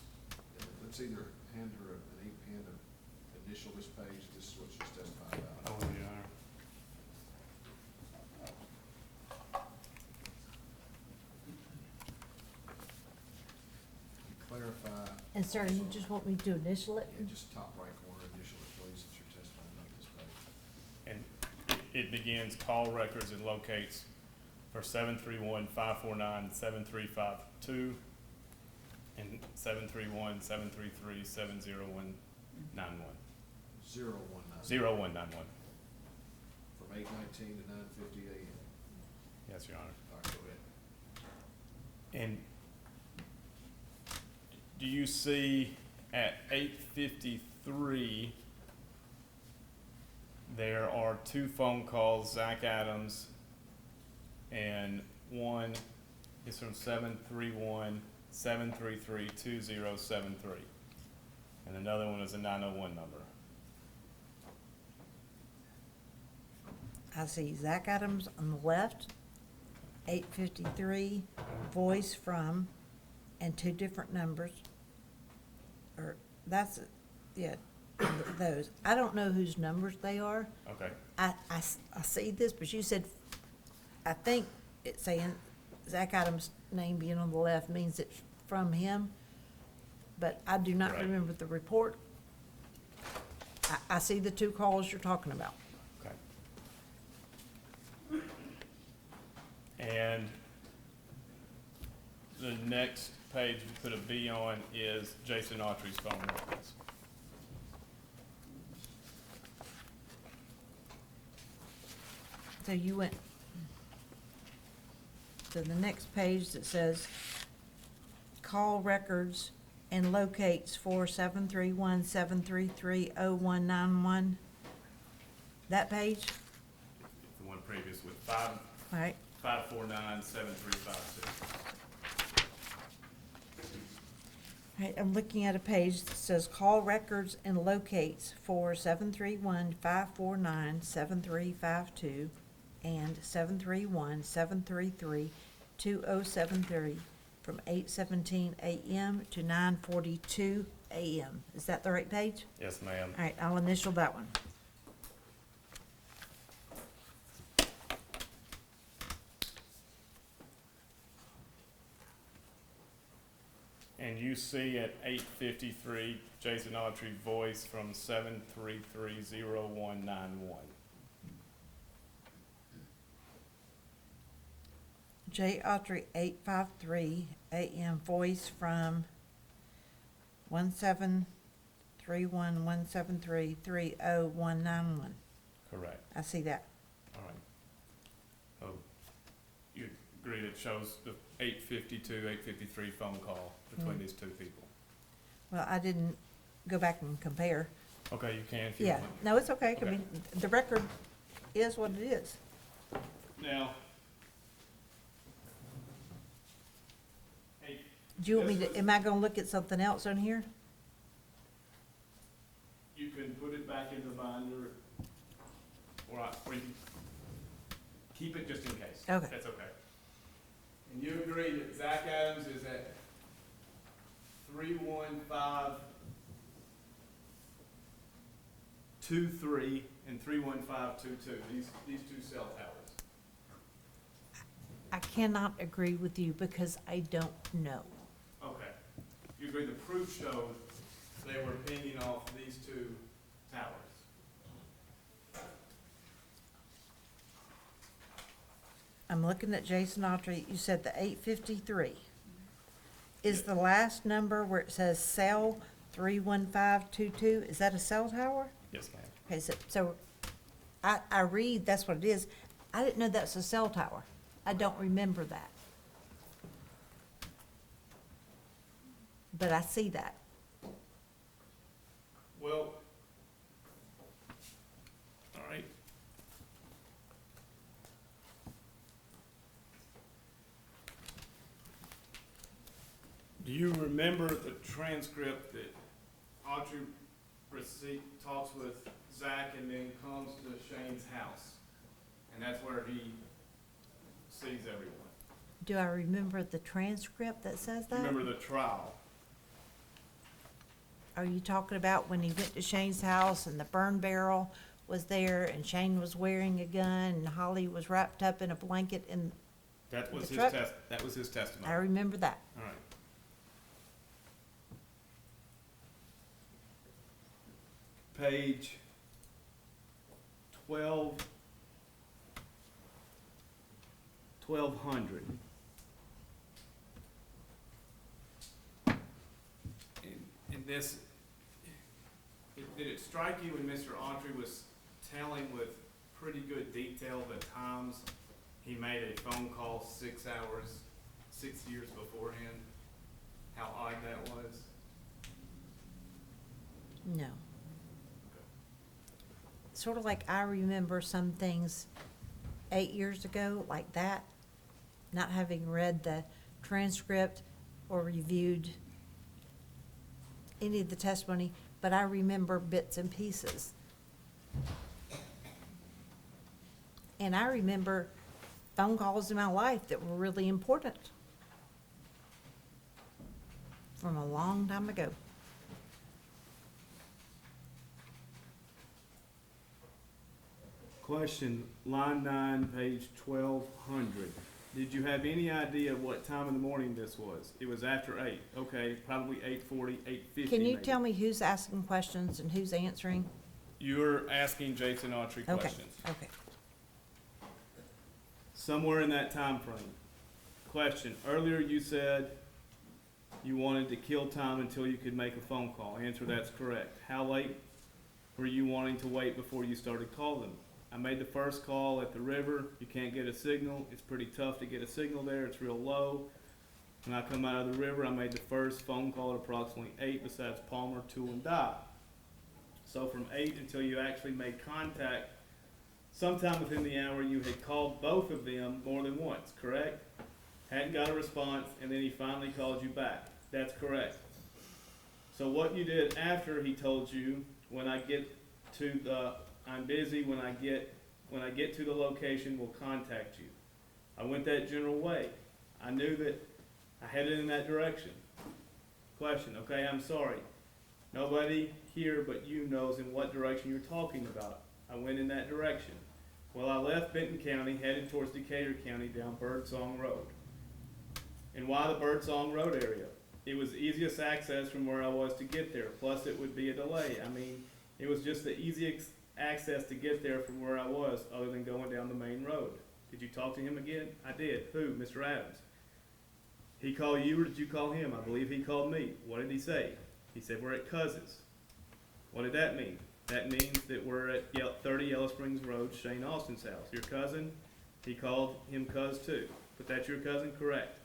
either hand her an ink pen or initial this page, this is what she's testified about. Oh, yeah. Clarify, And sir, you just want me to initial it? and just top right corner, initial it, please, since you're testifying on this page. And it begins call records and locates for 731-549-7352 and 731-733-70191. 0191, 0191. from 8:19 to 9:50 a.m. Yes, Your Honor. All right, go ahead. And do you see at 8:53, there are two phone calls, Zach Adams, and one is from 731-733-2073. And another one is a 901 number. I see Zach Adams on the left, 853, voice from, and two different numbers. Or, that's, yeah, those. I don't know whose numbers they are. Okay. I see this, but you said, I think it's saying Zach Adams' name being on the left means it's from him, but I do not Right. remember the report. I see the two calls you're talking about. Okay. And the next page we put a B on is Jason Autry's phone records. So you went to the next page that says, call records and locates for 731-733-0191. That page, The one previous with all right? 549-7352. All right, I'm looking at a page that says call records and locates for 731-549-7352 and 731-733-2073 from 8:17 a.m. to 9:42 a.m. Is that the right page? Yes, ma'am. All right, I'll initial that one. And you see at 8:53, Jason Autry voice from 733-0191. J. Autry, 853 a.m. voice from 17311733091. Correct. I see that. All right. Oh, you agree it shows the 8:52, 8:53 phone call between these two people? Well, I didn't go back and compare. Okay, you can if you Yeah, want. no, it's okay. I Okay. mean, the record is what it is. Now, hey, Do you want me This to, was- am I gonna look at something else on here? you can put it back in the binder, or you can keep it just in case. Okay. That's okay. And you agree that Zach Adams is at 31523 and 31522, these two cell towers. I cannot agree with you because I don't know. Okay. You agree the proof showed they were pinging off these two towers? I'm looking at Jason Autry, you said the 853. Is the last number where it says cell 31522, is that a cell tower? Yes, ma'am. Okay, so I read, that's what it is. I didn't know that's a cell tower. I don't remember that. But I see that. Well, all right. Do you remember the transcript that Audrey talks with Zach and then comes to Shane's house? And that's where he sees everyone. Do I remember the transcript that says You that? remember the trial? Are you talking about when he went to Shane's house and the burn barrel was there and Shane was wearing a gun and Holly was wrapped up in a blanket and That was The his truck? that was his testimony. I remember that. All right. Page 1200. In this, did it strike you when Mr. Autry was telling with pretty good detail the times he made a phone call 6 years beforehand? How odd that was? No. Sort of like I remember some things 8 years ago, like that, not having read the transcript or reviewed any of the testimony, but I remember bits and pieces. And I remember phone calls in my life that were really important from a long time ago. Question, line 9, page 1200. Did you have any idea what time in the morning this was? It was after 8. Okay, probably 8:40, 8:50 Can you maybe. tell me who's asking questions and who's answering? You're asking Jason Autry Okay, questions. okay. Somewhere in that time frame. Question, earlier you said you wanted to kill time until you could make a phone call. Answer, that's correct. How late were you wanting to wait before you started calling? I made the first call at the river. You can't get a signal. It's pretty tough to get a signal there. It's real low. When I come out of the river, I made the first phone call at approximately 8 besides Palmer, Tool, and Dye. So from 8 until you actually made contact, sometime within the hour, you had called both of them more than once, correct? Hadn't got a response, and then he finally called you back. That's correct. So what you did after he told you, when I get to the, I'm busy, when I get to the location, we'll contact you. I went that general way. I knew that I headed in that direction. Question, okay, I'm sorry. Nobody here but you knows in what direction you're talking about. I went in that direction. Well, I left Benton County, headed towards Decatur County down Birdsong Road. And why the Birdsong Road area? It was the easiest access from where I was to get there, plus it would be a delay. I mean, it was just the easiest access to get there from where I was, other than going down the main road. Did you talk to him again? I did. Who? Mr. Adams. He called you, or did you call him? I believe he called me. What did he say? He said, we're at Cousins. What did that mean? That means that we're at 30 Yellow Springs Road, Shane Austin's house. Your cousin, he called him Cuz too. But that's your cousin? Correct.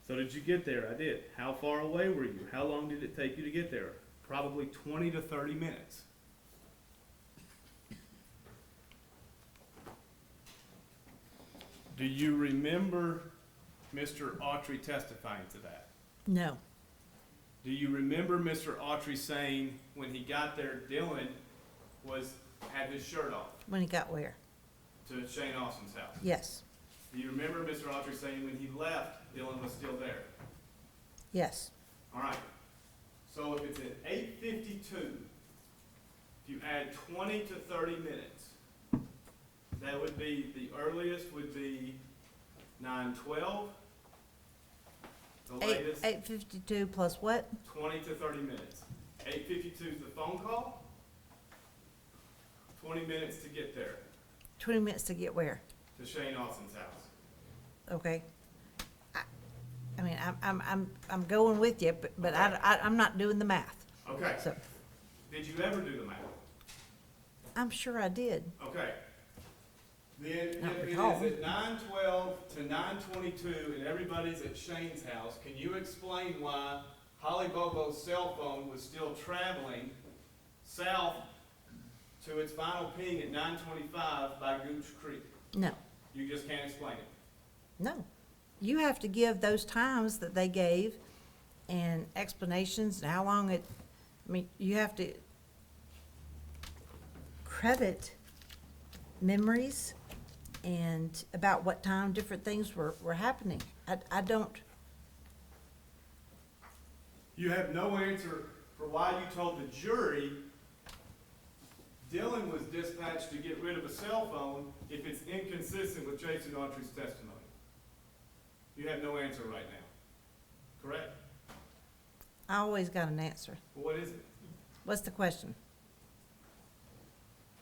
So did you get there? I did. How far away were you? How long did it take you to get there? Probably 20 to 30 minutes. Do you remember Mr. Autry testifying to that? No, Do you remember Mr. Autry saying when he got there, Dylan had his shirt off when he got where? to Shane Austin's house? Yes, Do you remember Mr. Autry saying when he left, Dylan was still there? yes. All right. So if it's at 8:52, if you add 20 to 30 minutes, that would be, the earliest would be 9:12. The latest, 8:52 plus what? 20 to 30 minutes. 8:52 is the phone call. 20 minutes to get there, 20 minutes to get where? to Shane Austin's house. Okay. I mean, I'm going with you, but I'm not doing the math. Okay. So, Did you ever do the math? I'm sure I did. Okay. Then Not if it is recall. at 9:12 to 9:22 and everybody's at Shane's house, can you explain why Holly Bobo's cell phone was still traveling south to its final ping at 9:25 by Gooch Creek? No, You just can't explain it. no. You have to give those times that they gave and explanations and how long you have to credit memories and about what time different things were happening. I don't, You have no answer for why you told the jury Dylan was dispatched to get rid of a cell phone if it's inconsistent with Jason Autry's testimony. You have no answer right now, correct? I always got an answer. Well, what is it? What's the question?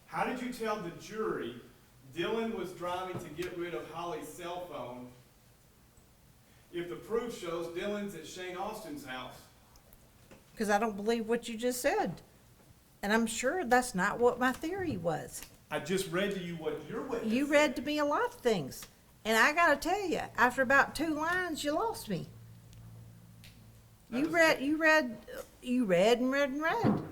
How did you tell the jury Dylan was driving to get rid of Holly's cell phone if the proof shows Dylan's at Shane Austin's house? Because I don't believe what you just said. And I'm sure that's not what my theory was. I just read to you what your witness You said. read to me a lot of things. And I gotta tell you, after about 2 lines, you lost me. That You was- read and read and read.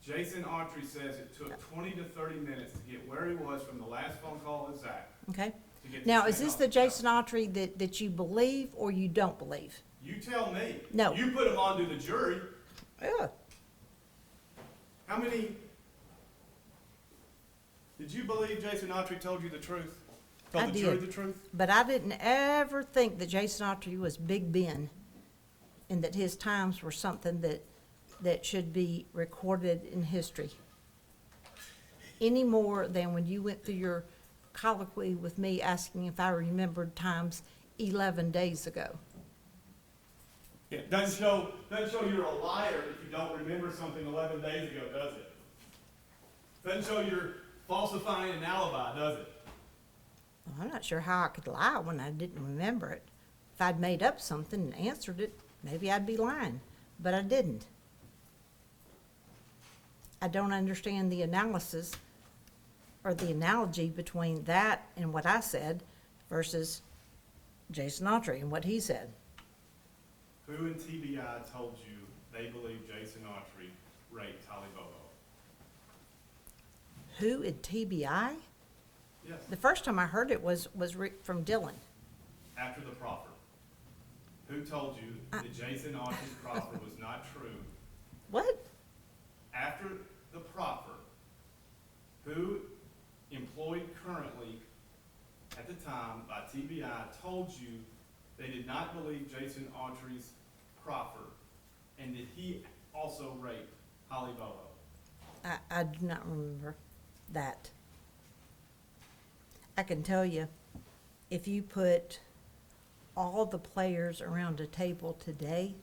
Jason Autry says it took 20 to 30 minutes to get where he was from the last phone call with Zach Okay? to get to Now, Shane is this the Austin's house. Jason Autry that you believe or you don't believe? You tell me. No. You put him on to the jury. Yeah. How many? Did you believe Jason Autry told you the truth? Told I the jury did. the truth? But I didn't ever think that Jason Autry was Big Ben and that his times were something that should be recorded in history. Any more than when you went through your colloquy with me asking if I remembered times 11 days ago. Yeah, doesn't show you're a liar if you don't remember something 11 days ago, does it? Doesn't show you're falsifying an alibi, does it? Well, I'm not sure how I could lie when I didn't remember it. If I'd made up something and answered it, maybe I'd be lying, but I didn't. I don't understand the analysis or the analogy between that and what I said versus Jason Autry and what he said. Who in TBI told you they believe Jason Autry raped Holly Bobo? Who in TBI? Yes. The first time I heard it was from Dylan. After the proffer. Who told you that Jason Autry's proffer was not true? What? After the proffer, who employed currently at the time by TBI told you they did not believe Jason Autry's proffer and that he also raped Holly Bobo? I do not remember that. I can tell you, if you put all the players around a table today,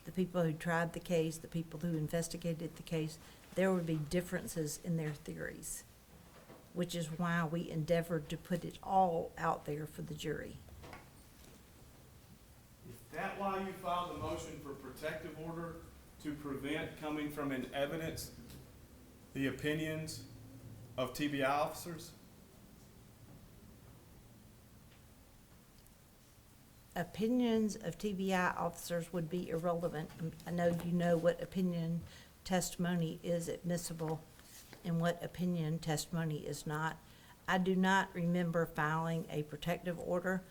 the people who tried the case, the people who investigated the case, there would be differences in their theories, which is why we endeavored to put it all out there for the jury. Is that why you filed the motion for protective order to prevent coming from in evidence the opinions of TBI officers? Opinions of TBI officers would be irrelevant. I know you know what opinion testimony is admissible and what opinion testimony is not. I do not remember filing a protective order.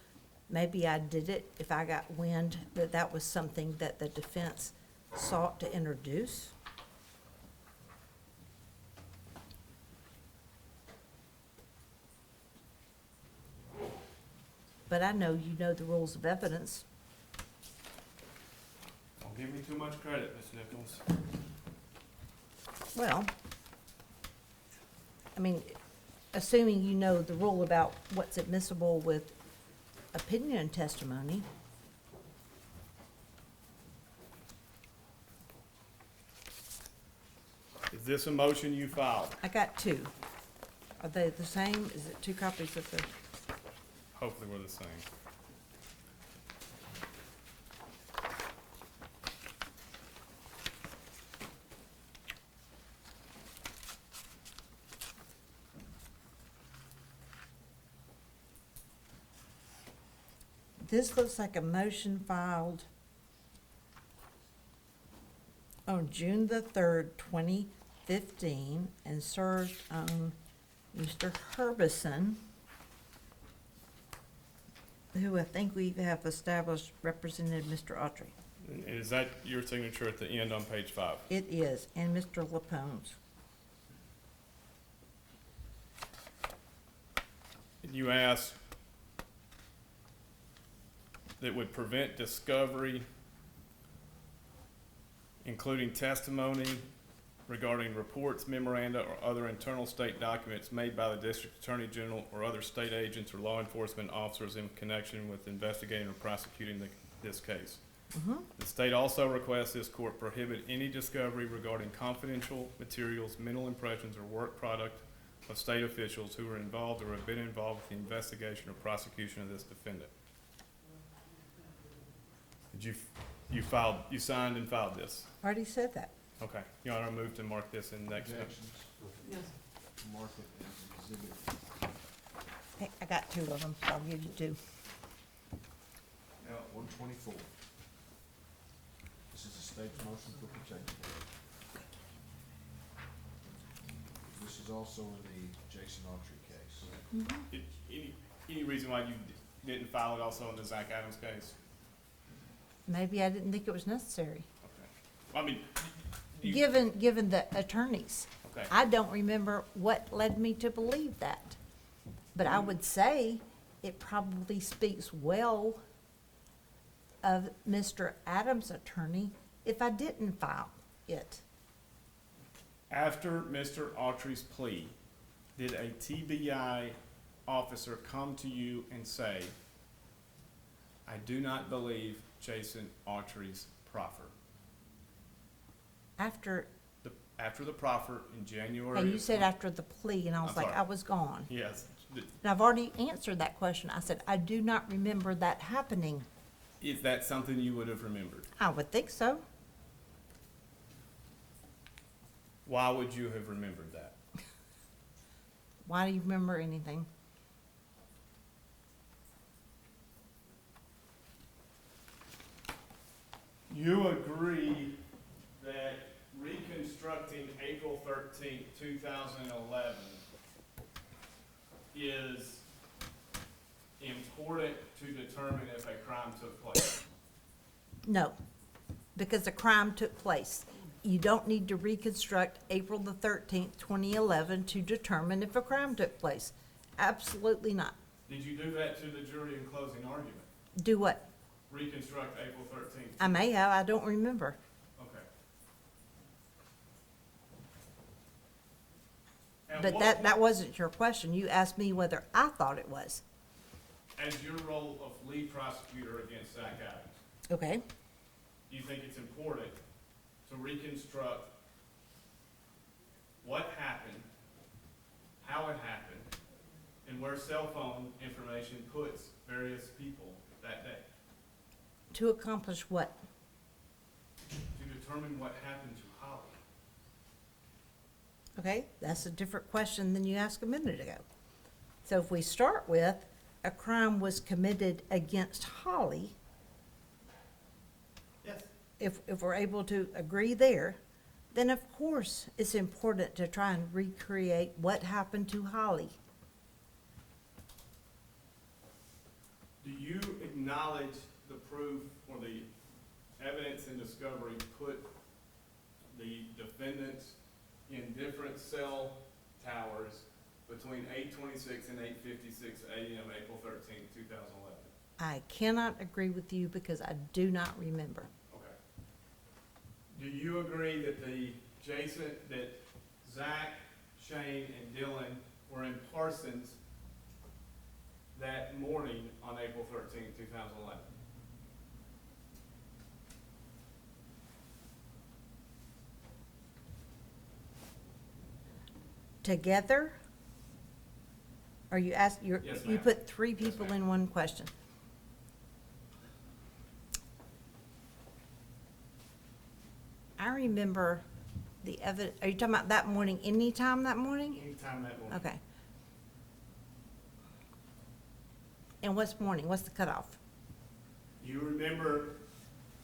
Maybe I did it if I got wind that that was something that the defense sought to introduce. But I know you know the rules of evidence. Don't give me too much credit, Ms. Nichols. Well, I mean, assuming you know the rule about what's admissible with opinion testimony. Is this a motion you filed? I got two. Are they the same? Is it two copies of the? Hopefully we're the same. This looks like a motion filed on June the 3rd, 2015, and served on Mr. Herbison, who I think we have established represented Mr. Autry. And is that your signature at the end on page 5? It is, and Mr. Lapone's. You asked that would prevent discovery, including testimony regarding reports, memoranda, or other internal state documents made by the District Attorney General or other state agents or law enforcement officers in connection with investigating or prosecuting this case. The state also requests this court prohibit any discovery regarding confidential materials, mental impressions, or work product of state officials who were involved or have been involved with the investigation or prosecution of this defendant. Did you signed and filed this? Already said that. Okay, Your Honor, I move to mark this in next. Objections? Yes. Mark it as exhibit. Hey, I got two of them, so I'll give you two. Now, 124. This is the state's motion for protective order. This is also in the Jason Autry case. Any reason why you didn't file it also in the Zach Adams case? Maybe I didn't think it was necessary, Okay. Well, I mean, you, given the attorneys. okay. I don't remember what led me to believe that. But I would say it probably speaks well of Mr. Adams' attorney if I didn't file it. After Mr. Autry's plea, did a TBI officer come to you and say, I do not believe Jason Autry's proffer? After, After the proffer in January. and you of said 20 after the plea, and I was I'm like, sorry. I was gone. Yes. And I've already answered that question. I said, I do not remember that happening. Is that something you would have remembered? I would think so. Why would you have remembered that? Why do you remember anything? You agree that reconstructing April 13th, 2011 is important to determine if a crime took place? No, because the crime took place. You don't need to reconstruct April the 13th, 2011 to determine if a crime took place. Absolutely not. Did you do that to the jury in closing argument? Do what? Reconstruct April 13th? I may have, I don't remember. Okay. At But what that point- wasn't your question. You asked me whether I thought it was. As your role of lead prosecutor against Zach Adams, Okay. do you think it's important to reconstruct what happened, how it happened, and where cell phone information puts various people that day? To accomplish what? To determine what happened to Holly? Okay, that's a different question than you asked a minute ago. So if we start with, a crime was committed against Holly, Yes. if we're able to agree there, then of course it's important to try and recreate what happened to Holly. Do you acknowledge the proof or the evidence in discovery put the defendants in different cell towers between 8:26 and 8:56 a.m. April 13th, 2011? I cannot agree with you because I do not remember. Okay. Do you agree that that Zach, Shane, and Dylan were in Parsons that morning on April 13th, 2011? Together? Are you you Yes, you ma'am. put three Yes, people ma'am. in one question. I remember the evidence, are you talking about that morning, anytime that morning? Anytime that morning. Okay. And what's morning, what's the cutoff? You remember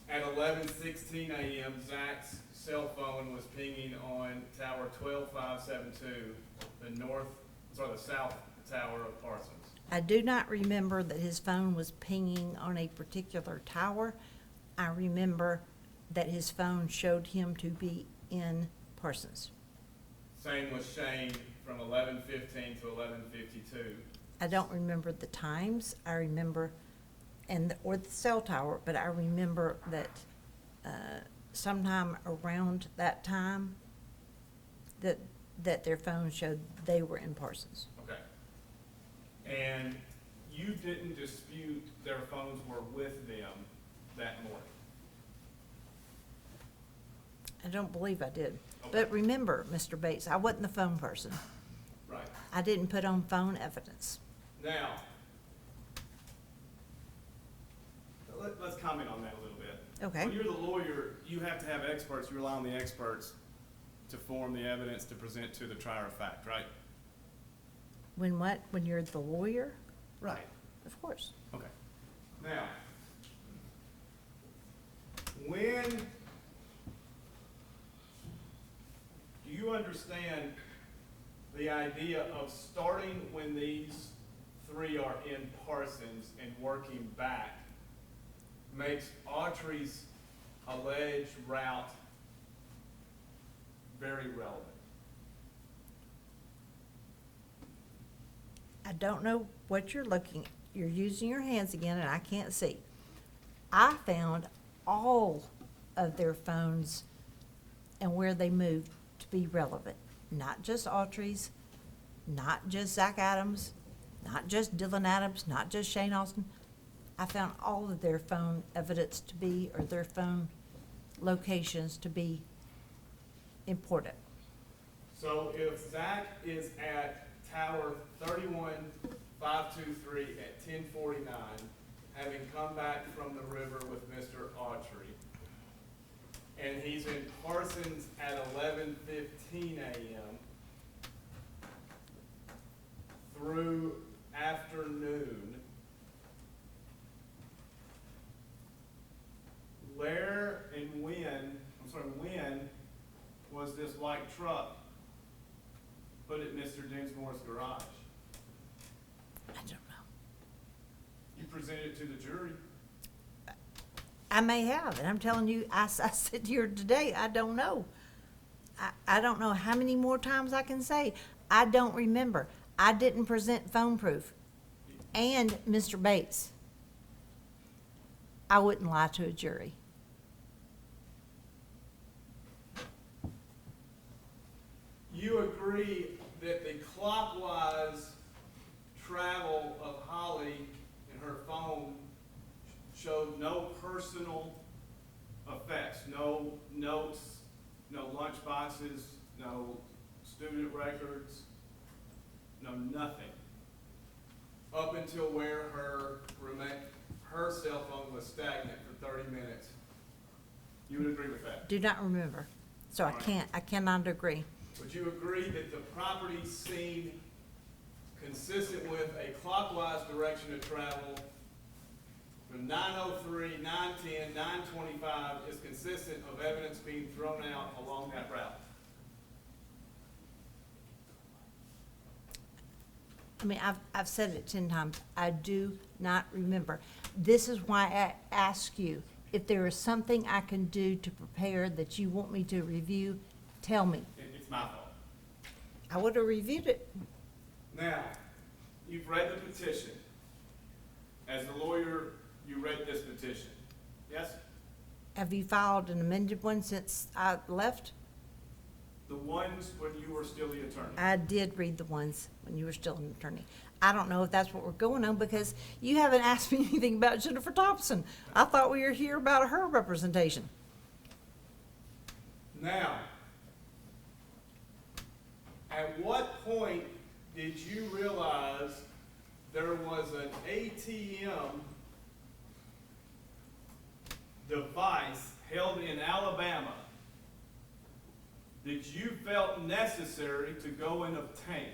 at 11:16 a.m., Zach's cell phone was pinging on tower 12572, the south tower of Parsons. I do not remember that his phone was pinging on a particular tower. I remember that his phone showed him to be in Parsons. Same with Shane from 11:15 to 11:52. I don't remember the times. I remember, or the cell tower, but I remember that sometime around that time that their phone showed they were in Parsons. Okay. And you didn't dispute their phones were with them that morning? I don't believe I did. Okay. But remember, Mr. Bates, I wasn't the phone person. Right. I didn't put on phone evidence. Now, let's comment on that a little bit. Okay. When you're the lawyer, you have to have experts, you rely on the experts to form the evidence to present to the trier of fact, right? When what? When you're the lawyer? Right. Of course. Okay. Now, when do you understand the idea of starting when these three are in Parsons and working back makes Autry's alleged route very relevant? I don't know what you're looking at. You're using your hands again and I can't see. I found all of their phones and where they moved to be relevant. Not just Autry's, not just Zach Adams, not just Dylan Adams, not just Shane Austin. I found all of their phone evidence to be, or their phone locations to be important. So if Zach is at Tower 31523 at 1049, having come back from the river with Mr. Autry, and he's in Parsons at 11:15 a.m. through afternoon, where and when was this white truck put at Mr. Dinsmore's garage? I don't know. You presented it to the jury. I may have, and I'm telling you, I said here today, I don't know. I don't know how many more times I can say. I don't remember. I didn't present phone proof. And, Mr. Bates, I wouldn't lie to a jury. You agree that the clockwise travel of Holly and her phone showed no personal effects, no notes, no lunch boxes, no student records, no nothing, up until where her cell phone was stagnant for 30 minutes. You would agree with that? Do not remember. So All right. I cannot agree. Would you agree that the property seen consistent with a clockwise direction of travel from 9:03, 9:10, 9:25 is consistent of evidence being thrown out along that route? I mean, I've said it 10 times. I do not remember. This is why I ask you, if there is something I can do to prepare that you want me to review, tell me. It's my fault. I would have reviewed it. Now, you've read the petition. As the lawyer, you read this petition, yes? Have you filed an amended one since I left? The ones when you were still the attorney. I did read the ones when you were still an attorney. I don't know if that's what we're going on, because you haven't asked me anything about Jennifer Thompson. I thought we were here about her representation. Now, at what point did you realize there was an ATM device held in Alabama that you felt necessary to go and obtain?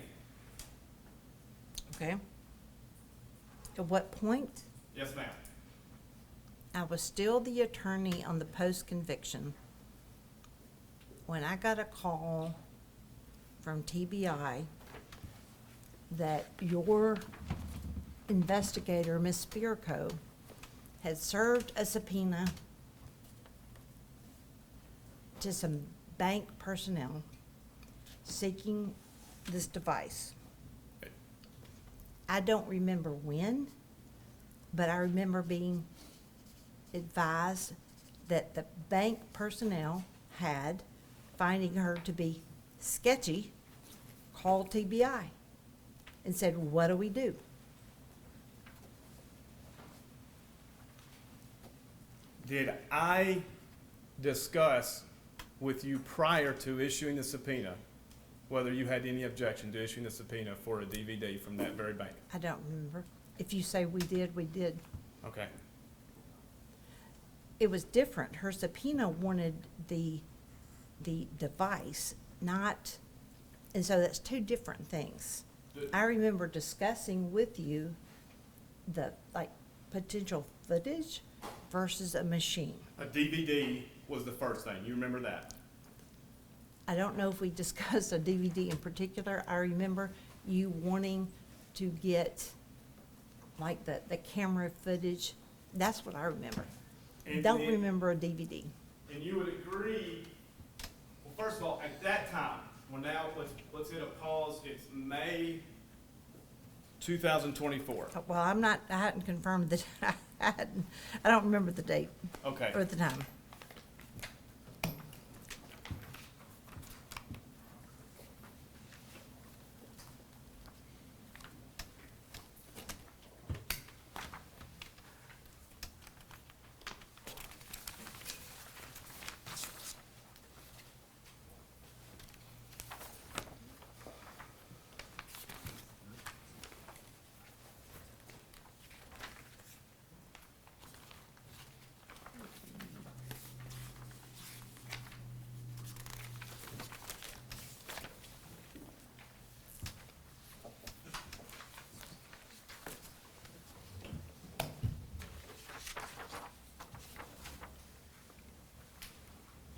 Okay? At what point? Yes, ma'am. I was still the attorney on the post-conviction when I got a call from TBI that your investigator, Ms. Spirko, had served a subpoena to some bank personnel seeking this device. I don't remember when, but I remember being advised that the bank personnel had, finding her to be sketchy, called TBI and said, what do we do? Did I discuss with you prior to issuing the subpoena whether you had any objection to issuing the subpoena for a DVD from that very bank? I don't remember. If you say we did, we did. Okay. It was different. Her subpoena wanted the device, not, and so that's two different things. I remember discussing with you the, like, potential footage versus a machine. A DVD was the first thing. You remember that? I don't know if we discussed a DVD in particular. I remember you wanting to get, like, the camera footage. That's what I remember. And Don't then- remember a DVD. And you would agree, well, first of all, at that time, well, now, let's hit a pause. It's May 2024. Well, I hadn't confirmed that, I don't remember the date Okay. or the time.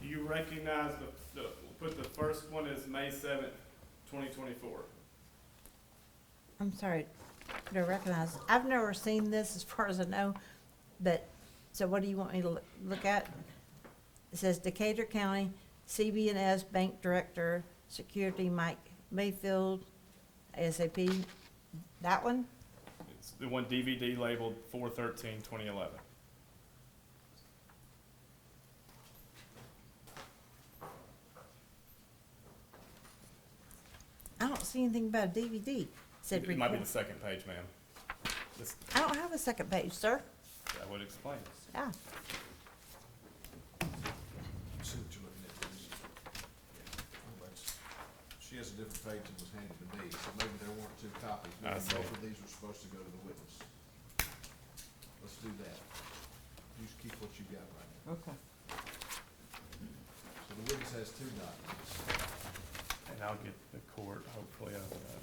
Do you recognize put the first one as May 7th, 2024? I'm sorry, to recognize, I've never seen this as far as I know, but, so what do you want me to look at? It says Decatur County, CB&S Bank Director, Security Mike Mayfield, ASAP, that one? It's the one DVD labeled 4/13/2011. I don't see anything about a DVD. It said It might be record. the second page, ma'am. I don't have a second page, sir. That would explain it. Yeah. See what you're looking at, please. Well, she has a different page than was handed to me, so maybe there weren't two copies. I Maybe see. both of these were supposed to go to the witness. Let's do that. You just keep what you got right now. Okay. So the witness has two documents. And I'll get the court, hopefully, out of that.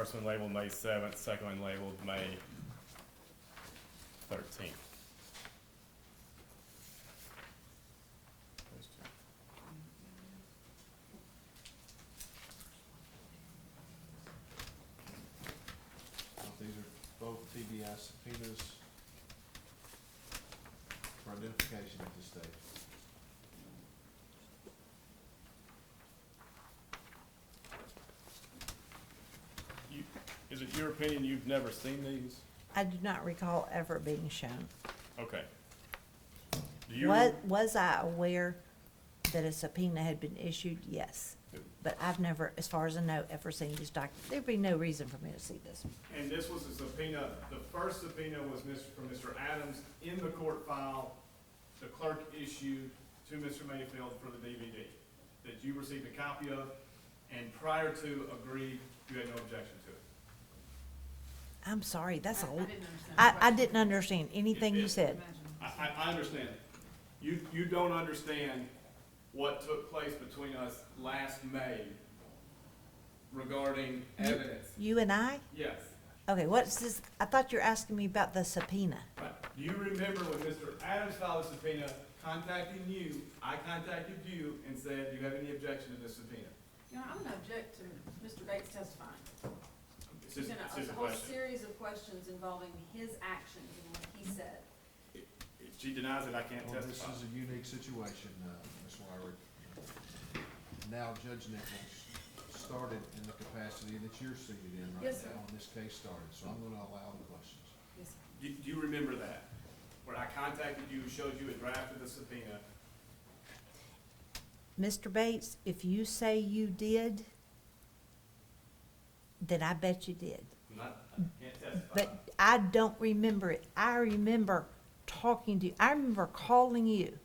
First one labeled May 7th, second one labeled May 13th. Those two. These are both TBI subpoenas for identification at this stage. Is it your opinion you've never seen these? I do not recall ever being shown. Okay. Do you? Was I aware that a subpoena had been issued? Yes. But I've never, as far as I know, ever seen these documents. There'd be no reason for me to see this. And this was a subpoena, the first subpoena was from Mr. Adams in the court file, the clerk issued to Mr. Mayfield for the DVD, that you received a copy of, and prior to agreed, you had no objection to it. I'm sorry, that's I a, didn't understand the I question. didn't understand anything you said. I understand. You don't understand what took place between us last May regarding evidence. You and I? Yes. Okay, what's this? I thought you were asking me about the subpoena. Right. Do you remember when Mr. Adams filed a subpoena contacting you, I contacted you and said, do you have any objection to this subpoena? You know, I'm gonna object to Mr. Bates testifying. It's There's just, been it's a just a whole question. series of questions involving his actions and what he said. If she denies it, I can't Well, this testify. is a unique situation, Ms. Wyrick. Now Judge Nichols started in the capacity that you're seated in right Yes, sir. now when this case started, so I'm gonna allow the questions. Yes, sir. Do you remember that? Where I contacted you, showed you a draft of the subpoena? Mr. Bates, if you say you did, then I bet you did. I can't testify. But I don't remember it. I remember talking to you. I remember calling you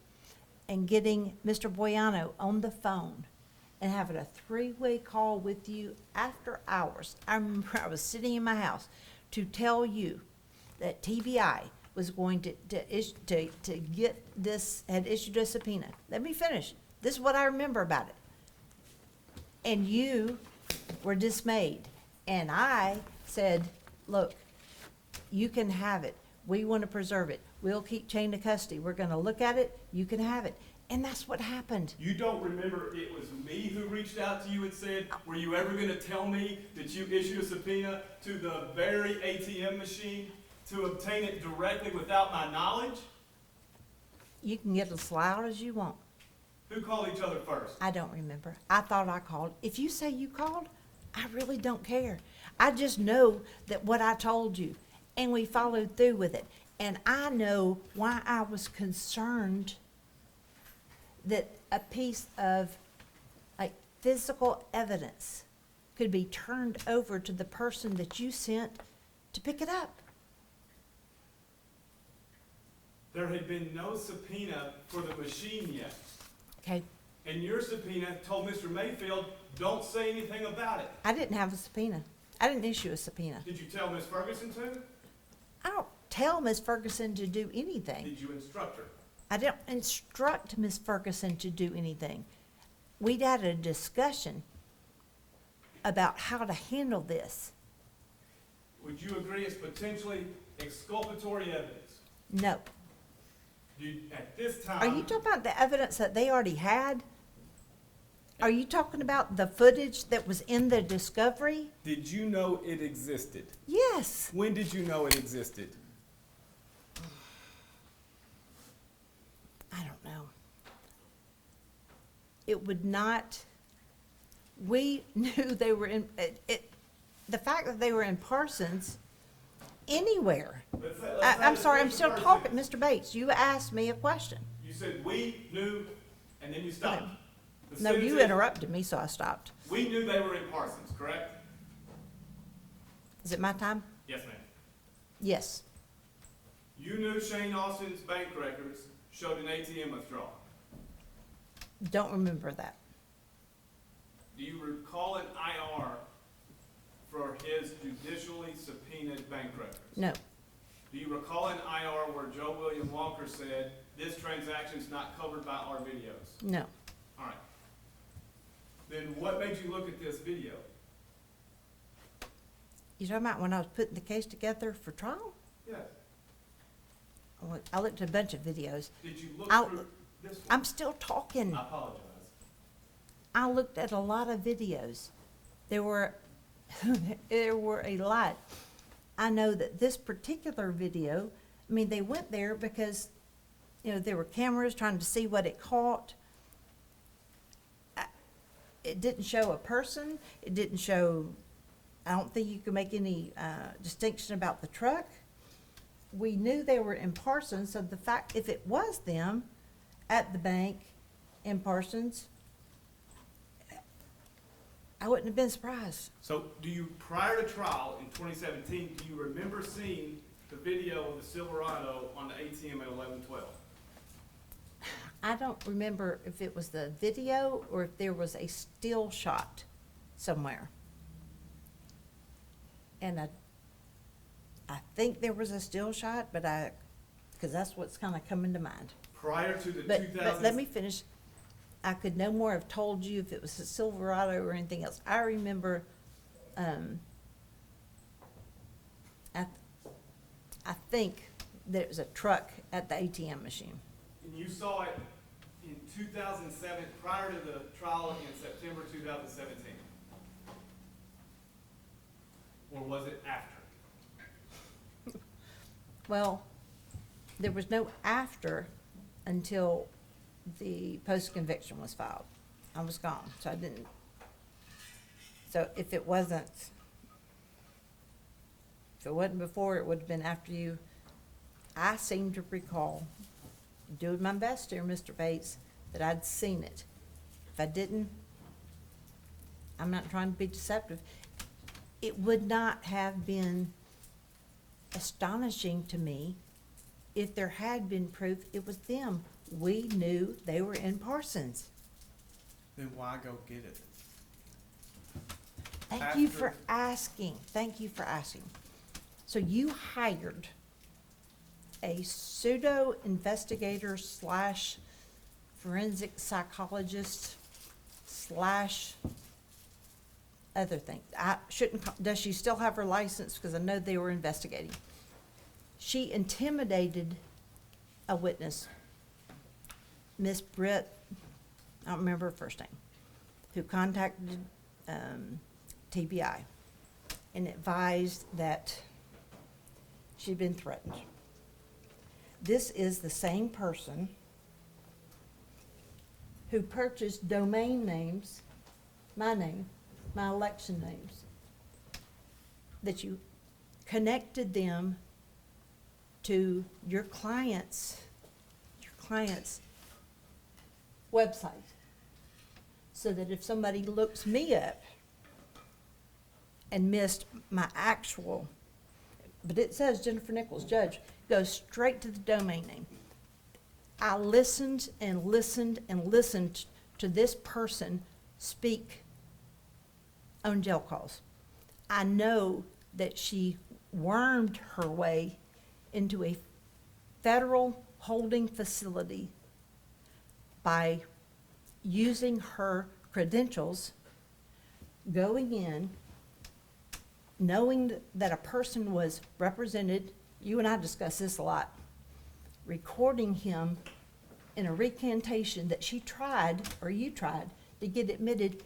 and getting Mr. Boyano on the phone and having a three-way call with you after hours. I remember I was sitting in my house to tell you that TBI was going to get this, had issued a subpoena. Let me finish. This is what I remember about it. And you were dismayed. And I said, look, you can have it. We want to preserve it. We'll keep chain of custody. We're going to look at it. You can have it. And that's what happened. You don't remember it was me who reached out to you and said, were you ever gonna tell me that you issued a subpoena to the very ATM machine to obtain it directly without my knowledge? You can get as loud as you want. Who called each other first? I don't remember. I thought I called. If you say you called, I really don't care. I just know that what I told you, and we followed through with it. And I know why I was concerned that a piece of like physical evidence could be turned over to the person that you sent to pick it up. There had been no subpoena for the machine yet. Okay, And your subpoena told Mr. Mayfield, don't say anything about it. I didn't have a subpoena. I didn't issue a subpoena. Did you tell Miss Ferguson to? I don't tell Miss Ferguson to do anything. Did you instruct her? I don't instruct Miss Ferguson to do anything. We'd had a discussion about how to handle this. Would you agree it's potentially exculpatory evidence? No. At this time. Are you talking about the evidence that they already had? Are you talking about the footage that was in the discovery? Did you know it existed? Yes. When did you know it existed? I don't know. It would not, we knew they were in, the fact that they were in Parsons, anywhere. I'm sorry, I'm still talking, Mr. Bates, you asked me a question. You said, we knew, and then you stopped. The No, sentence you is, interrupted me, so I stopped. We knew they were in Parsons, correct? Is it my time? Yes, ma'am. Yes. You knew Shane Austin's bank records showed an ATM withdrawal. Don't remember that. Do you recall an IR for his judicially subpoenaed bank records? No. Do you recall an IR where Joe William Walker said, this transaction's not covered by our videos? No. All right. Then what made you look at this video? You talking about when I was putting the case together for trial? Yes. I looked at a bunch of videos. Did you look I'll- through this one? I'm still talking. I apologize. I looked at a lot of videos. There were, there were a lot. I know that this particular video, I mean, they went there because, you know, there were cameras trying to see what it caught. It didn't show a person. It didn't show, I don't think you could make any distinction about the truck. We knew they were in Parsons, so the fact, if it was them at the bank in Parsons, I wouldn't have been surprised. So do you, prior to trial in 2017, do you remember seeing the video of the Silverado on the ATM at 11:12? I don't remember if it was the video or if there was a still shot somewhere. And I think there was a still shot, but because that's what's kind of coming to mind. Prior to the But let me finish. I could no more have told you if it was a Silverado or anything else. I remember, I think there was a truck at the ATM machine. And you saw it in 2007, prior to the trial in September 2017? Or was it after? Well, there was no after until the post-conviction was filed. I was gone, so I didn't. So if it wasn't before, it would have been after you. I seem to recall, doing my best here, Mr. Bates, that I'd seen it. If I didn't, I'm not trying to be deceptive. It would not have been astonishing to me if there had been proof it was them. We knew they were in Parsons. Then why go get it? Thank you for asking. Thank you for asking. So you hired a pseudo investigator slash forensic psychologist slash other thing. I shouldn't, does she still have her license? Because I know they were investigating. She intimidated a witness, Miss Britt, I don't remember her first name, who contacted TBI and advised that she'd been threatened. This is the same person who purchased domain names, my name, my election names, that you connected them to your client's website, so that if somebody looks me up and missed my actual, but it says Jennifer Nichols, judge, goes straight to the domain name. I listened and listened and listened to this person speak on jail calls. I know that she wormed her way into a federal holding facility by using her credentials, going in, knowing that a person was represented. You and I discussed this a lot. Recording him in a recantation that she tried, or you tried, to get admitted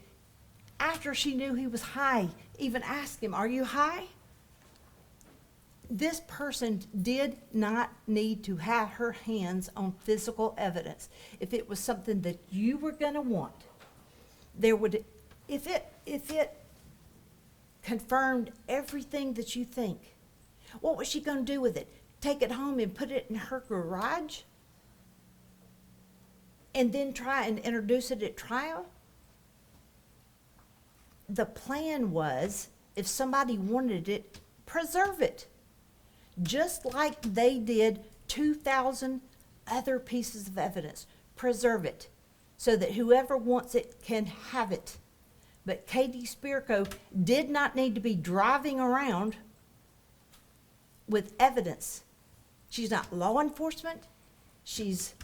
after she knew he was high. Even asked him, are you high? This person did not need to have her hands on physical evidence. If it was something that you were gonna want, there would, if it confirmed everything that you think, what was she gonna do with it? Take it home and put it in her garage? And then try and introduce it at trial? The plan was, if somebody wanted it, preserve it. Just like they did 2,000 other pieces of evidence. Preserve it so that whoever wants it can have it. But Katie Spirko did not need to be driving around with evidence. She's not law enforcement. She's,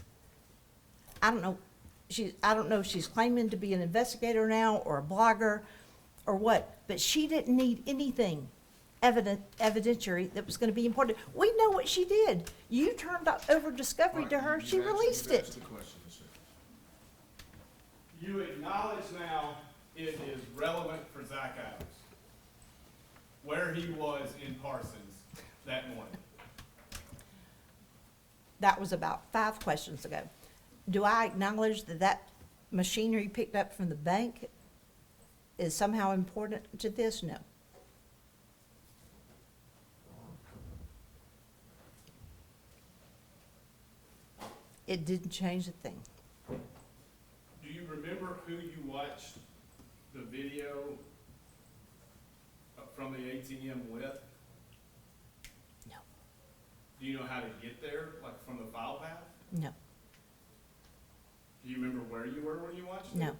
I don't know if she's claiming to be an investigator now or a blogger or what, but she didn't need anything evidentiary that was gonna be important. We know what she did. You turned over discovery to her, she released You've it. asked the question, sir. You acknowledge now it is relevant for Zach Adams, where he was in Parsons that morning. That was about 5 questions ago. Do I acknowledge that that machinery picked up from the bank is somehow important to this? No. It didn't change a thing. Do you remember who you watched the video from the ATM with? No. Do you know how to get there, like from the file path? No. Do you remember where you were when you watched it? No.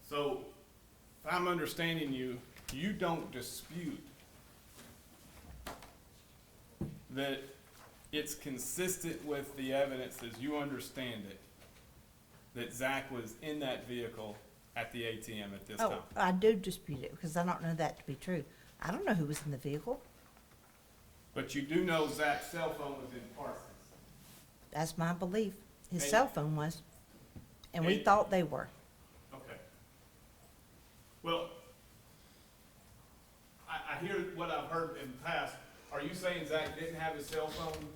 So, if I'm understanding you, you don't dispute that it's consistent with the evidence as you understand it, that Zach was in that vehicle at the ATM at this Oh, time? I do dispute it because I don't know that to be true. I don't know who was in the vehicle. But you do know Zach's cell phone was in Parsons. That's my belief. His And- cell phone was. And we and- thought they were. Okay. Well, I hear what I've heard in the past. Are you saying Zach didn't have his cell phone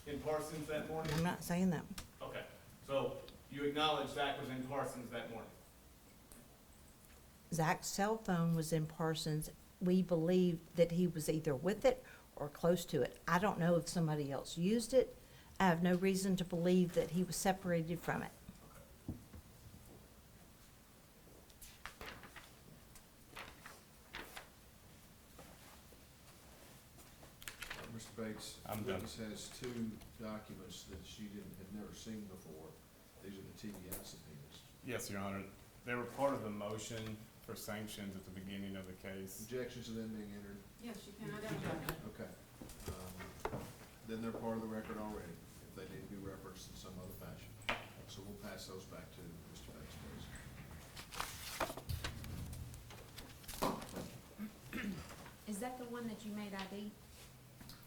in Parsons that morning? I'm not saying that. Okay, so you acknowledge Zach was in Parsons that morning? Zach's cell phone was in Parsons. We believe that he was either with it or close to it. I don't know if somebody else used it. I have no reason to believe that he was separated from it. Mr. Bates, I'm the done. witness has 2 documents that she had never seen before. These are the TBI subpoenas. Yes, Your Honor. They were part of the motion for sanctions at the beginning of the case. Objections to them being entered? Yes, you can identify. Okay. Then they're part of the record already, if they need to be referenced in some other fashion. So we'll pass those back to Mr. Bates, please. Is that the one that you made ID?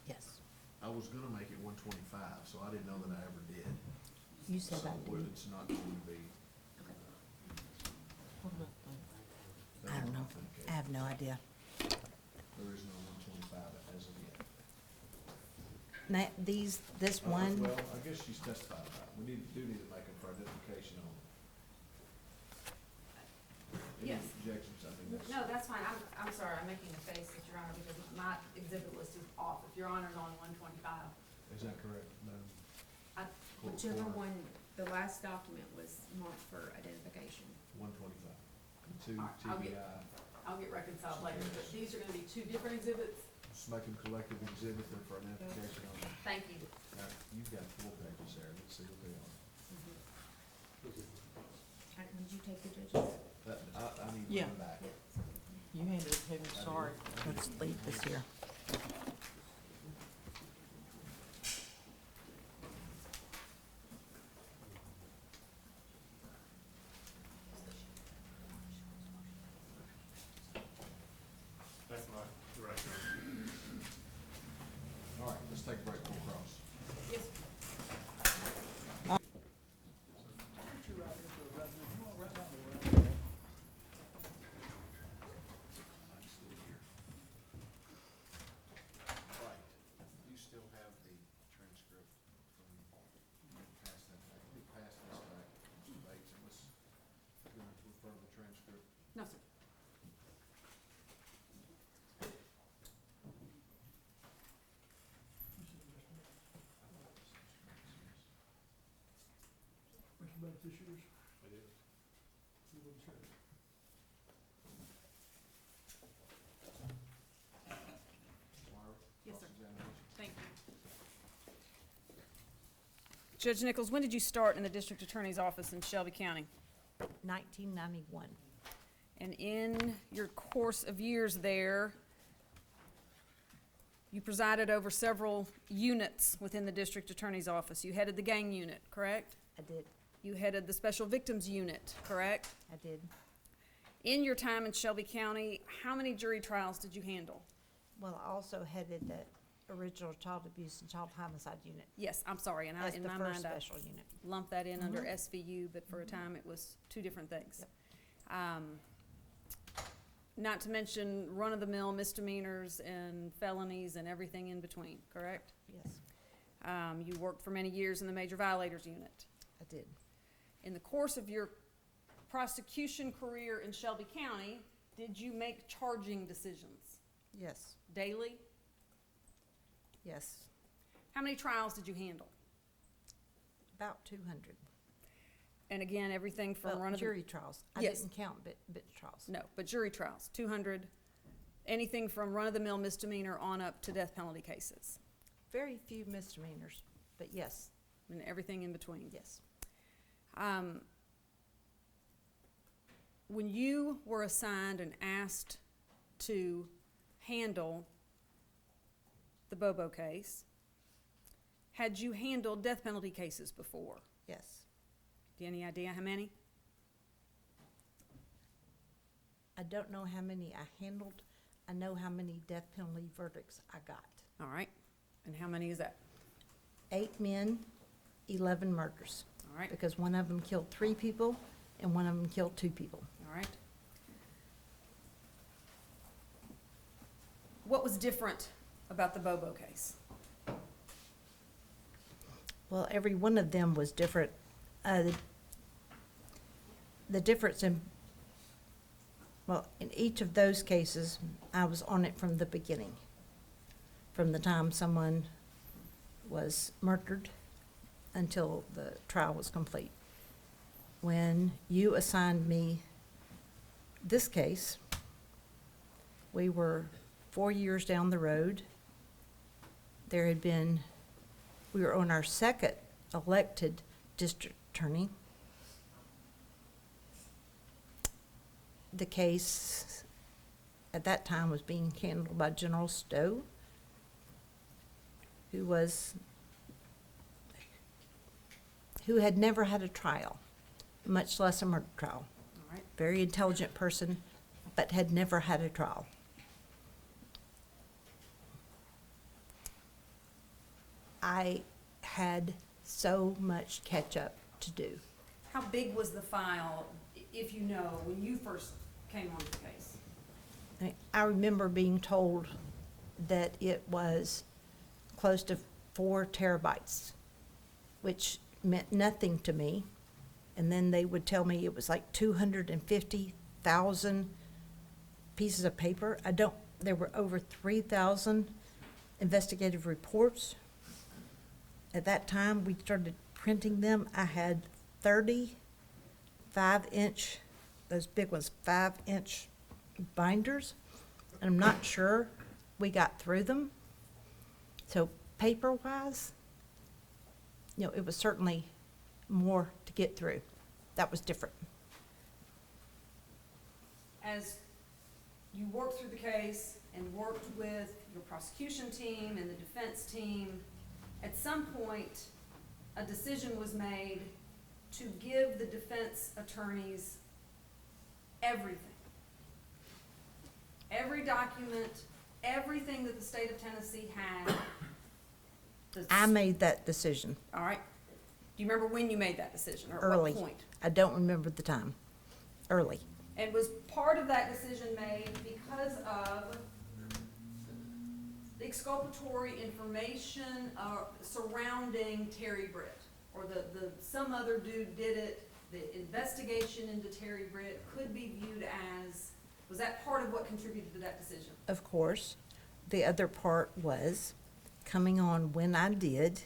Yes. I was gonna make it 125, so I didn't know that I ever did. You said So I did. it's not going to be. I don't know. I have no idea. There is no 125 as of yet. This one, Well, I guess she's testified about it. We need to make them for identification only. Any Yes. objections, I mean, that's. No, that's fine, I'm sorry, I'm making a face at Your Honor because my exhibit list is off. If Your Honor's on 125, Is that correct? No. Whichever one, the last document was marked for identification. 125. And 2 I'll get- TBI, I'll get reconciled later, but these are gonna be 2 different exhibits. just make them collective exhibit them for identification only. Thank you. Now, you've got 4 pages there, let's see what they are. Did you take the judges? I need Yeah. one back. you handed it to him, sorry. Let's leave this here. That's my direction. All right, let's take a break, we'll cross. Yes. I'm still here. Right, you still have the transcript from, pass that back, let me pass this back, Mr. Bates, and let's, refer to the transcript. No, sir. Myra, Yes, sir. cross-examination. Thank you. Judge Nichols, when did you start in the district attorney's office in Shelby County? 1991. And in your course of years there, you presided over several units within the district attorney's office. You headed the gang unit, correct? I did. You headed the Special Victims Unit, correct? I did. In your time in Shelby County, how many jury trials did you handle? Well, I also headed the original child abuse and child homicide unit Yes, I'm sorry, and as in the my first mind, I special unit. lumped that in under SVU, but for a time, it was two different things. Not to mention run-of-the-mill misdemeanors and felonies and everything in between, correct? Yes, You worked for many years in the Major Violators Unit. I did. In the course of your prosecution career in Shelby County, did you make charging decisions Yes, daily? yes, How many trials did you handle? about 200. And again, everything from Well, run-of-the... jury trials. I Yes. didn't count bench trials. No, but jury trials, 200, anything from run-of-the-mill misdemeanor on up to death penalty cases, Very few misdemeanors, but yes, and everything in between. yes. When you were assigned and asked to handle the Bobo case, had you handled death penalty cases before? Yes. Do you have any idea how many? I don't know how many I handled. I know how many death penalty verdicts I got. All right, and how many is that? 8 men, 11 murders. All right, Because one of them killed 3 people and one of them killed 2 people. all right. What was different about the Bobo case? Well, every one of them was different. The difference in each of those cases, I was on it from the beginning. From the time someone was murdered until the trial was complete. When you assigned me this case, we were 4 years down the road. We were on our second elected district attorney. The case at that time was being handled by General Stowe, who had never had a trial, much less a murder trial. All right, Very intelligent person, but had never had a trial. I had so much catch up to do. how big was the file, if you know, when you first came onto the case? I remember being told that it was close to 4 terabytes, which meant nothing to me. And then they would tell me it was like 250,000 pieces of paper. There were over 3,000 investigative reports. At that time, we started printing them. I had 30 5-inch, those big ones, 5-inch binders. And I'm not sure we got through them. So paper-wise, it was certainly more to get through. That was different. As you worked through the case and worked with your prosecution team and the defense team, at some point, a decision was made to give the defense attorneys everything. Every document, everything that the state of Tennessee had. I made that decision All right. Do you remember when you made that decision, or at early. what point? I don't remember the time. Early. And was part of that decision made because of the exculpatory information surrounding Terry Britt? Or some other dude did it, the investigation into Terry Britt could be viewed as, was that part of what contributed to that decision? Of course. The other part was coming on when I did,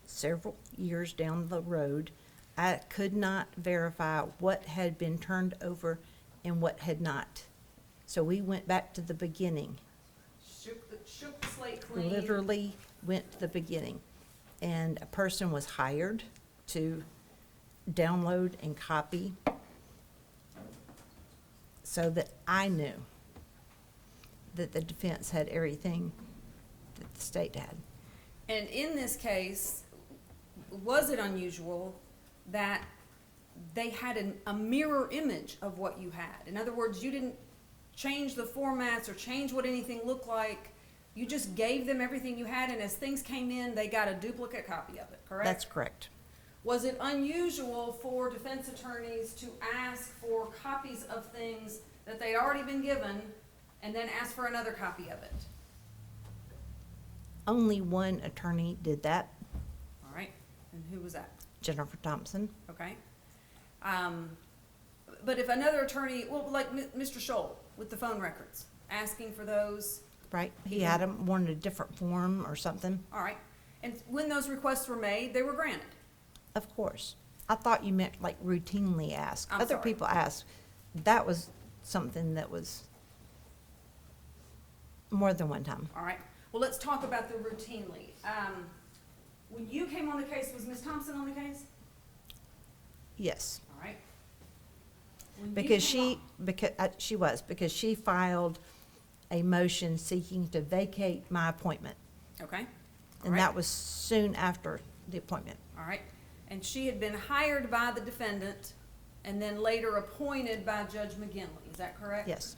several years down the road, I could not verify what had been turned over and what had not. So we went back to the beginning. Shook the slate clean. Literally went to the beginning. And a person was hired to download and copy so that I knew that the defense had everything that the state had. And in this case, was it unusual that they had a mirror image of what you had. In other words, you didn't change the formats or change what anything looked like. You just gave them everything you had, and as things came in, they got a duplicate copy of it, correct? That's correct. Was it unusual for defense attorneys to ask for copies of things that they'd already been given and then ask for another copy of it? Only one attorney did that, All right, and who was that? Jennifer Thompson. Okay. But if another attorney, well, like Mr. Scholl with the phone records, asking for those, Right, he had them, wanted a different form or something. all right. And when those requests were made, they were granted. Of course. I thought you meant like routinely ask. I'm Other sorry. people ask. That was something that was more than one time. All right. Well, let's talk about the routinely. When you came on the case, was Ms. Thompson on the case? Yes, All right. When you because came because she filed a motion seeking to vacate my appointment. on- Okay. All And right. that was soon after the appointment. All right. And she had been hired by the defendant and then later appointed by Judge McGinley. Is that correct? Yes,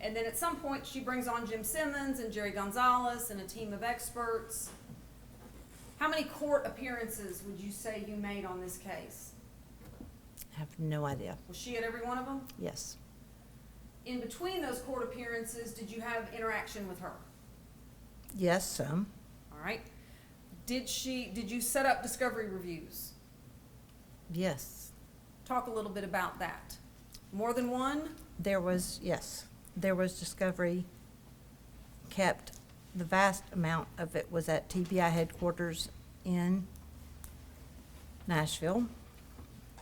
And then at some point, she brings on Jim Simmons and Jerry Gonzalez and a team of experts. How many court appearances would you say you made on this case? I have no idea. Was she at every one of them? Yes, In between those court appearances, did you have interaction with her? yes, some. All right. Did you set up discovery reviews? Yes, Talk a little bit about that. More than one? there was discovery kept. The vast amount of it was at TBI headquarters in Nashville.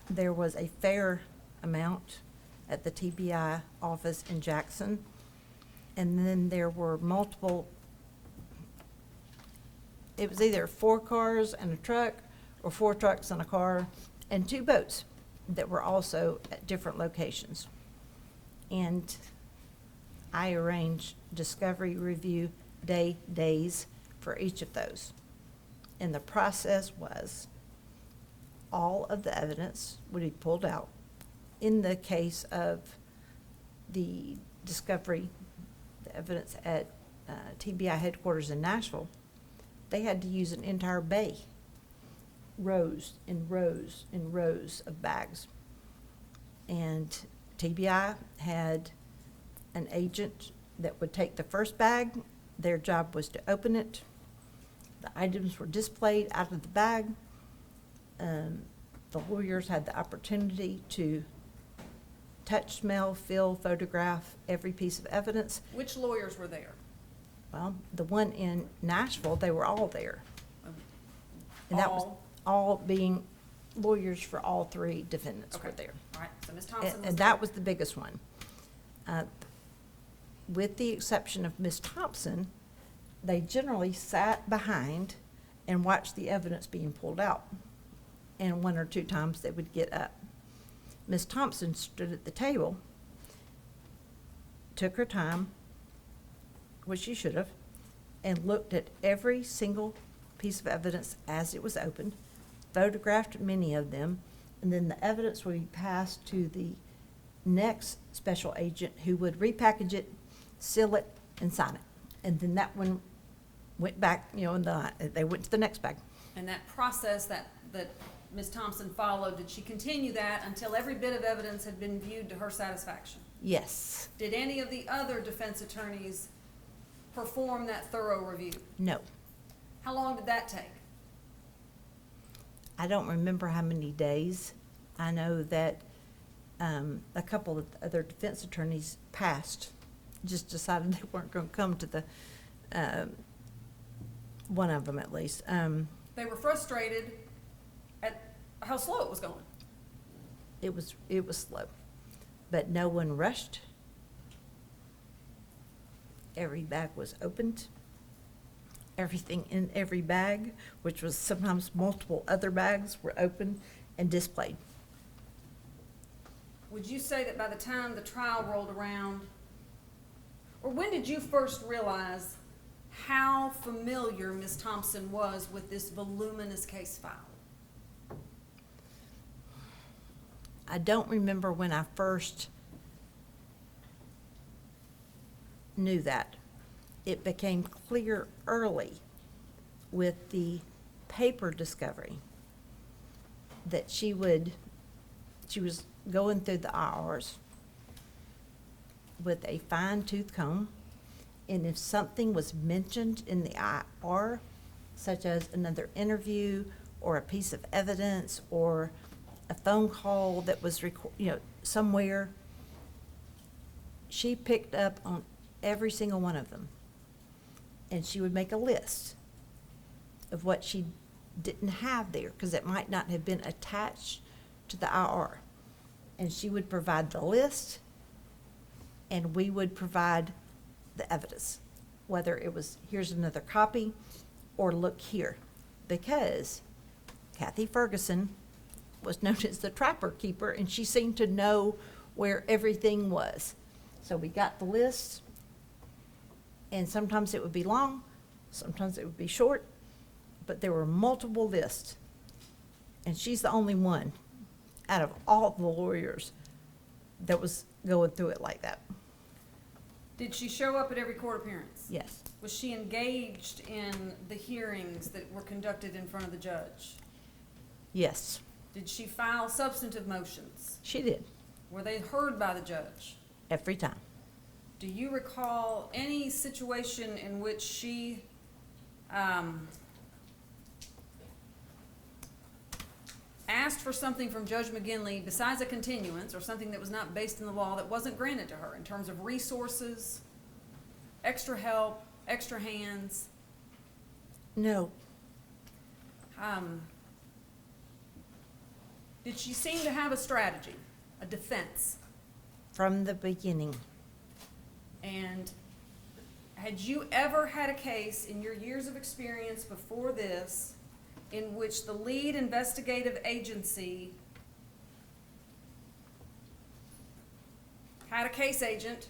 There was a fair amount at the TBI office in Jackson. And then there were multiple, it was either 4 cars and a truck, or 4 trucks and a car, and 2 boats that were also at different locations. And I arranged discovery review days for each of those. And the process was all of the evidence would be pulled out. In the case of the discovery, the evidence at TBI headquarters in Nashville, they had to use an entire bay, rows and rows and rows of bags. And TBI had an agent that would take the first bag. Their job was to open it. The items were displayed out of the bag. The lawyers had the opportunity to touch, smell, feel, photograph every piece of evidence. Which lawyers were there? Well, the one in Nashville, they were all there. And that was all being lawyers for all 3 defendants were Okay. there. All right. So Ms. Thompson was And there. that was the biggest one. With the exception of Ms. Thompson, they generally sat behind and watched the evidence being pulled out. And 1 or 2 times they would get up. Ms. Thompson stood at the table, took her time, which she should have, and looked at every single piece of evidence as it was opened, photographed many of them, and then the evidence would be passed to the next special agent who would repackage it, seal it, and sign it. And then that one went back, and they went to the next bag. And that process that Ms. Thompson followed, did she continue that until every bit of evidence had been viewed to her satisfaction? Yes. Did any of the other defense attorneys perform that thorough review? No. How long did that take? I don't remember how many days. I know that a couple of other defense attorneys passed, just decided they weren't going to come to the, one of them at least. They were frustrated at how slow it was going. It was slow, but no one rushed. Every bag was opened. Everything in every bag, which was sometimes multiple other bags, were opened and displayed. Would you say that by the time the trial rolled around, or when did you first realize how familiar Ms. Thompson was with this voluminous case file? I don't remember when I first knew that. It became clear early with the paper discovery that she was going through the hours with a fine-tooth comb, and if something was mentioned in the IR, such as another interview or a piece of evidence or a phone call that was somewhere, she picked up on every single one of them. And she would make a list of what she didn't have there, because it might not have been attached to the IR. And she would provide the list, and we would provide the evidence, whether it was, here's another copy, or look here. Because Kathy Ferguson was known as the trapper keeper, and she seemed to know where everything was. So we got the list, and sometimes it would be long, sometimes it would be short, but there were multiple lists. And she's the only one out of all the lawyers that was going through it like that. Did she show up at every court appearance? Yes, Was she engaged in the hearings that were conducted in front of the judge? yes, Did she file substantive motions? she did, Were they heard by the judge? every time. Do you recall any situation in which she, asked for something from Judge McGinley besides a continuance or something that was not based in the law that wasn't granted to her in terms of resources, extra help, extra hands? No, Did she seem to have a strategy, a defense? from the beginning. And had you ever had a case in your years of experience before this in which the lead investigative agency had a case agent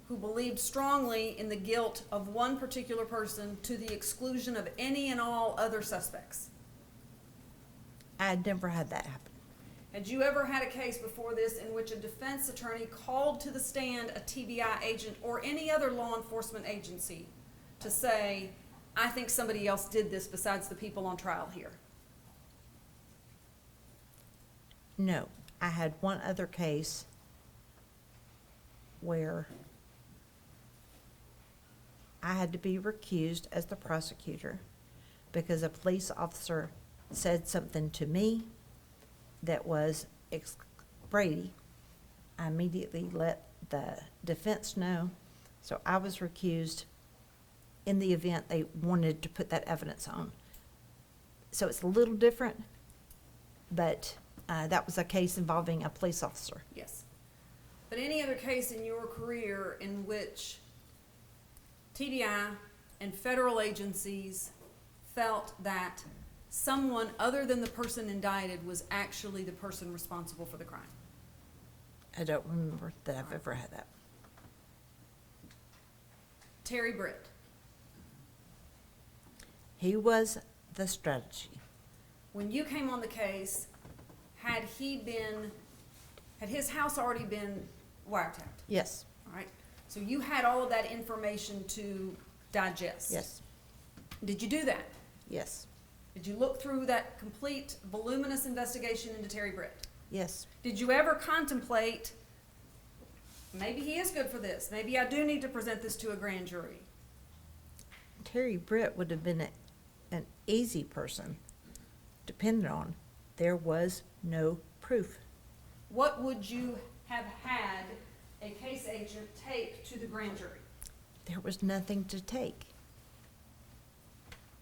who believed strongly in the guilt of one particular person to the exclusion of any and all other suspects? I had never had that happen. Had you ever had a case before this in which a defense attorney called to the stand a TBI agent or any other law enforcement agency to say, I think somebody else did this besides the people on trial here? No, I had one other case where I had to be recused as the prosecutor because a police officer said something to me that was Brady. I immediately let the defense know, so I was recused in the event they wanted to put that evidence on. So it's a little different, but that was a case involving a police officer. Yes. But any other case in your career in which TBI and federal agencies felt that someone other than the person indicted was actually the person responsible for the crime? I don't remember that I've ever had that. Terry Britt. He was the strategy. When you came on the case, had his house already been wiretapped? Yes, All right. So you had all of that information to digest? yes, Did you do that? yes, Did you look through that complete voluminous investigation into Terry Britt? yes. Did you ever contemplate, maybe he is good for this, maybe I do need to present this to a grand jury? Terry Britt would have been an easy person, depending on. There was no proof. What would you have had a case agent take to the grand jury? There was nothing to take.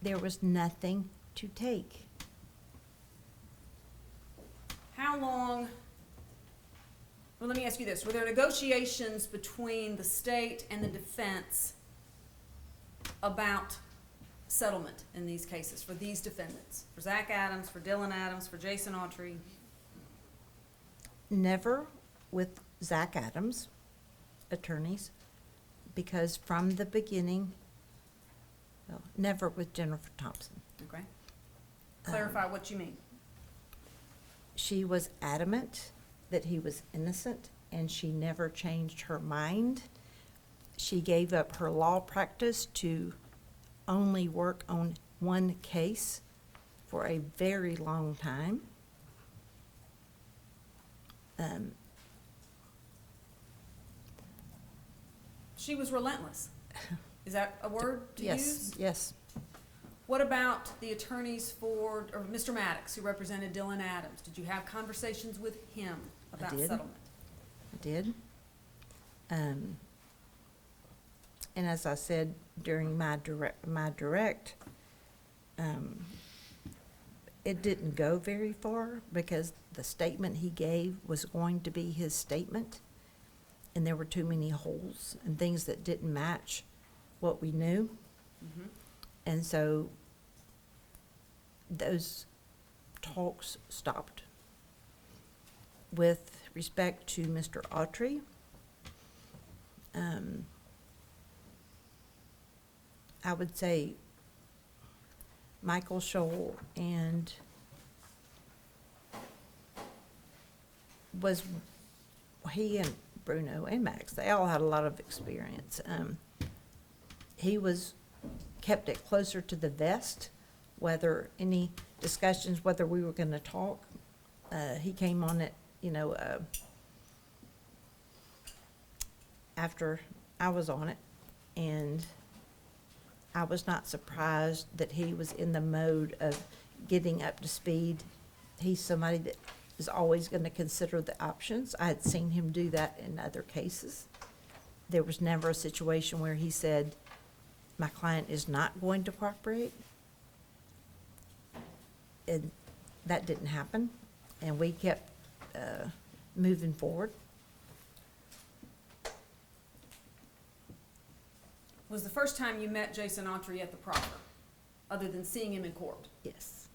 There was nothing to take. How long, well, let me ask you this. Were there negotiations between the state and the defense about settlement in these cases for these defendants? For Zach Adams, for Dylan Adams, for Jason Autry? Never with Zach Adams' attorneys, because from the beginning, well, never with Jennifer Thompson. Okay. Clarify what you mean. She was adamant that he was innocent, and she never changed her mind. She gave up her law practice to only work on one case for a very long time. She was relentless. Is that a word to Yes, use? yes. What about the attorneys for, or Mr. Maddox, who represented Dylan Adams? Did you have conversations with him about did. settlement? I did. And as I said during my direct, it didn't go very far because the statement he gave was going to be his statement. And there were too many holes and things that didn't match what we knew. Mhm. And so those talks stopped. With respect to Mr. Autry, I would say Michael Scholl and he and Bruno and Max, they all had a lot of experience. He kept it closer to the vest, whether any discussions, whether we were gonna talk. He came on it, after I was on it, and I was not surprised that he was in the mode of getting up to speed. He's somebody that is always gonna consider the options. I had seen him do that in other cases. There was never a situation where he said, my client is not going to cooperate. And that didn't happen, and we kept moving forward. Was the first time you met Jason Autry at the proffer, other than seeing him in court? Yes,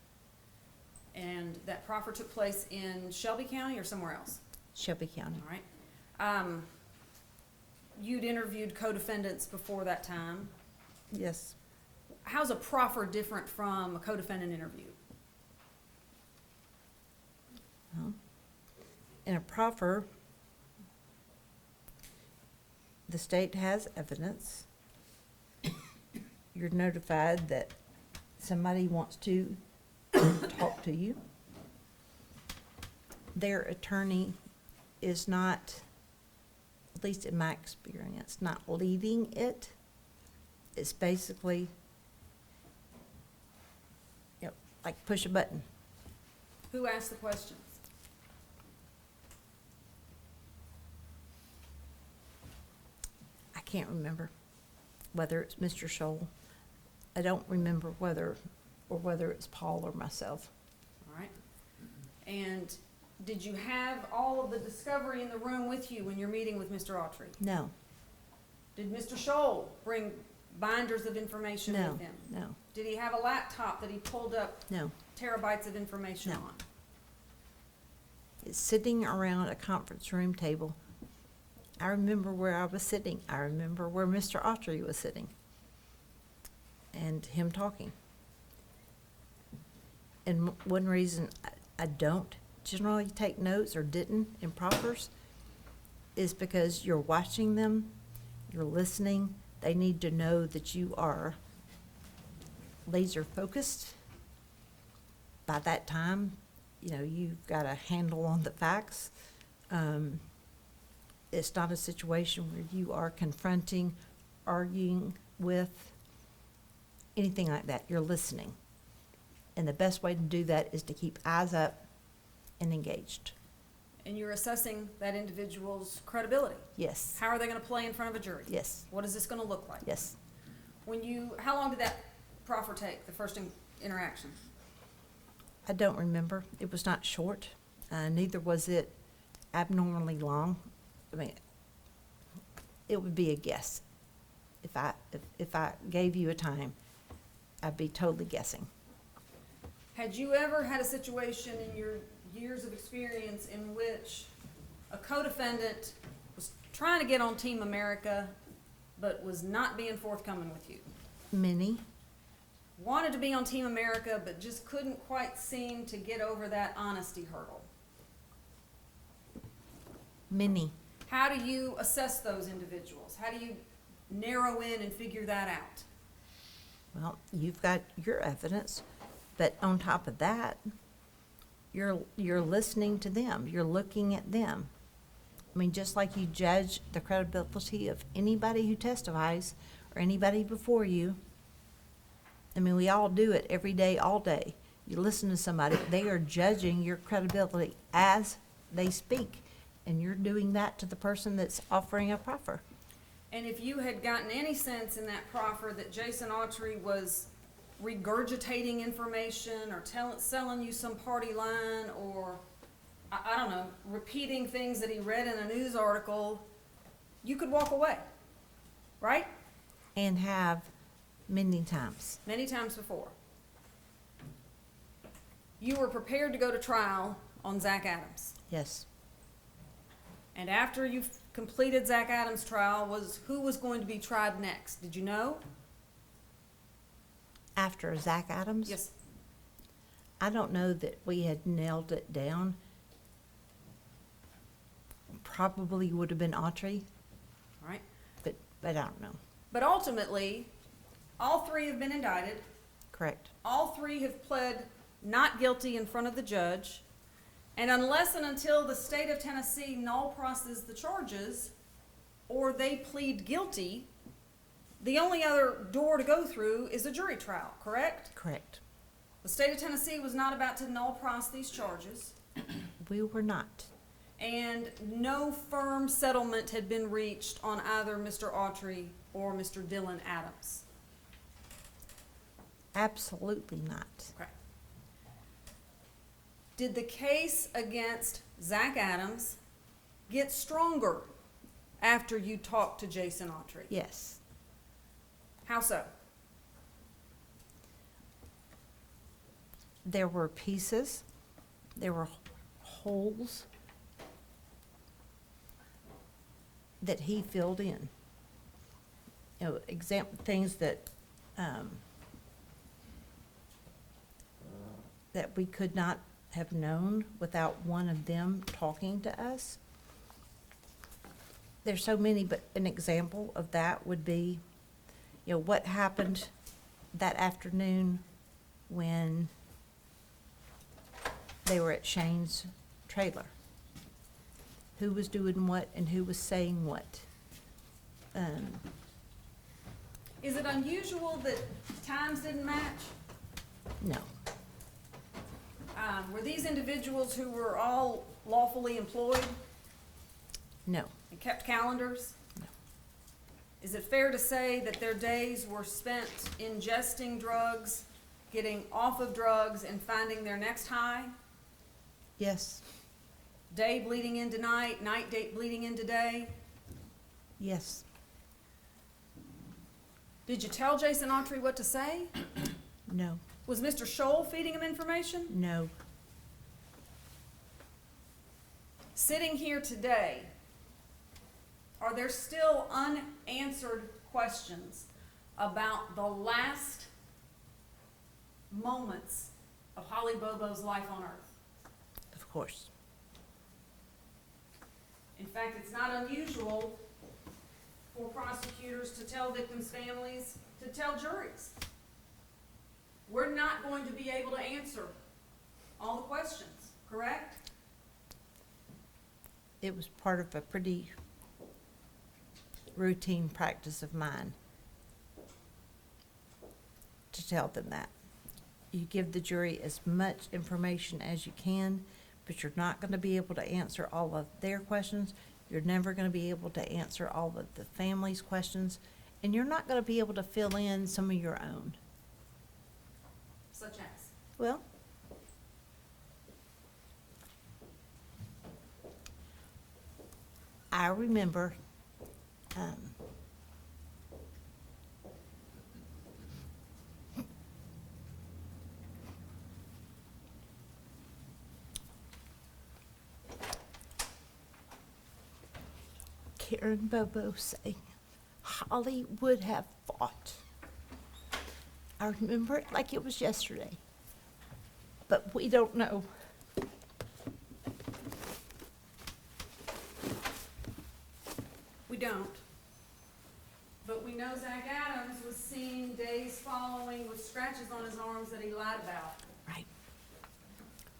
And that proffer took place in Shelby County or somewhere else? Shelby County. All right. You'd interviewed co-defendants before that time. Yes. How's a proffer different from a co-defendant interview? Well, in a proffer, the state has evidence. You're notified that somebody wants to talk to you. Their attorney is not, at least in my experience, not leading it. It's basically, like push a button. Who asked the questions? I can't remember whether it's Mr. Scholl. I don't remember whether it's Paul or myself. All right. And did you have all of the discovery in the room with you when you're meeting with Mr. Autry? No, Did Mr. Scholl bring binders of information no, with him? no, Did he have a laptop that he pulled up no. terabytes of information No. on? It's sitting around a conference room table. I remember where I was sitting. I remember where Mr. Autry was sitting. And him talking. And one reason I don't generally take notes or didn't in proffers is because you're watching them, you're listening. They need to know that you are laser focused. By that time, you've got a handle on the facts. It's not a situation where you are confronting, arguing with, anything like that. You're listening. And the best way to do that is to keep eyes up and engaged. And you're assessing that individual's credibility. Yes, How are they gonna play in front of a jury? yes, What is this gonna look like? yes. How long did that proffer take, the first interaction? I don't remember. It was not short. Neither was it abnormally long. I mean, it would be a guess. If I gave you a time, I'd be totally guessing. Had you ever had a situation in your years of experience in which a co-defendant was trying to get on Team America, but was not being forthcoming with you? Many, Wanted to be on Team America, but just couldn't quite seem to get over that honesty hurdle? Many. How do you assess those individuals? How do you narrow in and figure that out? Well, you've got your evidence, but on top of that, you're listening to them, you're looking at them. I mean, just like you judge the credibility of anybody who testifies or anybody before you. I mean, we all do it every day, all day. You listen to somebody, they are judging your credibility as they speak, and you're doing that to the person that's offering a proffer. And if you had gotten any sense in that proffer that Jason Autry was regurgitating information or selling you some party line or, I don't know, repeating things that he read in a news article, you could walk away, right? And have many times. Many times before. You were prepared to go to trial on Zach Adams. Yes. And after you completed Zach Adams' trial, who was going to be tried next? Did you know? After Zach Adams? Yes. I don't know that we had nailed it down. Probably would have been Autry, All right. but I don't know. But ultimately, all three have been indicted. Correct. All three have pled not guilty in front of the judge. And unless and until the state of Tennessee null processes the charges or they plead guilty, the only other door to go through is a jury trial, correct? Correct. The state of Tennessee was not about to null process these charges, We were not. and no firm settlement had been reached on either Mr. Autry or Mr. Dylan Adams. Absolutely not. Okay. Did the case against Zach Adams get stronger after you talked to Jason Autry? Yes. How so? There were pieces, there were holes that he filled in. You know, things that that we could not have known without one of them talking to us. There's so many, but an example of that would be, you know, what happened that afternoon when they were at Shane's trailer. Who was doing what and who was saying what. Is it unusual that times didn't match? No, Were these individuals who were all lawfully employed no, and kept calendars? No. Is it fair to say that their days were spent ingesting drugs, getting off of drugs, and finding their next high? yes, Day bleeding into night, night date bleeding into day? yes, Did you tell Jason Autry what to say? no, Was Mr. Scholl feeding him information? no, Sitting here today, are there still unanswered questions about the last moments of Holly Bobo's life on earth? of course. In fact, it's not unusual for prosecutors to tell victims' families, to tell juries, we're not going to be able to answer all the questions, correct? It was part of a pretty routine practice of mine to tell them that. You give the jury as much information as you can, but you're not going to be able to answer all of their questions. You're never going to be able to answer all of the family's questions, and you're not going to be able to fill in some of your own. Such as? Well, I remember Karen Bobo saying, Holly would have fought. I remember it like it was yesterday, but we don't know. don't. But we know Zach Adams was seen days following with scratches on his arms that he lied about. Right.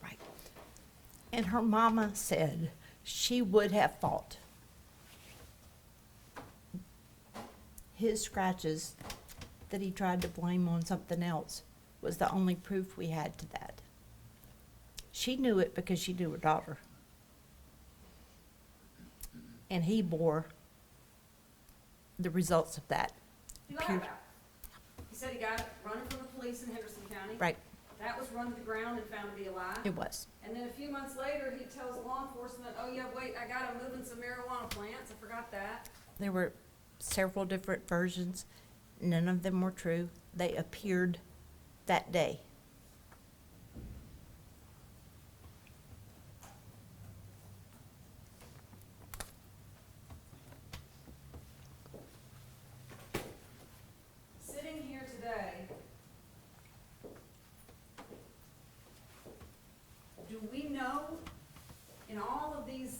Right. And her mama said she would have fought. His scratches that he tried to blame on something else was the only proof we had to that. She knew it because she knew her daughter. And he bore the results of that. He lied Pure- about it. He said he got it running from the police in Henderson County. Right, That was run to the ground and found to be a lie. it was. And then a few months later, he tells law enforcement, oh yeah, wait, I got him moving some marijuana plants, I forgot that. There were several different versions. None of them were true. They appeared that day. Sitting here today, do we know, in all of these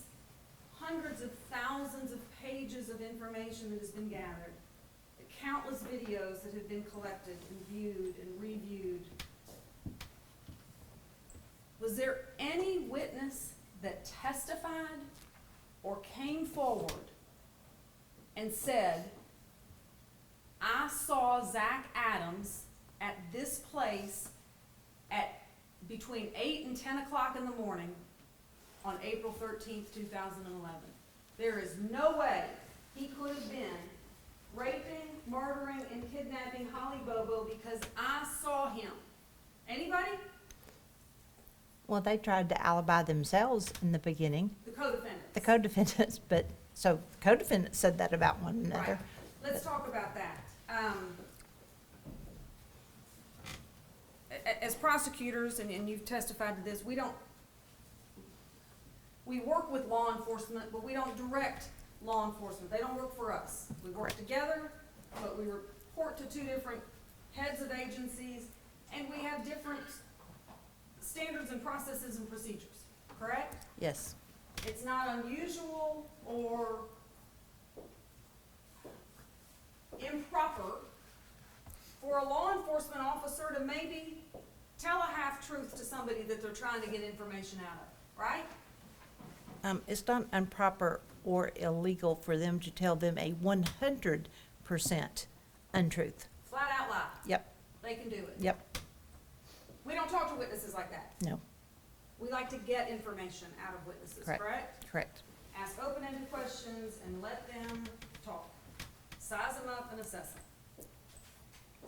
hundreds of thousands of pages of information that has been gathered, the countless videos that have been collected and viewed and reviewed, was there any witness that testified or came forward and said, I saw Zach Adams at this place at between 8 and 10 o'clock in the morning on April 13th, 2011. There is no way he could have been raping, murdering, and kidnapping Holly Bobo because I saw him. Anybody? Well, they tried to alibi themselves in the beginning, The co-defendants. the co-defendants, but, so co-defendants said that about one another. Right. Let's talk about that. As prosecutors, and you've testified to this, we work with law enforcement, but we don't direct law enforcement. They don't work for us. We work Correct. together, but we report to two different heads of agencies, and we have different standards and processes and procedures, correct? Yes, It's not unusual or improper for a law enforcement officer to maybe tell a half-truth to somebody that they're trying to get information out of, right? it's not improper or illegal for them to tell them a 100% untruth. Flat out lie. Yep, They can do it. yep, We don't talk to witnesses like that. no, We like to get information out of witnesses, Correct. correct? correct. Ask open-ended questions and let them talk. Size them up and assess them.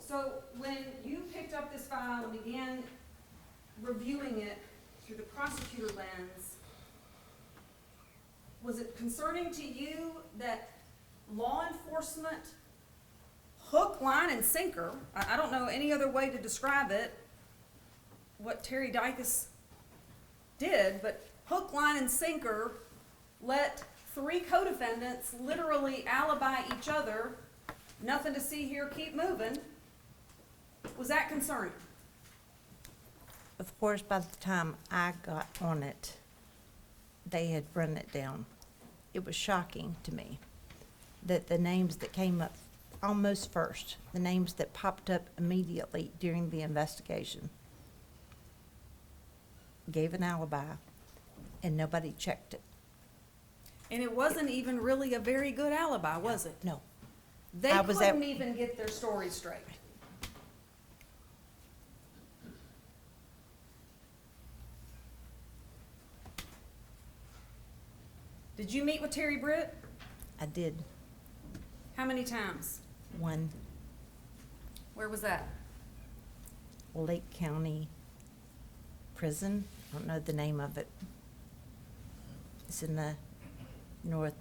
So when you picked up this file and began reviewing it through the prosecutor lens, was it concerning to you that law enforcement, hook, line, and sinker, I don't know any other way to describe it, what Terry Dykes did, but hook, line, and sinker let three co-defendants literally alibi each other, nothing to see here, keep moving? Was that concerning? Of course, by the time I got on it, they had run it down. It was shocking to me that the names that came up almost first, the names that popped up immediately during the investigation, gave an alibi, and nobody checked it. And it wasn't even really a very good alibi, was it? No. They I was at- couldn't even get their story straight. Did you meet with Terry Britt? I did How many times? one Where was that? Lake County prison. I don't know the name of it. It's in the northwest.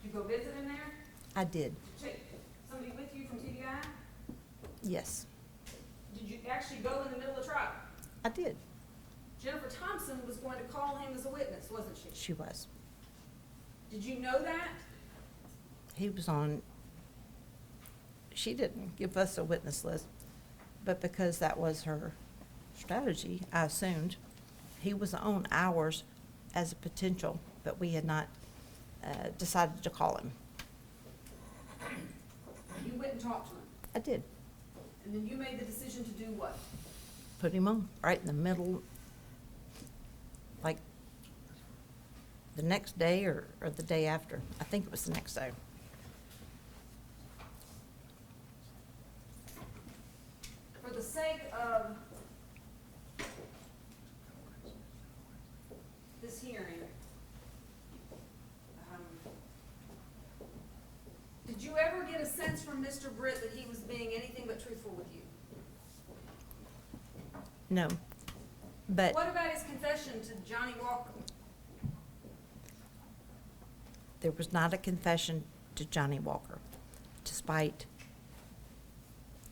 Did you go visit him there? I did, Take somebody with you from TDI? yes, Did you actually go in the middle of the trial? I did. Jennifer Thompson was going to call him as a witness, wasn't she? She was. Did you know that? He was on, she didn't give us a witness list, but because that was her strategy, I assumed, he was on ours as a potential, but we had not decided to call him. You went and talked to him, I did. and then you made the decision to do what? Put him on right in the middle, like the next day or the day after. I think it was the next day. For the sake of this hearing, did you ever get a sense from Mr. Britt that he was being anything but truthful with you? No, but What about his confession to Johnny Walker? there was not a confession to Johnny Walker, despite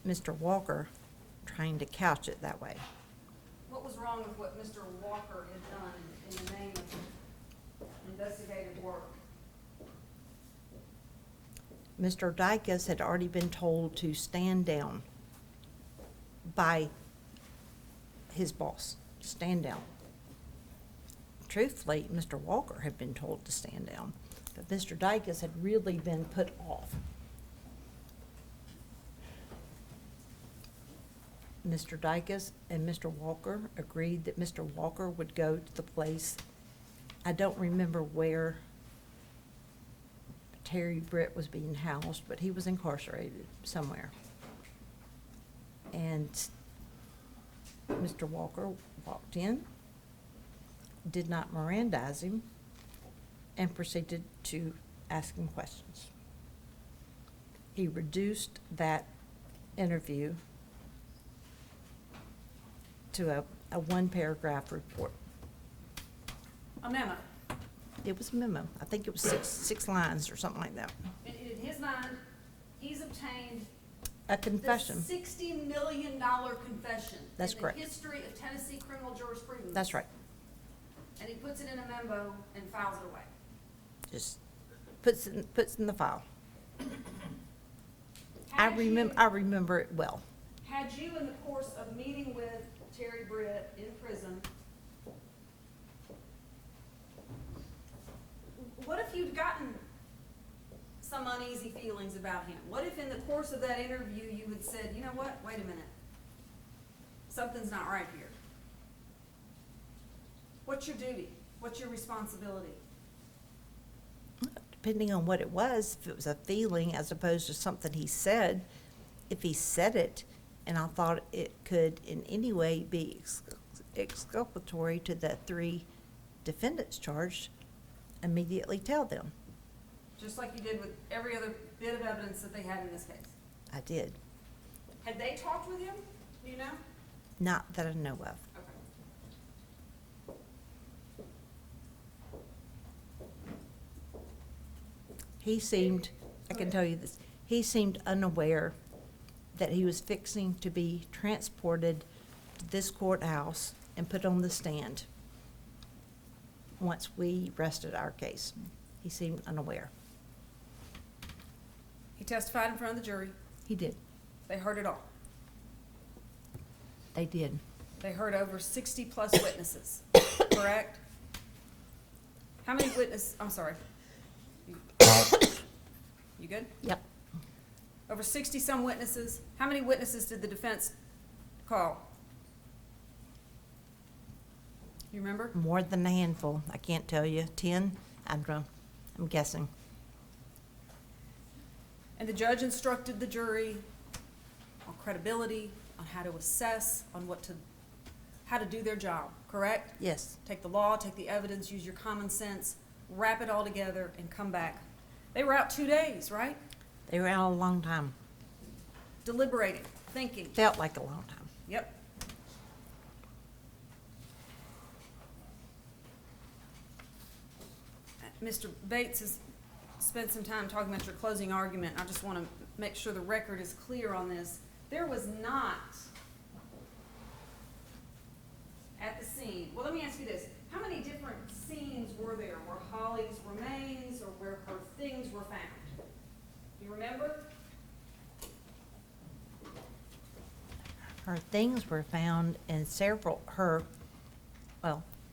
Mr. Walker trying to couch it that way. What was wrong with what Mr. Walker had done in the name of investigative work? Mr. Dykus had already been told to stand down by his boss, stand down. Truthfully, Mr. Walker had been told to stand down, but Mr. Dykus had really been put off. Mr. Dykus and Mr. Walker agreed that Mr. Walker would go to the place, I don't remember where Terry Britt was being housed, but he was incarcerated somewhere. And Mr. Walker walked in, did not Mirandize him, and proceeded to ask him questions. He reduced that interview to a one-paragraph report. A memo. It was a memo. I think it was six lines or something like that. In his mind, he's obtained A confession. the $60 million confession That's correct. in the history of Tennessee criminal jurisprudence. That's right. And he puts it in a memo and files it away. Just puts in the file. I Had you- remember it well. Had you, in the course of meeting with Terry Britt in prison, what if you'd gotten some uneasy feelings about him? What if in the course of that interview you had said, you know what, wait a minute, something's not right here? What's your duty? What's your responsibility? Depending on what it was, if it was a feeling as opposed to something he said, if he said it and I thought it could in any way be exculpatory to the 3 defendants charged, immediately tell them. Just like you did with every other bit of evidence that they had in this case. I did. Had they talked with him, do you know? Not that I know of. Okay. He seemed, I can tell you this, he seemed unaware that he was fixing to be transported to this courthouse and put on the stand once we rested our case. He seemed unaware. He testified in front of the jury. He did. They heard it all. They did. They heard over 60-plus witnesses, correct? How many I'm sorry. You good? Yep. Over 60-some witnesses. How many witnesses did the defense call? You remember? More than a handful. I can't tell you. 10? I don't know. I'm guessing. And the judge instructed the jury on credibility, on how to assess, on how to do their job, correct? Yes. Take the law, take the evidence, use your common sense, wrap it all together, and come back. They were out 2 days, right? They were out a long time. Deliberating, thinking. Felt like a long time. Yep. Mr. Bates has spent some time talking about your closing argument. I just want to make sure the record is clear on this. There was not at the scene, well, let me ask you this. How many different scenes were there where Holly's remains or where her things were found? You remember? Her things were found in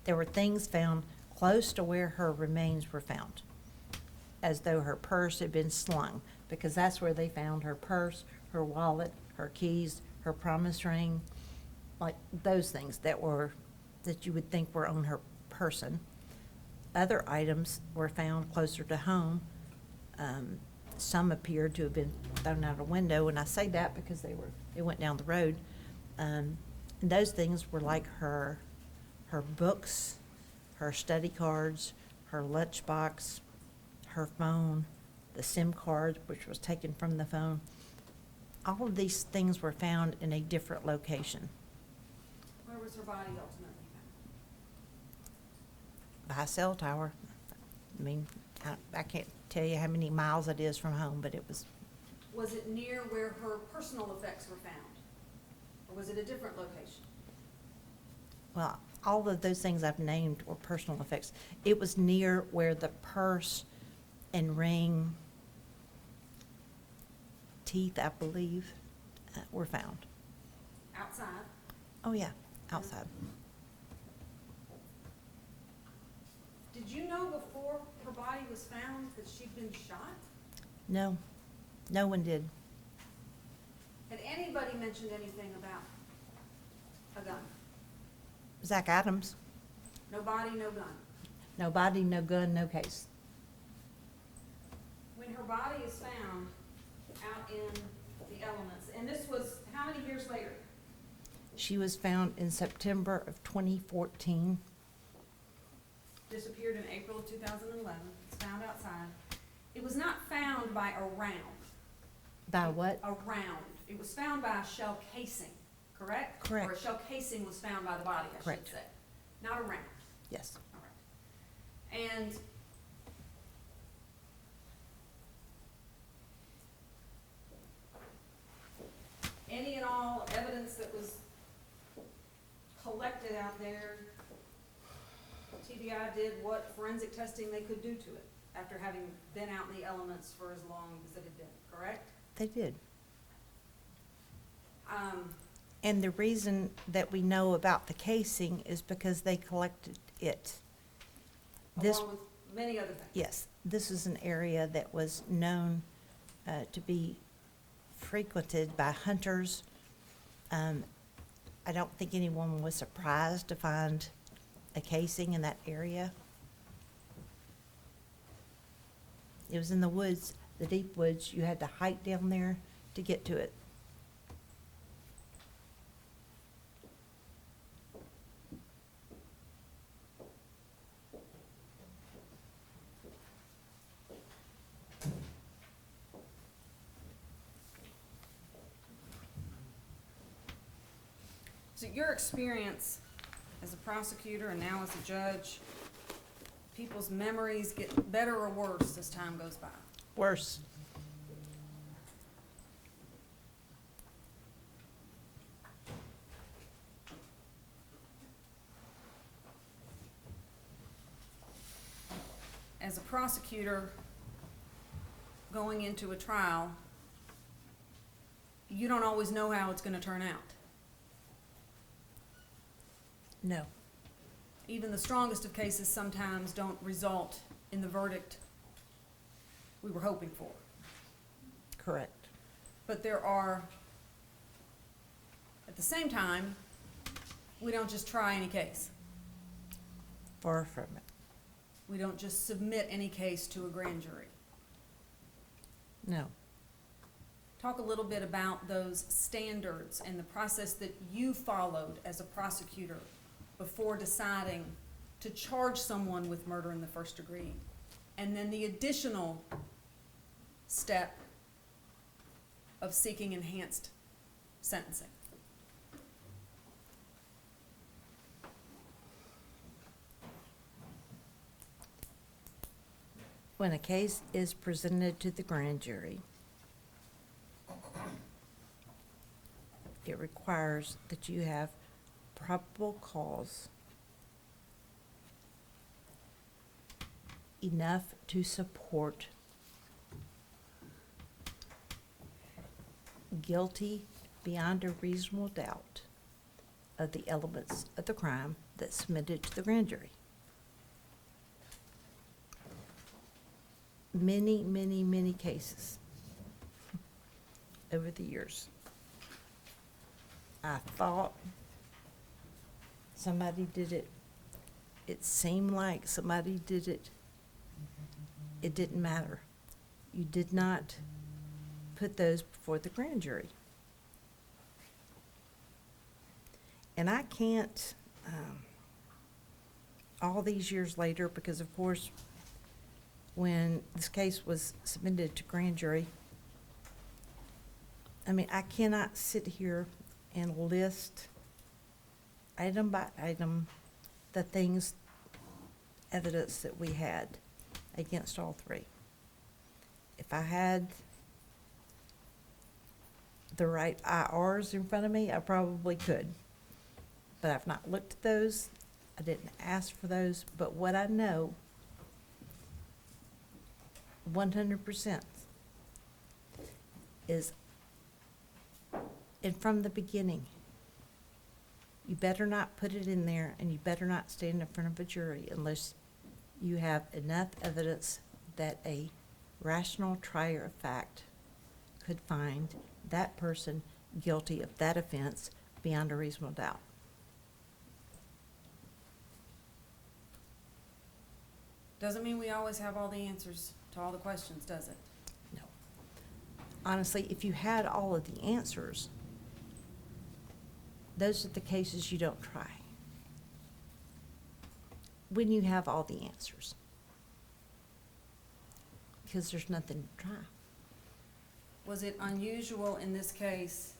there were things found close to where her remains were found. as though her purse had been slung, because that's where they found her purse, her wallet, her keys, her promise ring, like those things that you would think were on her person. Other items were found closer to home. Some appeared to have been thrown out a window, and I say that because they went down the road. And those things were like her books, her study cards, her lunchbox, her phone, the SIM card, which was taken from the phone. All of these things were found in a different location. Where was her body ultimately found? By a cell tower. I mean, I can't tell you how many miles it is from home, but it was, Was it near where her personal effects were found? Or was it a different location? well, all of those things I've named were personal effects. It was near where the purse and ring, teeth, I believe, were found. Outside? Oh, yeah, outside. Did you know before her body was found that she'd been shot? No, no one did. Had anybody mentioned anything about a gun? Zach Adams, No body, no gun. no body, no gun, no case. When her body is found out in the elements, and this was how many years later? She was found in September of 2014. Disappeared in April of 2011. It's found outside. It was not found by a round. By what? A round. It was found by a shell casing, correct? Correct. Or a shell casing was found by the body, I should Correct. say. Not a round. Yes. All right. And any and all evidence that was collected out there, TBI did what forensic testing they could do to it after having been out in the elements for as long as it had been, correct? They did. And the reason that we know about the casing is because they collected it. This, Along with many other things. yes, this is an area that was known to be frequented by hunters. I don't think anyone was surprised to find a casing in that area. It was in the woods, the deep woods. You had to hike down there to get to it. So your experience as a prosecutor and now as a judge, people's memories get better or worse as time goes by? Worse. As a prosecutor, going into a trial, you don't always know how it's gonna turn out. No. Even the strongest of cases sometimes don't result in the verdict we were hoping for. Correct. But there are, at the same time, we don't just try any case. Far from it. We don't just submit any case to a grand jury. No. Talk a little bit about those standards and the process that you followed as a prosecutor before deciding to charge someone with murder in the first degree. And then the additional step of seeking enhanced sentencing. When a case is presented to the grand jury, it requires that you have probable cause enough to support guilty beyond a reasonable doubt of the elements of the crime that's submitted to the grand jury. many, many, many cases over the years. I thought somebody did it. It seemed like somebody did it. It didn't matter. You did not put those before the grand jury. And I can't, all these years later, because of course, when this case was submitted to grand jury, I mean, I cannot sit here and list item by item the things, evidence that we had against all three. If I had the right IRs in front of me, I probably could. But I've not looked at those. I didn't ask for those. But what I know 100% is, and from the beginning, you better not put it in there, and you better not stand in front of a jury unless you have enough evidence that a rational trier of fact could find that person guilty of that offense beyond a reasonable doubt. Doesn't mean we always have all the answers to all the questions, does it? No. Honestly, if you had all of the answers, those are the cases you don't try. When you have all the answers. Because there's nothing to try. Was it unusual in this case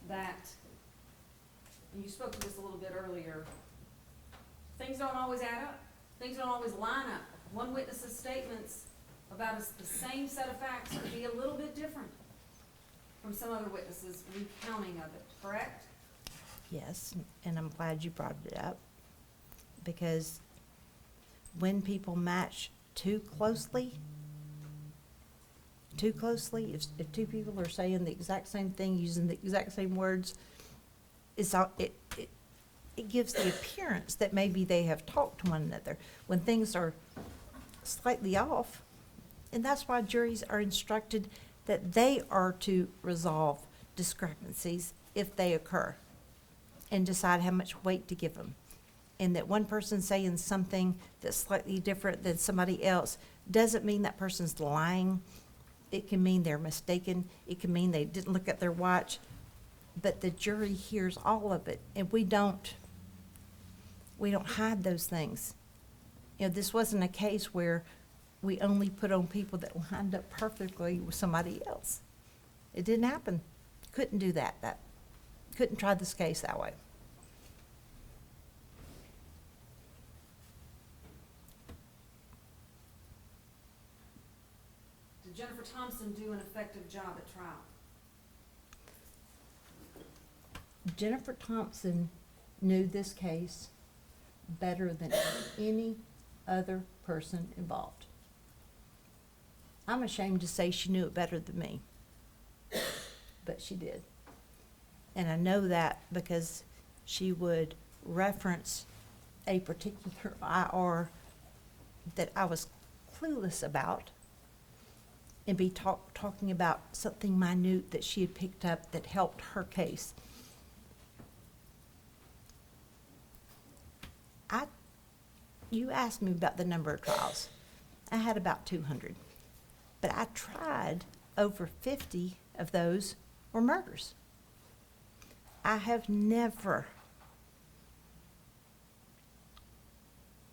that, and you spoke to this a little bit earlier, things don't always add up. Things don't always line up. One witness's statements about the same set of facts could be a little bit different from some other witnesses' recounting of it, correct? Yes, and I'm glad you brought it up, because when people match too closely, if two people are saying the exact same thing, using the exact same words, it gives the appearance that maybe they have talked to one another when things are slightly off. And that's why juries are instructed that they are to resolve discrepancies if they occur and decide how much weight to give them. And that one person saying something that's slightly different than somebody else doesn't mean that person's lying. It can mean they're mistaken. It can mean they didn't look at their watch. But the jury hears all of it, and we don't hide those things. You know, this wasn't a case where we only put on people that lined up perfectly with somebody else. It didn't happen. Couldn't do that. Couldn't try this case that way. Did Jennifer Thompson do an effective job at trial? Jennifer Thompson knew this case better than any other person involved. I'm ashamed to say she knew it better than me, but she did. And I know that because she would reference a particular IR that I was clueless about and be talking about something minute that she had picked up that helped her case. You asked me about the number of trials. I had about 200. But I tried over 50 of those were murders. I have never,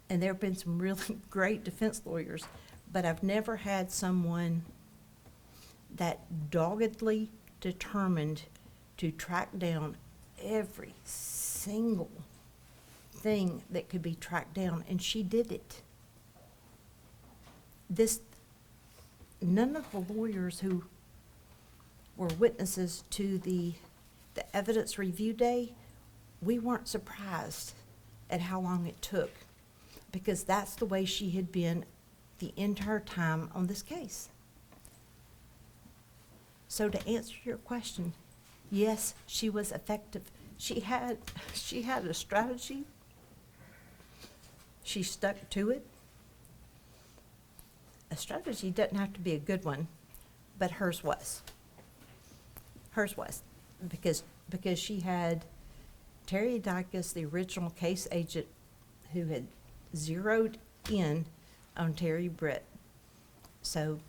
and there have been some really great defense lawyers, but I've never had someone that doggedly determined to track down every single thing that could be tracked down, and she did it. None of the lawyers who were witnesses to the evidence review day, we weren't surprised at how long it took, because that's the way she had been the entire time on this case. So to answer your question, yes, she was effective. She had a strategy. She stuck to it. a strategy doesn't have to be a good one, but hers was. Hers was, because she had Terry Dykes, the original case agent, who had zeroed in on Terry Britt. So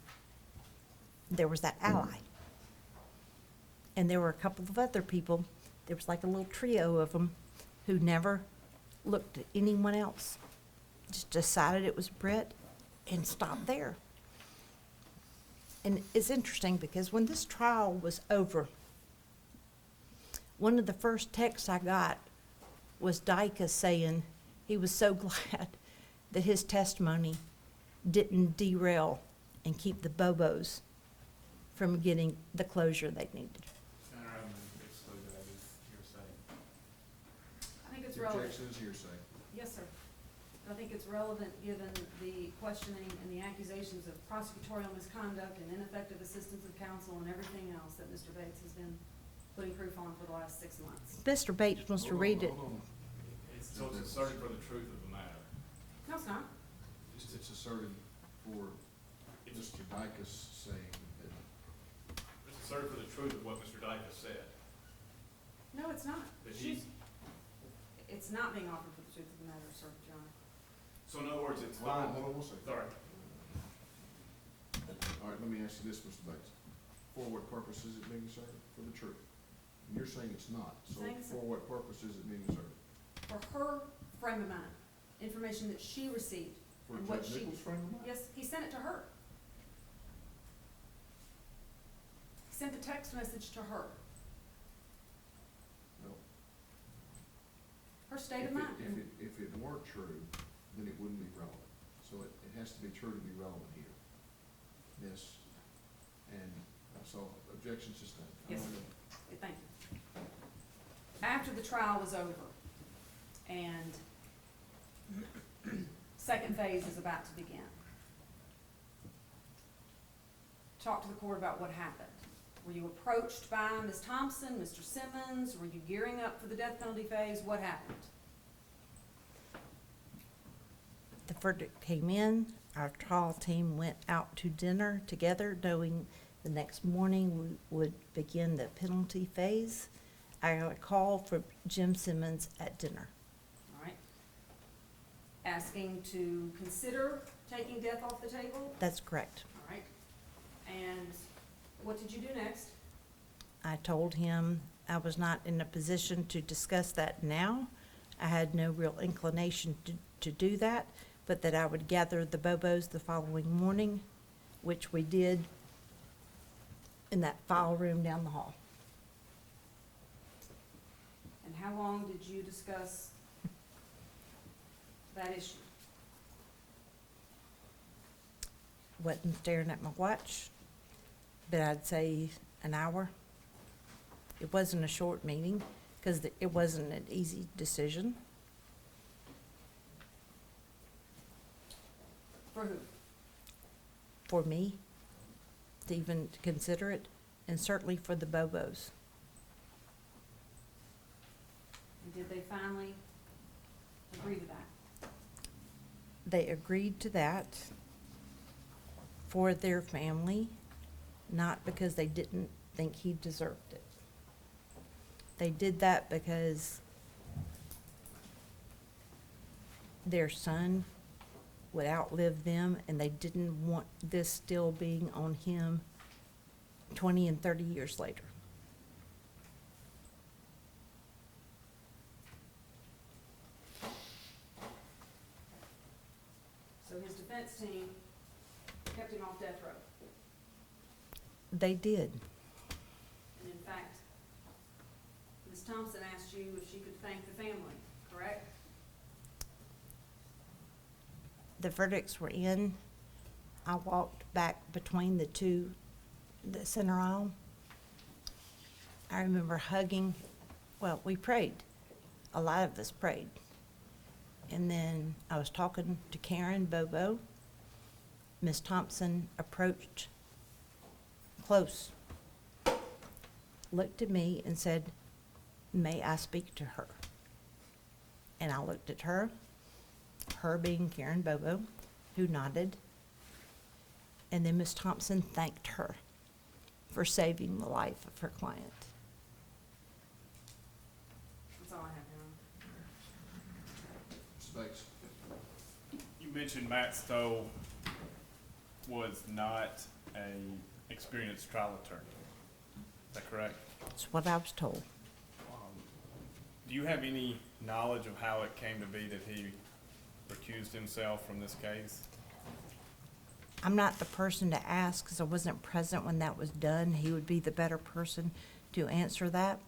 there was that ally. And there were a couple of other people, there was like a little trio of them, who never looked at anyone else. Just decided it was Britt and stopped there. And it's interesting because when this trial was over, one of the first texts I got was Dykes saying he was so glad that his testimony didn't derail and keep the Bobos from getting the closure they needed. I think it's relevant. Objection is hearsay. Yes, sir. I think it's relevant given the questioning and the accusations of prosecutorial misconduct and ineffective assistance of counsel and everything else that Mr. Bates has been putting proof on for the last 6 months. Mr. Bates wants to Hold on, read it. hold on. So it's asserted for the truth of the matter. No, it's not. It's asserted for Mr. Dykes saying that. It's asserted for the truth of what Mr. Dykes said. No, it's not. That he- It's not being offered for the truth of the matter, sir, John. So in other words, it's Hold on, fine. hold on one second. Sorry. All right, let me ask you this, Mr. Bates. For what purpose is it being asserted? For the truth. And you're saying it's not, so Saying it's for not. what purpose is it being asserted? For her frame of mind, information that she received. For And what Judge she- Nichols' frame of mind? Yes, he sent it to her. He sent the text message to her. No. Her state of If it- mind. If it weren't true, then it wouldn't be relevant. So it has to be true to be relevant here. Yes, and so objections sustained. Yes, sir. Thank you. After the trial was over and second phase is about to begin, talk to the court about what happened. Were you approached by Ms. Thompson, Mr. Simmons? Were you gearing up for the death penalty phase? What happened? The verdict came in, our trial team went out to dinner together, knowing the next morning we would begin the penalty phase. I got a call from Jim Simmons at dinner. All right. Asking to consider taking death off the table? That's correct. All right. And what did you do next? I told him I was not in a position to discuss that now. I had no real inclination to do that, but that I would gather the Bobos the following morning, which we did in that file room down the hall. And how long did you discuss that issue? Wasn't staring at my watch, but I'd say an hour. It wasn't a short meeting, because it wasn't an easy decision. For who? For me to even consider it, and certainly for the Bobos. And did they finally agree to that? They agreed to that for their family, not because they didn't think he deserved it. They did that because their son would outlive them, and they didn't want this still being on him 20 and 30 years later. So his defense team kept him off death row. They did. And in fact, Ms. Thompson asked you if she could thank the family, correct? The verdicts were in. I walked back between the center aisle. I remember hugging, well, we prayed. A lot of us prayed. And then I was talking to Karen Bobo. Miss Thompson approached close, looked at me and said, "May I speak to her?" And I looked at her being Karen Bobo, who nodded. And then Ms. Thompson thanked her for saving the life of her client. That's all I have now. Mr. Bates? You mentioned Matt Stowe was not a experienced trial attorney. Is that correct? That's what I was told. Do you have any knowledge of how it came to be that he recused himself from this case? I'm not the person to ask because I wasn't present when that was done. He would be the better person to answer that.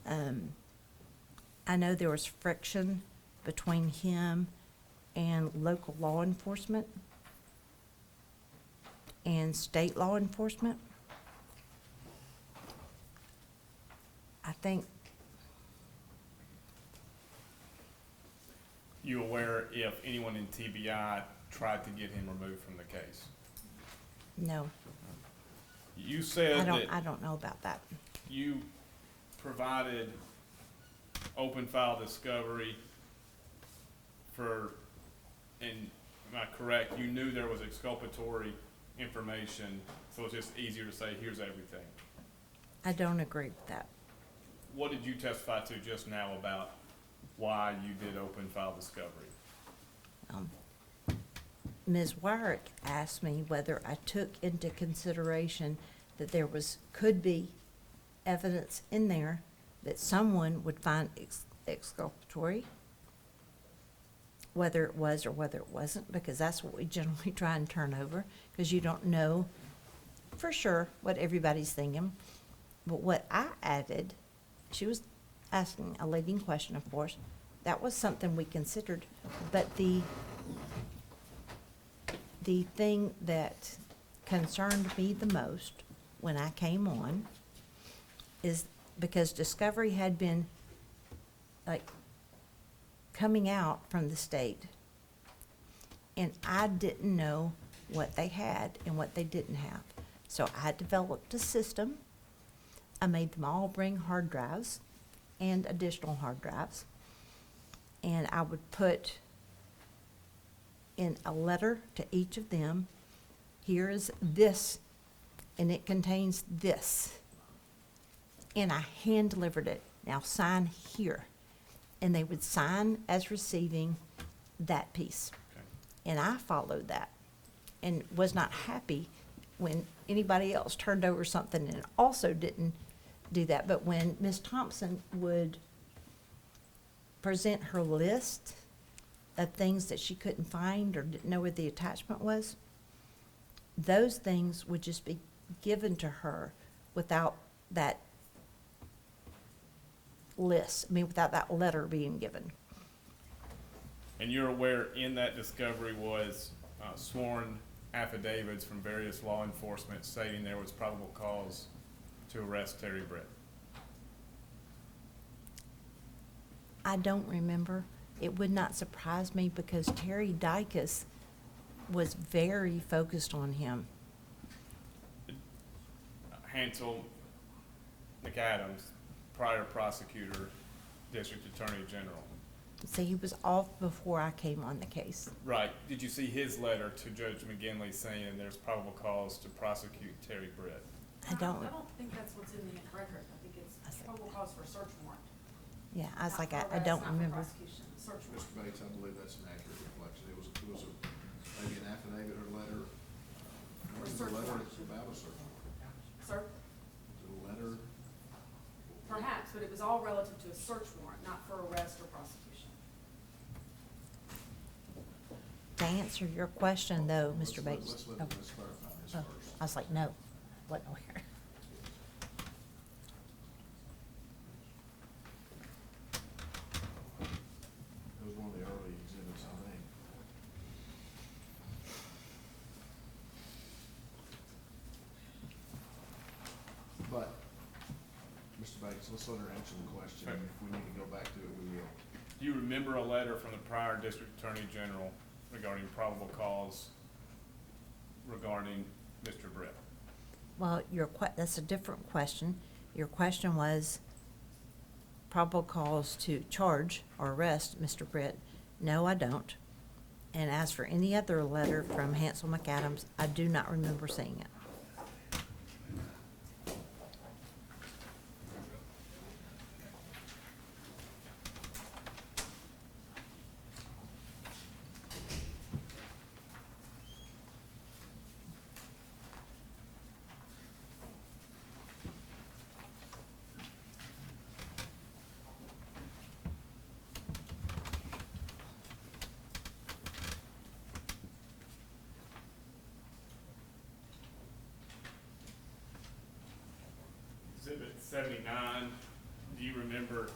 I know there was friction between him and local law enforcement and state law enforcement. I think, You aware if anyone in TBI tried to get him removed from the case? no, You said that I don't know about that. you provided open file discovery for, and am I correct, you knew there was exculpatory information, so it's just easier to say, here's everything. I don't agree with that. What did you testify to just now about why you did open file discovery? Ms. Wyrick asked me whether I took into consideration that there could be evidence in there that someone would find exculpatory, whether it was or whether it wasn't, because that's what we generally try and turn over, because you don't know for sure what everybody's thinking. But what I added, she was asking a leading question, of course, that was something we considered, but the thing that concerned me the most when I came on is because discovery had been like coming out from the state, and I didn't know what they had and what they didn't have. So I developed a system. I made them all bring hard drives and additional hard drives, and I would put in a letter to each of them, here is this, and it contains this. And I hand delivered it. Now sign here. And they would sign as receiving that piece. Okay. And I followed that and was not happy when anybody else turned over something and also didn't do that. But when Ms. Thompson would present her list of things that she couldn't find or didn't know where the attachment was, those things would just be given to her without that list, without that letter being given. And you're aware in that discovery was sworn affidavits from various law enforcement stating there was probable cause to arrest Terry Britt? I don't remember. It would not surprise me because Terry Dykes was very focused on him. Hansel McAdams, prior prosecutor, district attorney general. See, he was off before I came on the case. Right. Did you see his letter to Judge McGinley saying there's probable cause to prosecute Terry Britt? I don't, I don't think that's what's in the record. I think it's probable cause for a search warrant. yeah, I was Not like, for I arrest, don't not for remember. prosecution, search warrant. Mr. Bates, I believe that's an accurate reflection. It was maybe an affidavit or letter. Or is it a search letter warrant. about a search warrant? Sir, Is it a letter? perhaps, but it was all relative to a search warrant, not for arrest or prosecution. To answer your question though, Mr. Bates. Let's Oh, clarify this oh, first. I was like, no, wasn't aware. It was one of the early exhibits, I think. But, Mr. Bates, let's let her answer the question. Okay. If we need to go back to it, we will. Do you remember a letter from the prior district attorney general regarding probable cause regarding Mr. Britt? Well, that's a different question. Your question was probable cause to charge or arrest Mr. Britt. No, I don't. And as for any other letter from Hansel McAdams, I do not remember seeing it. Exhibit 79, do you remember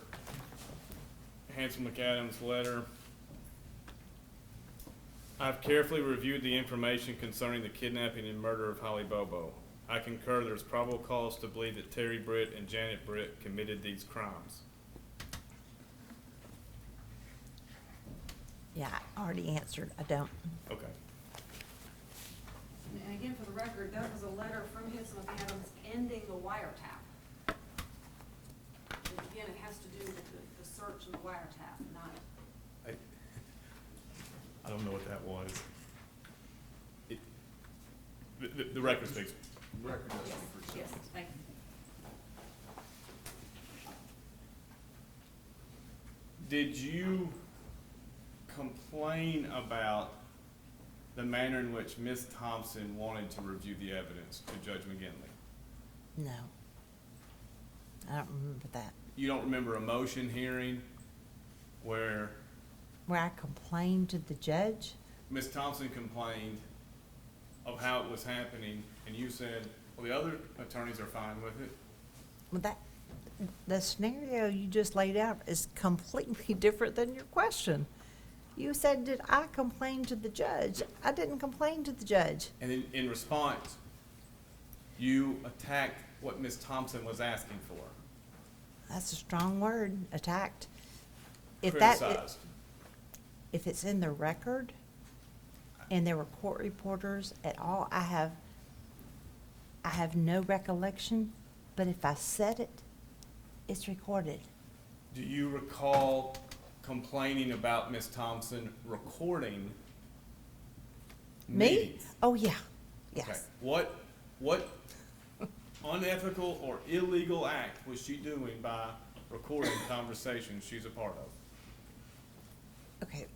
Hansel McAdams' letter? I've carefully reviewed the information concerning the kidnapping and murder of Holly Bobo. I concur there's probable cause to believe that Terry Britt and Janet Britt committed these crimes. Yeah, I already answered, I don't. Okay. And again, for the record, that was a letter from Hansel McAdams ending the wiretap. And again, it has to do with the search and the wiretap, not, I don't know what that was. The record speaks. Record does yes, speak for itself. yes, thank you. Did you complain about the manner in which Ms. Thompson wanted to review the evidence to Judge McGinley? No. I don't remember that. You don't remember a motion hearing where Where I complained to the judge? Ms. Thompson complained of how it was happening, and you said, well, the other attorneys are fine with it? Well, the scenario you just laid out is completely different than your question. You said, did I complain to the judge? I didn't complain to the judge. And in response, you attacked what Ms. Thompson was asking for. That's a strong word, attacked. If that, Criticized. if it's in the record and there were court reporters at all, I have no recollection, but if I said it, it's recorded. Do you recall complaining about Ms. Thompson recording Me? meetings? Oh, yeah, Okay. yes. What unethical or illegal act was she doing by recording conversations she's a part of? Okay,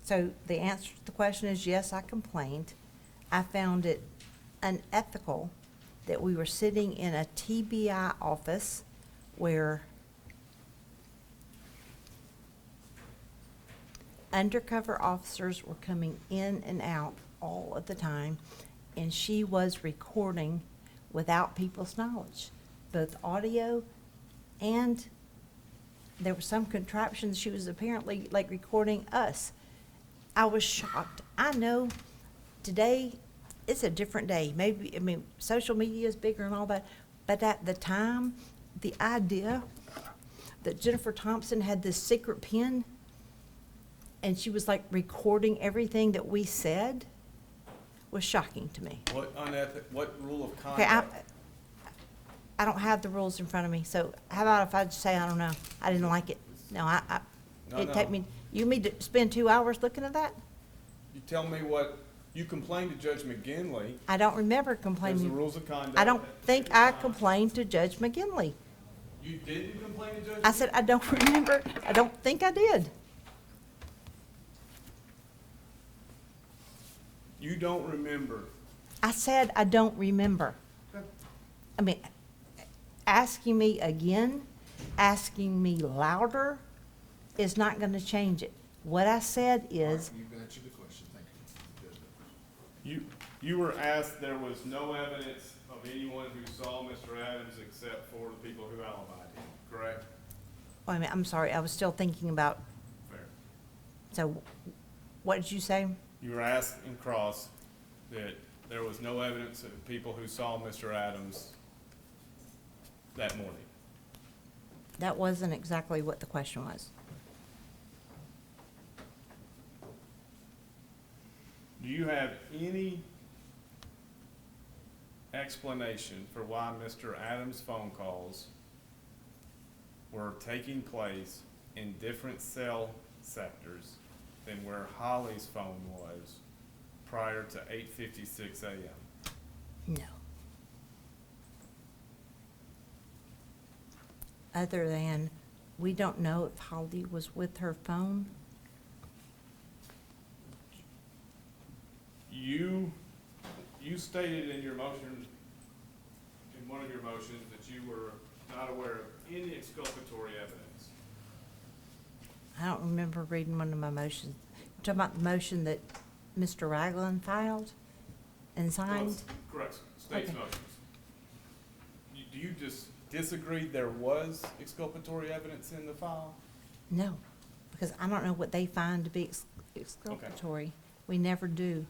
so the answer to the question is yes, I complained. I found it unethical that we were sitting in a TBI office where undercover officers were coming in and out all of the time, and she was recording without people's knowledge, both audio and there were some contraptions. She was apparently like recording us. I was shocked. I know today it's a different day. Maybe, I mean, social media is bigger and all that, but at the time, the idea that Jennifer Thompson had this secret pen and she was like recording everything that we said was shocking to me. What rule of Okay, conduct? I don't have the rules in front of me, so how about if I just say, I don't know, I didn't like it? No, it'd take me, you need to spend 2 hours looking at that? You tell me what, you complained to Judge McGinley. I don't remember There's the complaining. rules of conduct. I don't think I complained to Judge McGinley. You didn't complain to Judge? I said, I don't remember, I don't think I did. You don't remember. I said, I don't remember. I mean, asking me again, asking me louder is not gonna change it. What I said is, You've answered the question, thank you. Judge Nichols. You were asked there was no evidence of anyone who saw Mr. Adams except for the people who alibied him, correct? wait a minute, I'm sorry, I was still thinking about, Fair. so, what did you say? You were asked in cross that there was no evidence of people who saw Mr. Adams that morning. That wasn't exactly what the question was. Do you have any explanation for why Mr. Adams' phone calls were taking place in different cell sectors than where Holly's phone was prior to 8:56 a.m.? No. Other than, we don't know if Holly was with her phone. You stated in your motion, in one of your motions, that you were not aware of any exculpatory evidence. I don't remember reading one of my motions. You're talking about the motion that Mr. Ragland filed and Well, signed? it's correct, state's Okay. motions. Do you just disagree there was exculpatory evidence in the file? No, because I don't know what they find to be exculpatory. We never do.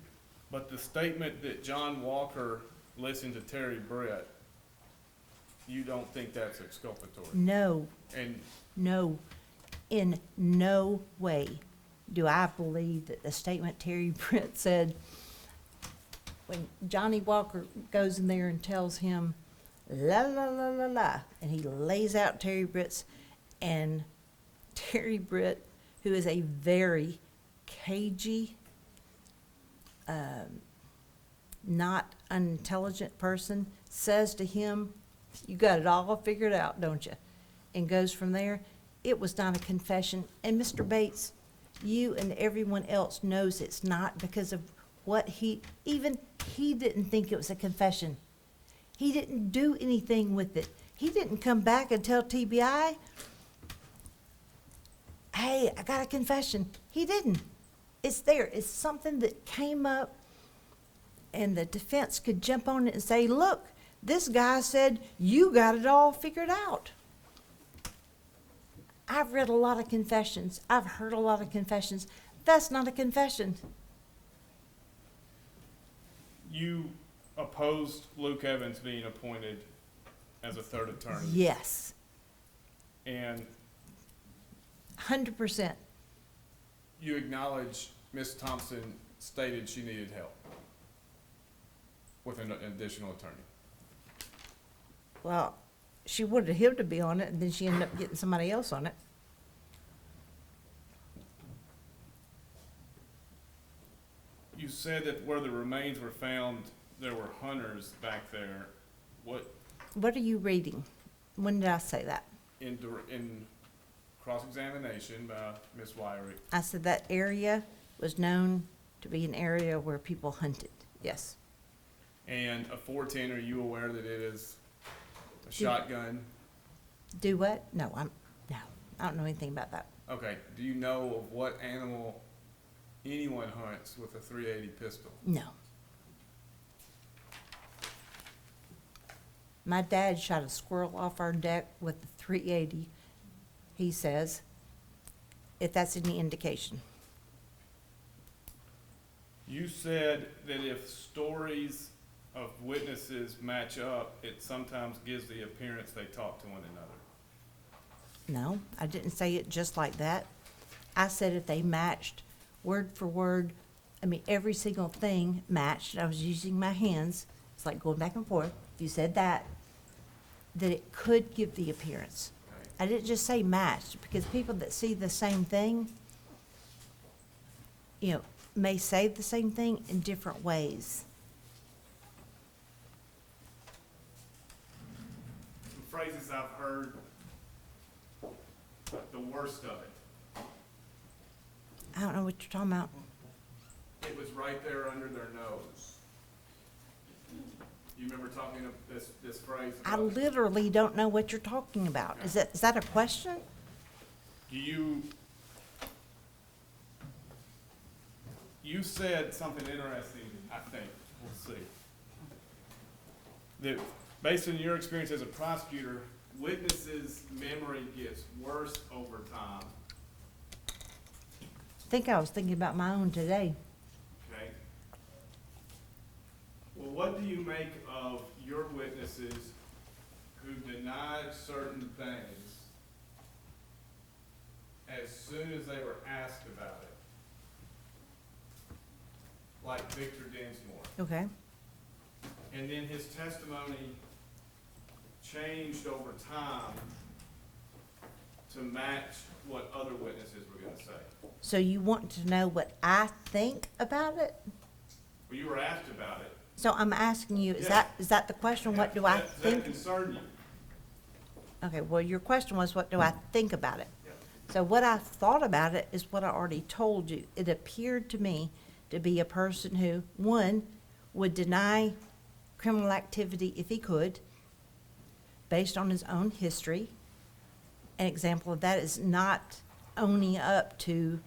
But the statement that John Walker listened to Terry Brett, you don't think that's exculpatory? No, And no, in no way do I believe that the statement Terry Britt said, when Johnny Walker goes in there and tells him, la, la, la, la, la, and he lays out Terry Britt's, and Terry Britt, who is a very cagey, not unintelligent person, says to him, "You got it all figured out, don't you?" And goes from there. It was not a confession. And Mr. Bates, you and everyone else knows it's not, because of what even he didn't think it was a confession. He didn't do anything with it. He didn't come back and tell TBI, "Hey, I got a confession." He didn't. It's there. It's something that came up, and the defense could jump on it and say, "Look, this guy said you got it all figured out." I've read a lot of confessions. I've heard a lot of confessions. That's not a confession. you opposed Luke Evans being appointed as a third attorney. Yes, And 100%. you acknowledge Ms. Thompson stated she needed help with an additional attorney. Well, she wanted him to be on it, and then she ended up getting somebody else on it. You said that where the remains were found, there were hunters back there. What are you reading? When did I say that? In cross-examination by Ms. Wyrick, I said that area was known to be an area where people hunted. Yes. and a 410, are you aware that it is a shotgun? Do what? No, I don't know anything about that. Okay, do you know of what animal anyone hunts with a .380 pistol? No. My dad shot a squirrel off our deck with a .380, he says, if that's any indication. You said that if stories of witnesses match up, it sometimes gives the appearance they talk to one another. No, I didn't say it just like that. I said if they matched word for word, every single thing matched. I was using my hands. It's like going back and forth. If you said that it could give the appearance. Okay. I didn't just say matched, because people that see the same thing, may say the same thing in different ways. Some phrases I've heard, the worst of it. I don't know what you're talking about. It was right there under their nose. You remember talking of this phrase? I about- literally don't know what you're talking about. Is that a question? You said something interesting, I think, we'll see. That based on your experience as a prosecutor, witnesses' memory gets worse over time, I think I was thinking about my own today. okay? Well, what do you make of your witnesses who denied certain things as soon as they were asked about it? Like Victor Dinsmore. Okay. And then his testimony changed over time to match what other witnesses were gonna say. So you want to know what I think about it? Well, you were asked about it. So I'm asking you, Yeah. is that the question? What do I Does that think? concern you? Okay, well, your question was, what do I think about it? Yeah. So what I thought about it is what I already told you. It appeared to me to be a person who, one, would deny criminal activity if he could, based on his own history. An example of that is not owning up to,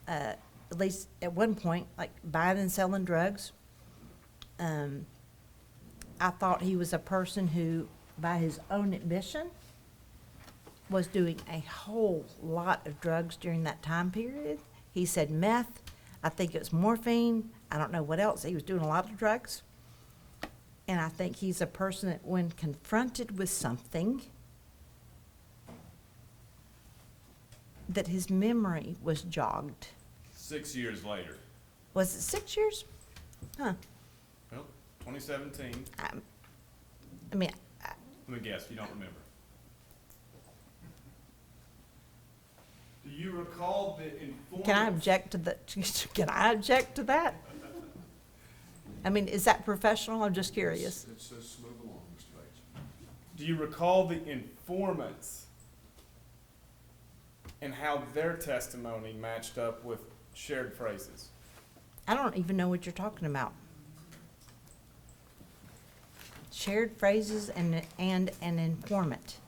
at least at one point, like buying and selling drugs. I thought he was a person who, by his own admission, was doing a whole lot of drugs during that time period. He said meth, I think it was morphine, I don't know what else, he was doing a lot of drugs. And I think he's a person that when confronted with something, that his memory was jogged. 6 years later. Was it 6 years? Huh, Well, 2017. I mean, Let me guess, you don't remember. Do you recall the informant? can I object to the, can I object to that? I mean, is that professional? I'm just curious. It says smooth along, Mr. Bates. Do you recall the informants and how their testimony matched up with shared phrases? I don't even know what you're talking about. Shared phrases and an informant.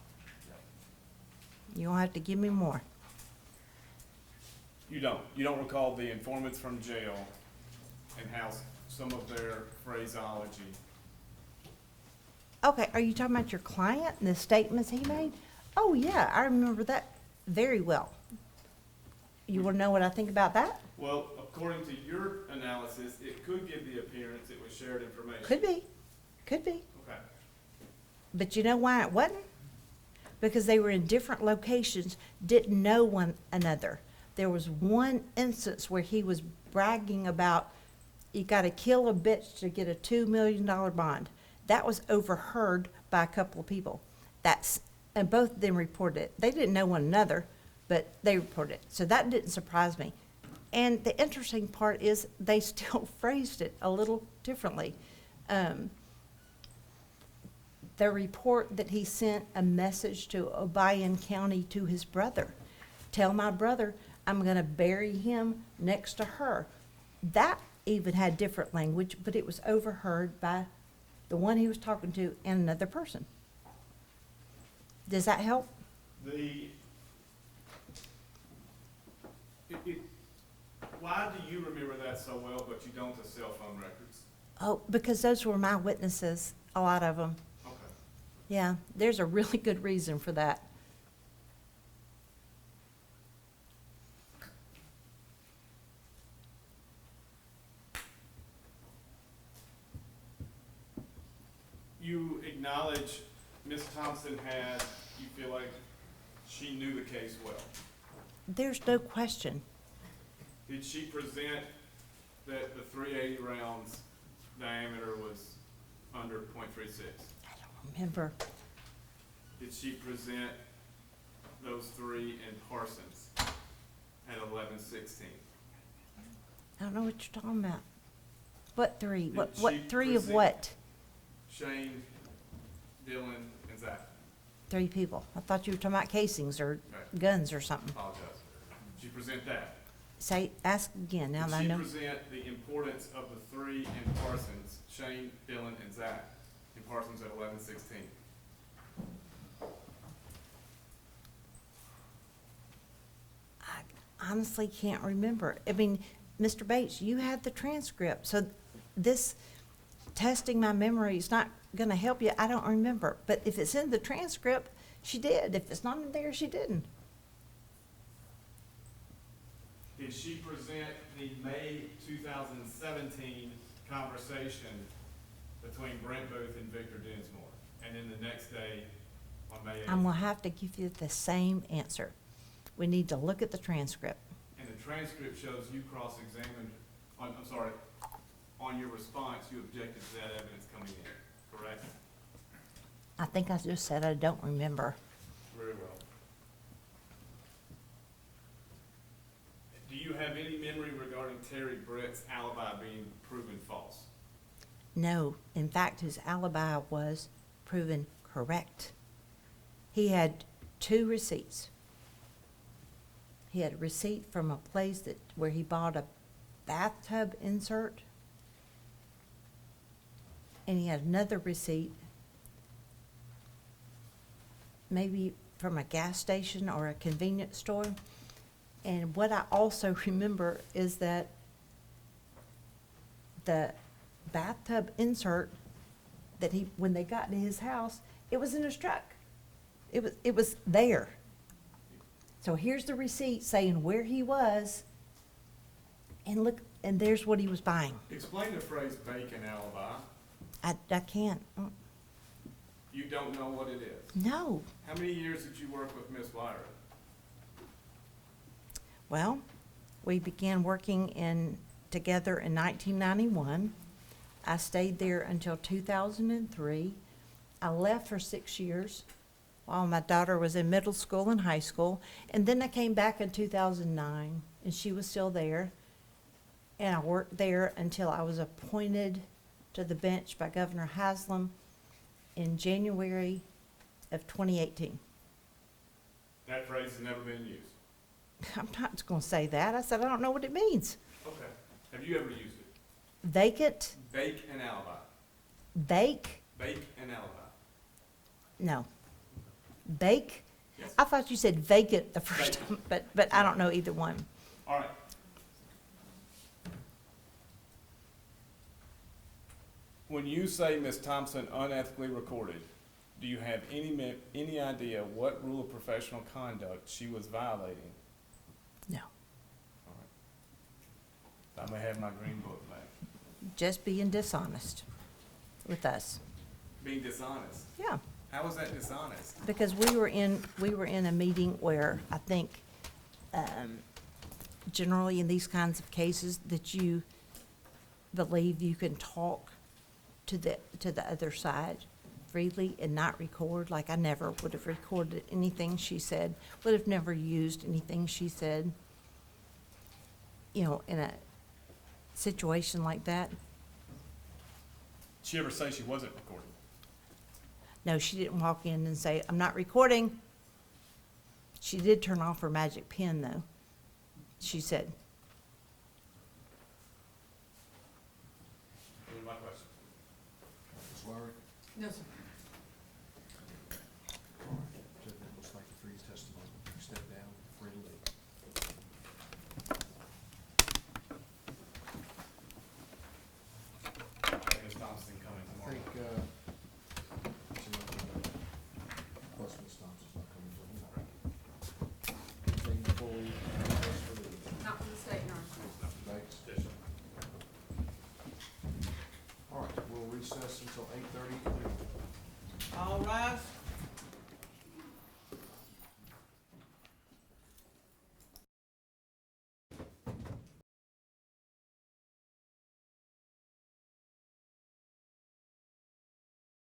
You'll have to give me more. You don't. You don't recall the informants from jail and how some of their phraseology. Okay, are you talking about your client and the statements he made? Oh, yeah, I remember that very well. You wanna know what I think about that? Well, according to your analysis, it could give the appearance it was shared information. Could be, could be. Okay. But you know why it wasn't? Because they were in different locations, didn't know one another. There was one instance where he was bragging about, you gotta kill a bitch to get a $2 million bond. That was overheard by a couple of people. And both of them reported it. They didn't know one another, but they reported it. So that didn't surprise me. And the interesting part is they still phrased it a little differently. The report that he sent a message to Obion County to his brother. Tell my brother I'm gonna bury him next to her. That even had different language, but it was overheard by the one he was talking to and another person. Does that help? Why do you remember that so well, but you don't the cell phone records? Oh, because those were my witnesses, a lot of them. Okay. Yeah, there's a really good reason for that. You acknowledge Ms. Thompson had, you feel like she knew the case well. There's no question. Did she present that the 380 rounds diameter was under .36? I don't remember. Did she present those three in Parsons at 11/16? I don't know what you're talking about. What three? Did What she three of present- what? Shane, Dylan, and Zach. 3 people. I thought you were talking about casings or Okay. guns or something. Apologize. Did she present that? Ask again, now that I know. Did she present the importance of the 3 in Parsons, Shane, Dylan, and Zach, in Parsons at 11/16? I honestly can't remember. I mean, Mr. Bates, you had the transcript, so this testing my memory is not gonna help you. I don't remember. But if it's in the transcript, she did. If it's not in there, she didn't. Did she present the May 2017 conversation between Brent Booth and Victor Dinsmore? And then the next day, on May 8th? I'm gonna have to give you the same answer. We need to look at the transcript. And the transcript shows you cross-examined, I'm sorry, on your response, you objected to that evidence coming in, correct? I think I just said I don't remember. Very well. have any memory regarding Terry Brett's alibi being proven false? No, in fact, his alibi was proven correct. He had 2 receipts. He had a receipt from a place where he bought a bathtub insert. And he had another receipt, maybe from a gas station or a convenience store. And what I also remember is that the bathtub insert that when they got to his house, it was in his truck. It was there. So here's the receipt saying where he was, and look, and there's what he was buying. Explain the phrase bacon alibi. I can't. You don't know what it is? No. How many years did you work with Miss Lyra? Well, we began working together in 1991. I stayed there until 2003. I left for 6 years while my daughter was in middle school and high school. And then I came back in 2009, and she was still there. And I worked there until I was appointed to the bench by Governor Haslam in January of 2018. That phrase has never been used. I'm not going to say that. I said I don't know what it means. Okay. Have you ever used it? Vacant, Bake an alibi. bake, Bake an alibi. no. Bake? Yes. I thought you said vacant the first Vacant. time, but I don't know either one. All right. When you say Ms. Thompson unethically recorded, do you have any idea what rule of professional conduct she was violating? No. All right. I may have my green book back. Just being dishonest with us. Being dishonest. Yeah. How was that dishonest? Because we were in a meeting where I think, generally in these kinds of cases, that you believe you can talk to the other side freely and not record. Like I never would have recorded anything she said, would have never used anything she said, you know, in a situation like that. Did she ever say she wasn't recording? No, she didn't walk in and say, I'm not recording. She did turn off her magic pen, though. She said. Any of my questions? Ms. Lowry? No, sir. All right, Judge Nichols, thank you for your testimony. You step down, free to leave. Ms. Thompson coming I tomorrow. think, plus Ms. Thompson's not coming till tomorrow. Anything before we recess for the Not from the state, Your Honor. debates? Yes, sir. All right, we'll recess until 8:30. All rise.